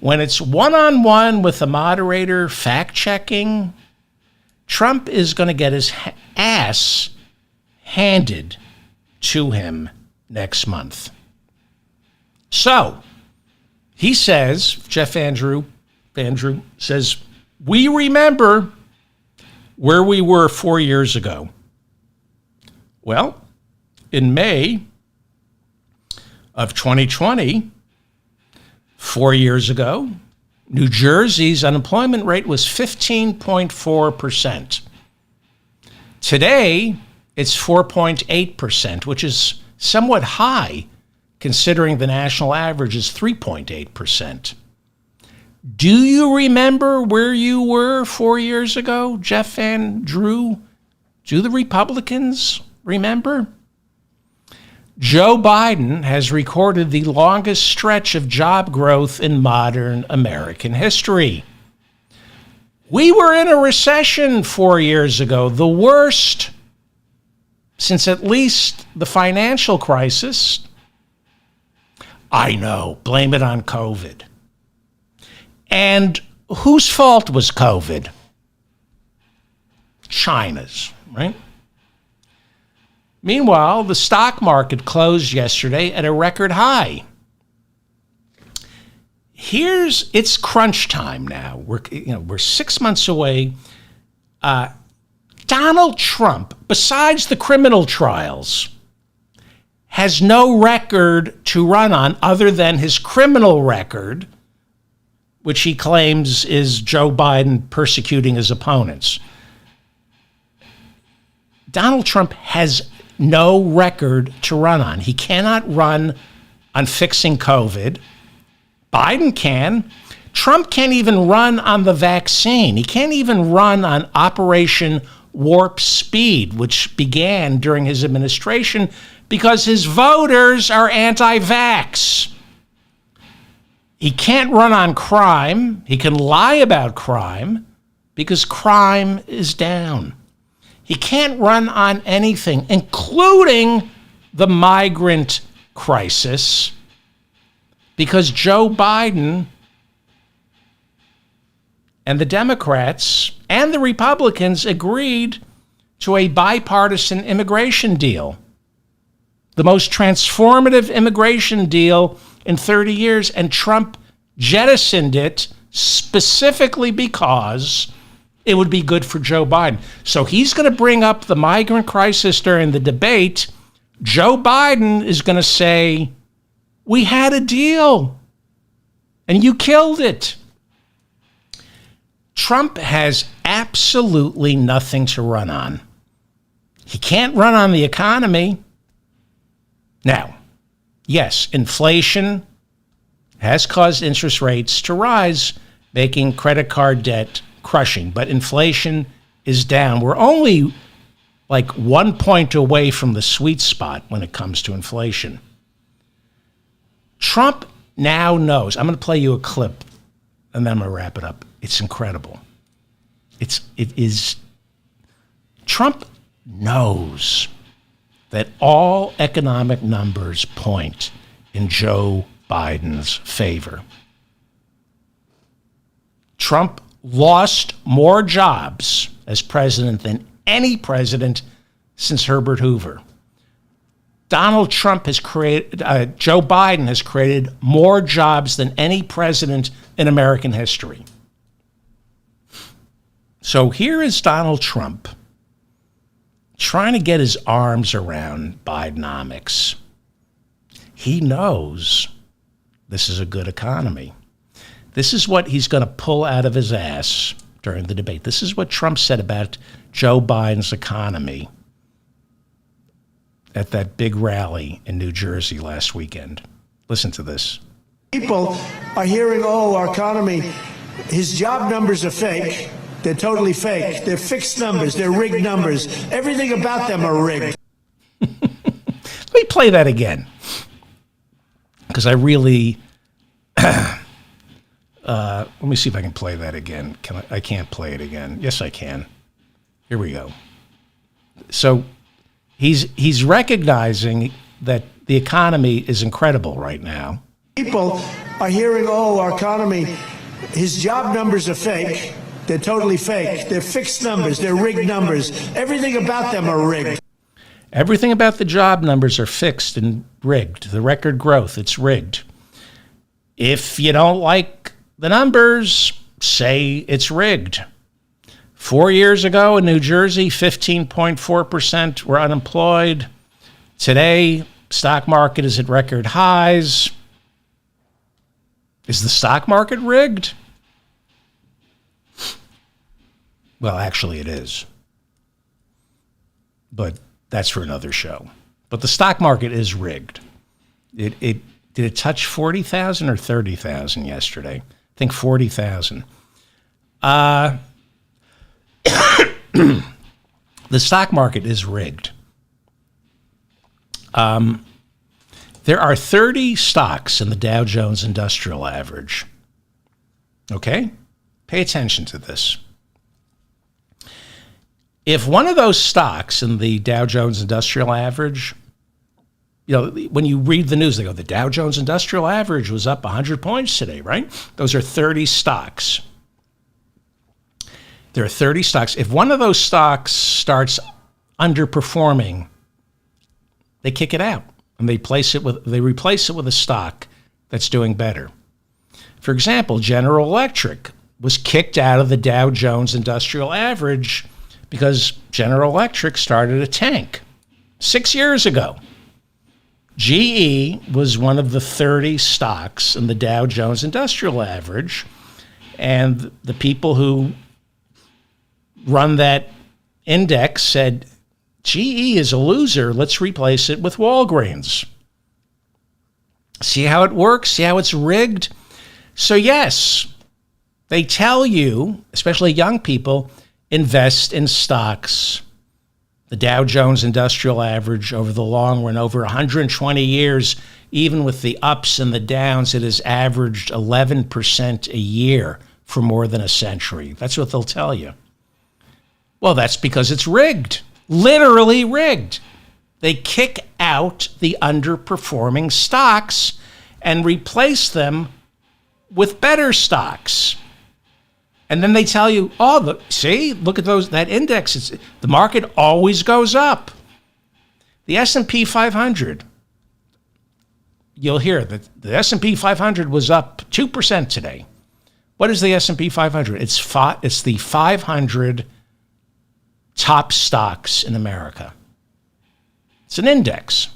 When it's one-on-one with a moderator fact-checking, Trump is going to get his ass handed to him next month. So, he says, Jeff Van Drew says, we remember where we were 4 years ago. Well, in May of 2020, 4 years ago, New Jersey's unemployment rate was 15.4%. Today, it's 4.8%, which is somewhat high considering the national average is 3.8%. Do you remember where you were 4 years ago, Jeff Van Drew? Do the Republicans remember? Joe Biden has recorded the longest stretch of job growth in modern American history. We were in a recession 4 years ago, the worst since at least the financial crisis. I know, blame it on COVID. And whose fault was COVID? China's, right? Meanwhile, the stock market closed yesterday at a record high. It's crunch time now. We're 6 months away. Donald Trump, besides the criminal trials, has no record to run on other than his criminal record, which he claims is Joe Biden persecuting his opponents. Donald Trump has no record to run on. He cannot run on fixing COVID. Biden can. Trump can't even run on the vaccine. He can't even run on Operation Warp Speed, which began during his administration because his voters are anti-vax. He can't run on crime. He can lie about crime because crime is down. He can't run on anything, including the migrant crisis, because Joe Biden and the Democrats and the Republicans agreed to a bipartisan immigration deal. the most transformative immigration deal in 30 years, and Trump jettisoned it specifically because it would be good for Joe Biden. So he's going to bring up the migrant crisis during the debate. Joe Biden is going to say, we had a deal and you killed it. Trump has absolutely nothing to run on. He can't run on the economy. Now, yes, inflation has caused interest rates to rise, making credit card debt crushing. But inflation is down. We're only like 1 point away from the sweet spot when it comes to inflation. Trump now knows. I'm going to play you a clip, and then I'm going to wrap it up. It's incredible. It is. Trump knows that all economic numbers point in Joe Biden's favor. Trump lost more jobs as president than any president since Herbert Hoover. Donald Trump has created, Joe Biden has created more jobs than any president in American history. So here is Donald Trump trying to get his arms around Bidenomics. He knows this is a good economy. This is what he's going to pull out of his ass during the debate. This is what Trump said about Joe Biden's economy at that big rally in New Jersey last weekend. Listen to this. People are hearing, oh, our economy, his job numbers are fake. They're totally fake. They're fixed numbers. They're rigged numbers. Everything about them are rigged. Let me play that again, because I really... let me see if I can play that again. I can't play it again. Yes, I can. Here we go. So he's recognizing that the economy is incredible right now. People are hearing, oh, our economy, his job numbers are fake. They're totally fake. They're fixed numbers. They're rigged numbers. Everything about them are rigged. Everything about the job numbers are fixed and rigged. The record growth, it's rigged. If you don't like the numbers, say it's rigged. 4 years ago in New Jersey, 15.4% were unemployed. Today, stock market is at record highs. Is the stock market rigged? Well, actually it is. But that's for another show. But the stock market is rigged. Did it touch 40,000 or 30,000 yesterday? I think 40,000. The stock market is rigged. There are 30 stocks in the Dow Jones Industrial Average. Okay? Pay attention to this. If one of those stocks in the Dow Jones Industrial Average, you know, when you read the news, they go, the Dow Jones Industrial Average was up 100 points today, right? Those are 30 stocks. There are 30 stocks. If one of those stocks starts underperforming, they kick it out and they replace it with a stock that's doing better. For example, General Electric was kicked out of the Dow Jones Industrial Average because General Electric started a tank 6 years ago. GE was one of the 30 stocks in the Dow Jones Industrial Average, and the people who run that index said, GE is a loser, let's replace it with Walgreens. See how it works? See how it's rigged? So yes, they tell you, especially young people, invest in stocks. The Dow Jones Industrial Average over the long run, over 120 years, even with the ups and the downs, it has averaged 11% a year for more than a century. That's what they'll tell you. Well, that's because it's rigged, literally rigged. They kick out the underperforming stocks and replace them with better stocks. And then they tell you, oh, see, look at that index. The market always goes up. The S&P 500 you'll hear that the S&P 500 was up 2% today. What is the S&P 500? It's the 500 top stocks in America. It's an index.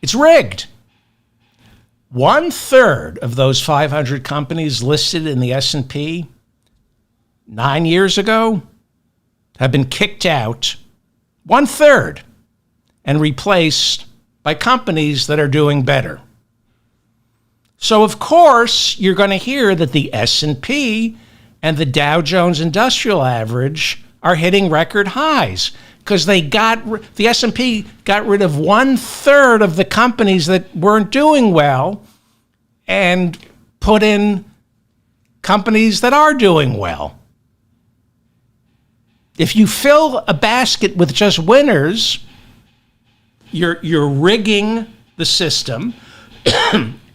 It's rigged. 1/3 of those 500 companies listed in the S&P 9 years ago have been kicked out, 1/3, and replaced by companies that are doing better. So, of course, you're going to hear that the S&P and the Dow Jones Industrial Average are hitting record highs because the S&P got rid of 1/3 of the companies that weren't doing well and put in companies that are doing well. If you fill a basket with just winners, you're rigging the system,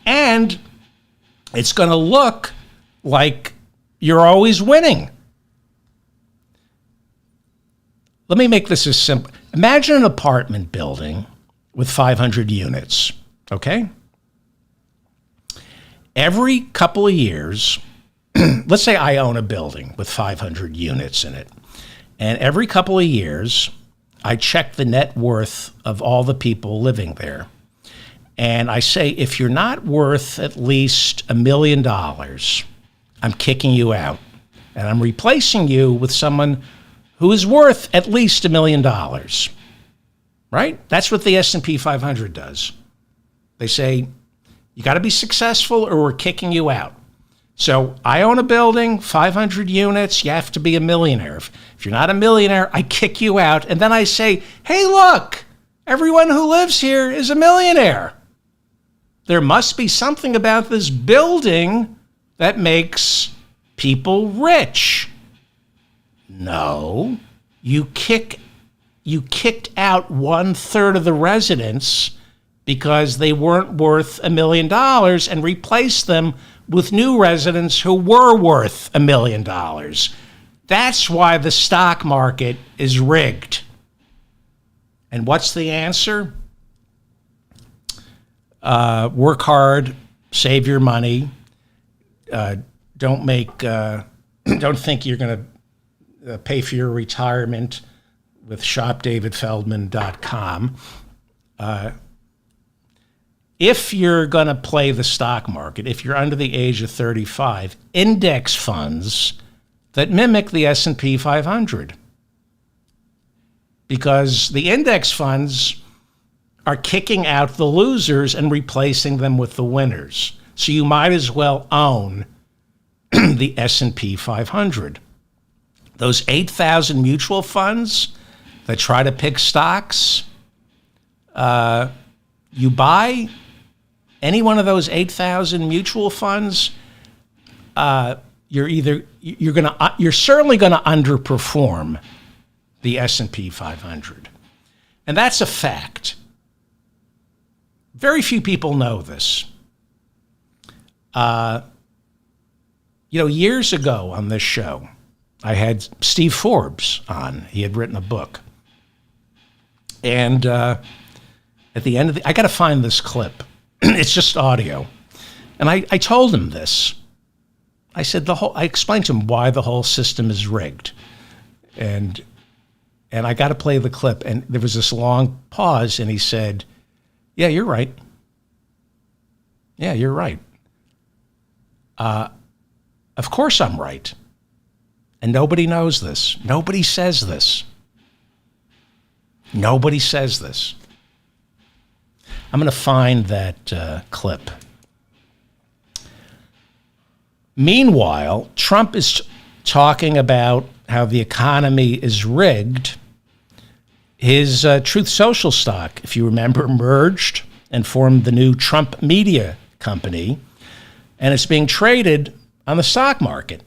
and it's going to look like you're always winning. Let me make this as simple. Imagine an apartment building with 500 units, okay? Every couple of years, let's say I own a building with 500 units in it, and every couple of years, I check the net worth of all the people living there. And I say, if you're not worth at least $1 million, I'm kicking you out. And I'm replacing you with someone who is worth at least $1 million. Right? That's what the S&P 500 does. They say, you got to be successful or we're kicking you out. So I own a building, 500 units, you have to be a millionaire. If you're not a millionaire, I kick you out. And then I say, hey, look, everyone who lives here is a millionaire. There must be something about this building that makes people rich. No, you kicked out 1/3 of the residents because they weren't worth $1 million and replaced them with new residents who were worth $1 million. That's why the stock market is rigged. And what's the answer? Work hard, save your money. Don't think you're going to pay for your retirement with shopdavidfeldman.com. If you're going to play the stock market, if you're under the age of 35, index funds that mimic the S&P 500. Because the index funds are kicking out the losers and replacing them with the winners. So you might as well own the S&P 500. Those 8,000 mutual funds that try to pick stocks, you buy any one of those 8,000 mutual funds, you're certainly going to underperform the S&P 500. And that's a fact. Very few people know this. Years ago on this show, I had Steve Forbes on. He had written a book. And at the end of I got to find this clip. It's just audio. And I told him this. I said I explained to him why the whole system is rigged. And I got to play the clip. And there was this long pause, and he said, yeah, you're right. Yeah, you're right. Of course I'm right. And nobody knows this. Nobody says this. Nobody says this. I'm going to find that clip. Meanwhile, Trump is talking about how the economy is rigged. His Truth Social stock, if you remember, merged and formed the new Trump Media company, and it's being traded on the stock market.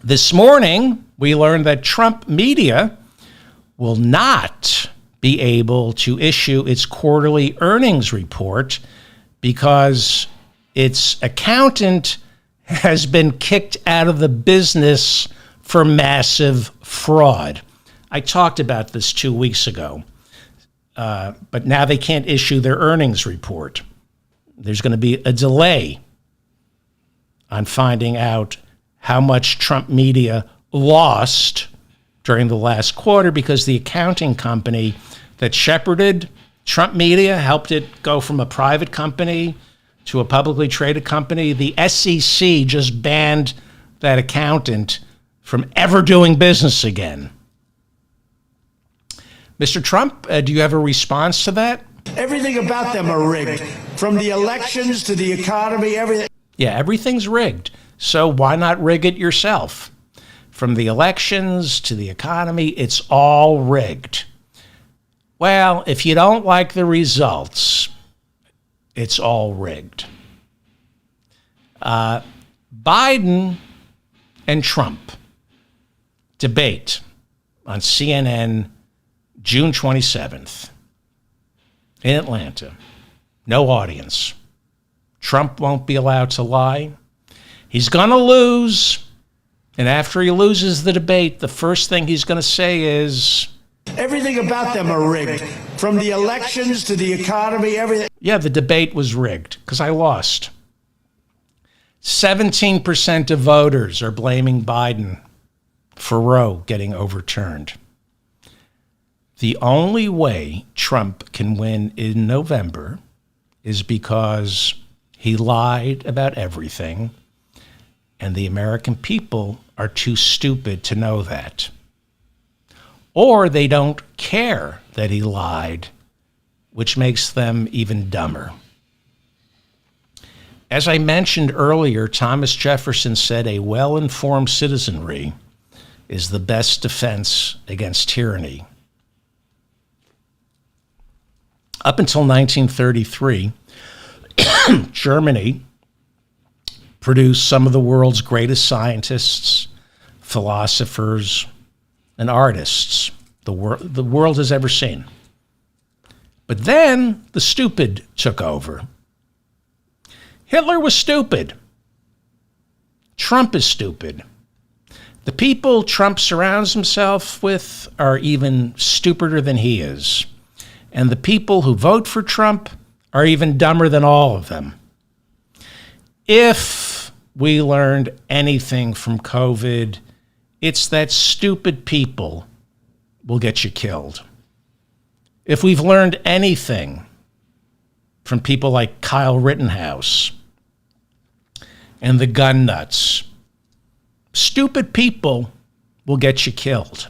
This morning, we learned that Trump Media will not be able to issue its quarterly earnings report because its accountant has been kicked out of the business for massive fraud. I talked about this 2 weeks ago. but now they can't issue their earnings report. There's going to be a delay on finding out how much Trump media lost during the last quarter because the accounting company that shepherded Trump media helped it go from a private company to a publicly traded company. The SEC just banned that accountant from ever doing business again. Mr. Trump, do you have a response to that? Everything about them are rigged, from the elections to the economy, everything. Yeah, everything's rigged. So why not rig it yourself? From the elections to the economy, it's all rigged. Well, if you don't like the results, it's all rigged. Biden and Trump debate on CNN June 27th in Atlanta. No audience. Trump won't be allowed to lie. He's going to lose. And after he loses the debate, the first thing he's going to say is, Everything about them are rigged, from the elections to the economy, everything. yeah, the debate was rigged because I lost. 17% of voters are blaming Biden for Roe getting overturned. The only way Trump can win in November is because he lied about everything, and the American people are too stupid to know that. Or they don't care that he lied, which makes them even dumber. As I mentioned earlier, Thomas Jefferson said a well-informed citizenry is the best defense against tyranny. Up until 1933, Germany produced some of the world's greatest scientists, philosophers, and artists the world has ever seen. But then the stupid took over. Hitler was stupid. Trump is stupid. The people Trump surrounds himself with are even stupider than he is. And the people who vote for Trump are even dumber than all of them. If we learned anything from COVID, it's that stupid people will get you killed. If we've learned anything from people like Kyle Rittenhouse and the gun nuts, stupid people will get you killed.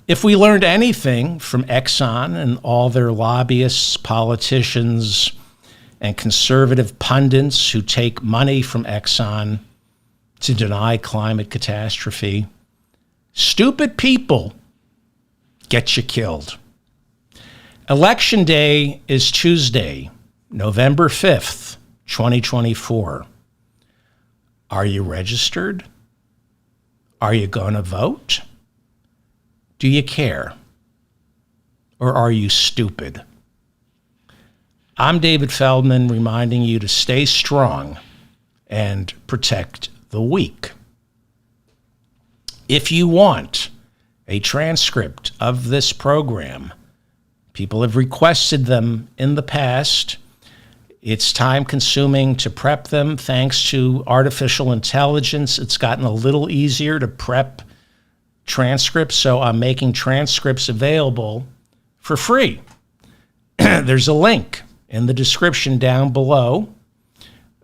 If we learned anything from Exxon and all their lobbyists, politicians, and conservative pundits who take money from Exxon to deny climate catastrophe, stupid people get you killed. Election day is Tuesday, November 5th, 2024. Are you registered? Are you going to vote? Do you care? Or are you stupid? I'm David Feldman, reminding you to stay strong and protect the weak. If you want a transcript of this program, people have requested them in the past. It's time-consuming to prep them. Thanks to artificial intelligence, it's gotten a little easier to prep transcripts, so I'm making transcripts available for free. There's a link in the description down below,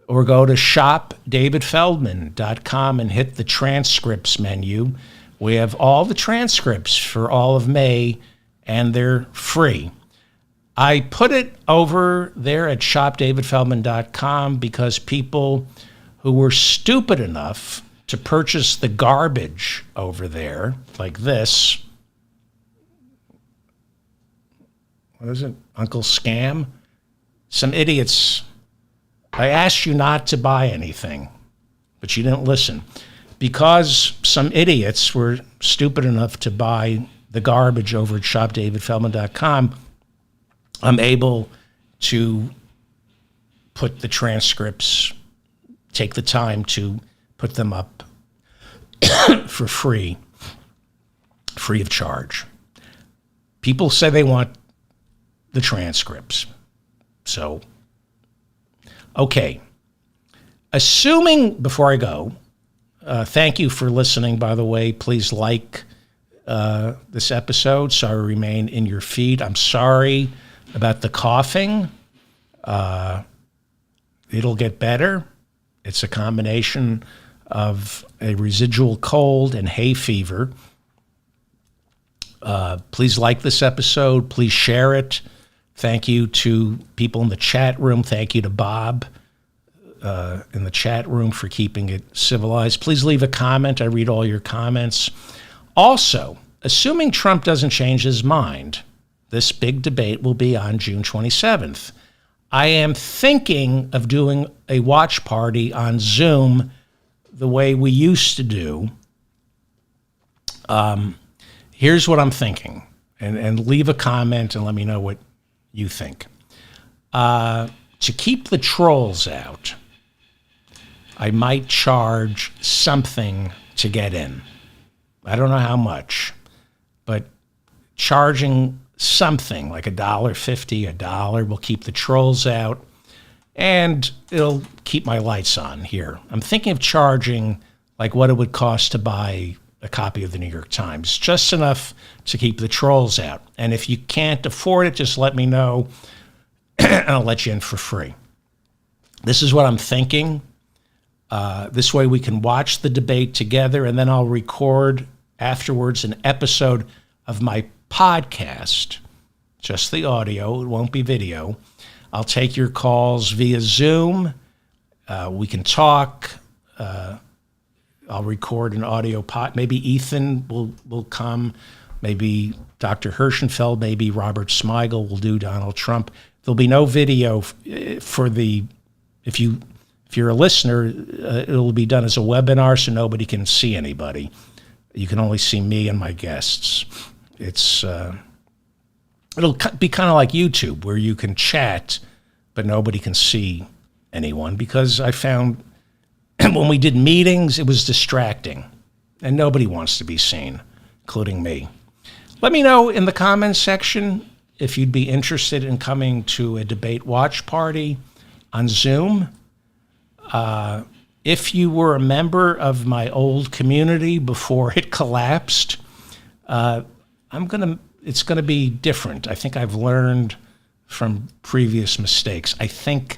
or go to shopdavidfeldman.com and hit the transcripts menu. We have all the transcripts for all of May, and they're free. I put it over there at shopdavidfeldman.com because people who were stupid enough to purchase the garbage over there, like this. What is it? Uncle Scam? Some idiots. I asked you not to buy anything, but you didn't listen. Because some idiots were stupid enough to buy the garbage over at shopdavidfeldman.com, I'm able to put the transcripts, take the time to put them up for free of charge. people say they want the transcripts. So, okay. Assuming, before I go, thank you for listening, by the way. Please like this episode so I remain in your feed. I'm sorry about the coughing. It'll get better. It's a combination of a residual cold and hay fever. Please like this episode. Please share it. Thank you to people in the chat room. Thank you to Bob in the chat room for keeping it civilized. Please leave a comment. I read all your comments. Also, assuming Trump doesn't change his mind, this big debate will be on June 27th. I am thinking of doing a watch party on Zoom the way we used to do. Here's what I'm thinking, and leave a comment and let me know what you think. To keep the trolls out, I might charge something to get in. I don't know how much, but charging something like $1.50, $1 will keep the trolls out, and it'll keep my lights on here. I'm thinking of charging like what it would cost to buy a copy of the New York Times, just enough to keep the trolls out. And if you can't afford it, just let me know, and I'll let you in for free. This is what I'm thinking. This way we can watch the debate together, and then I'll record afterwards an episode of my podcast, just the audio. It won't be video. I'll take your calls via Zoom. We can talk. I'll record an audio pod. Maybe Ethan will come. Maybe Dr. Hirschenfeld. Maybe Robert Smigel will do Donald Trump. There'll be no video for the, if you're a listener, it'll be done as a webinar so nobody can see anybody. You can only see me and my guests. It'll be kind of like YouTube where you can chat, but nobody can see anyone, because I found when we did meetings, it was distracting and nobody wants to be seen, including me. Let me know in the comments section if you'd be interested in coming to a debate watch party on Zoom. If you were a member of my old community before it collapsed, it's gonna be different. I think I've learned from previous mistakes. I think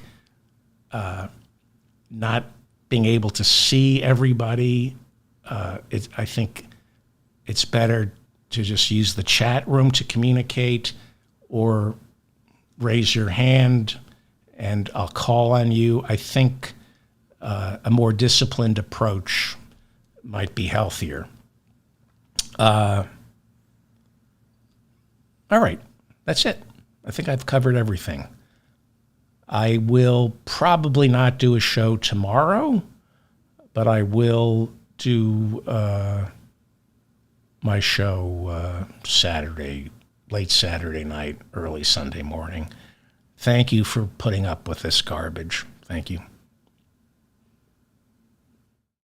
not being able to see everybody, I think it's better to just use the chat room to communicate, or raise your hand and I'll call on you. I think a more disciplined approach might be healthier. All right, that's it. I think I've covered everything. I will probably not do a show tomorrow, but I will do my show Saturday, late Saturday night, early Sunday morning. Thank you for putting up with this garbage. Thank you.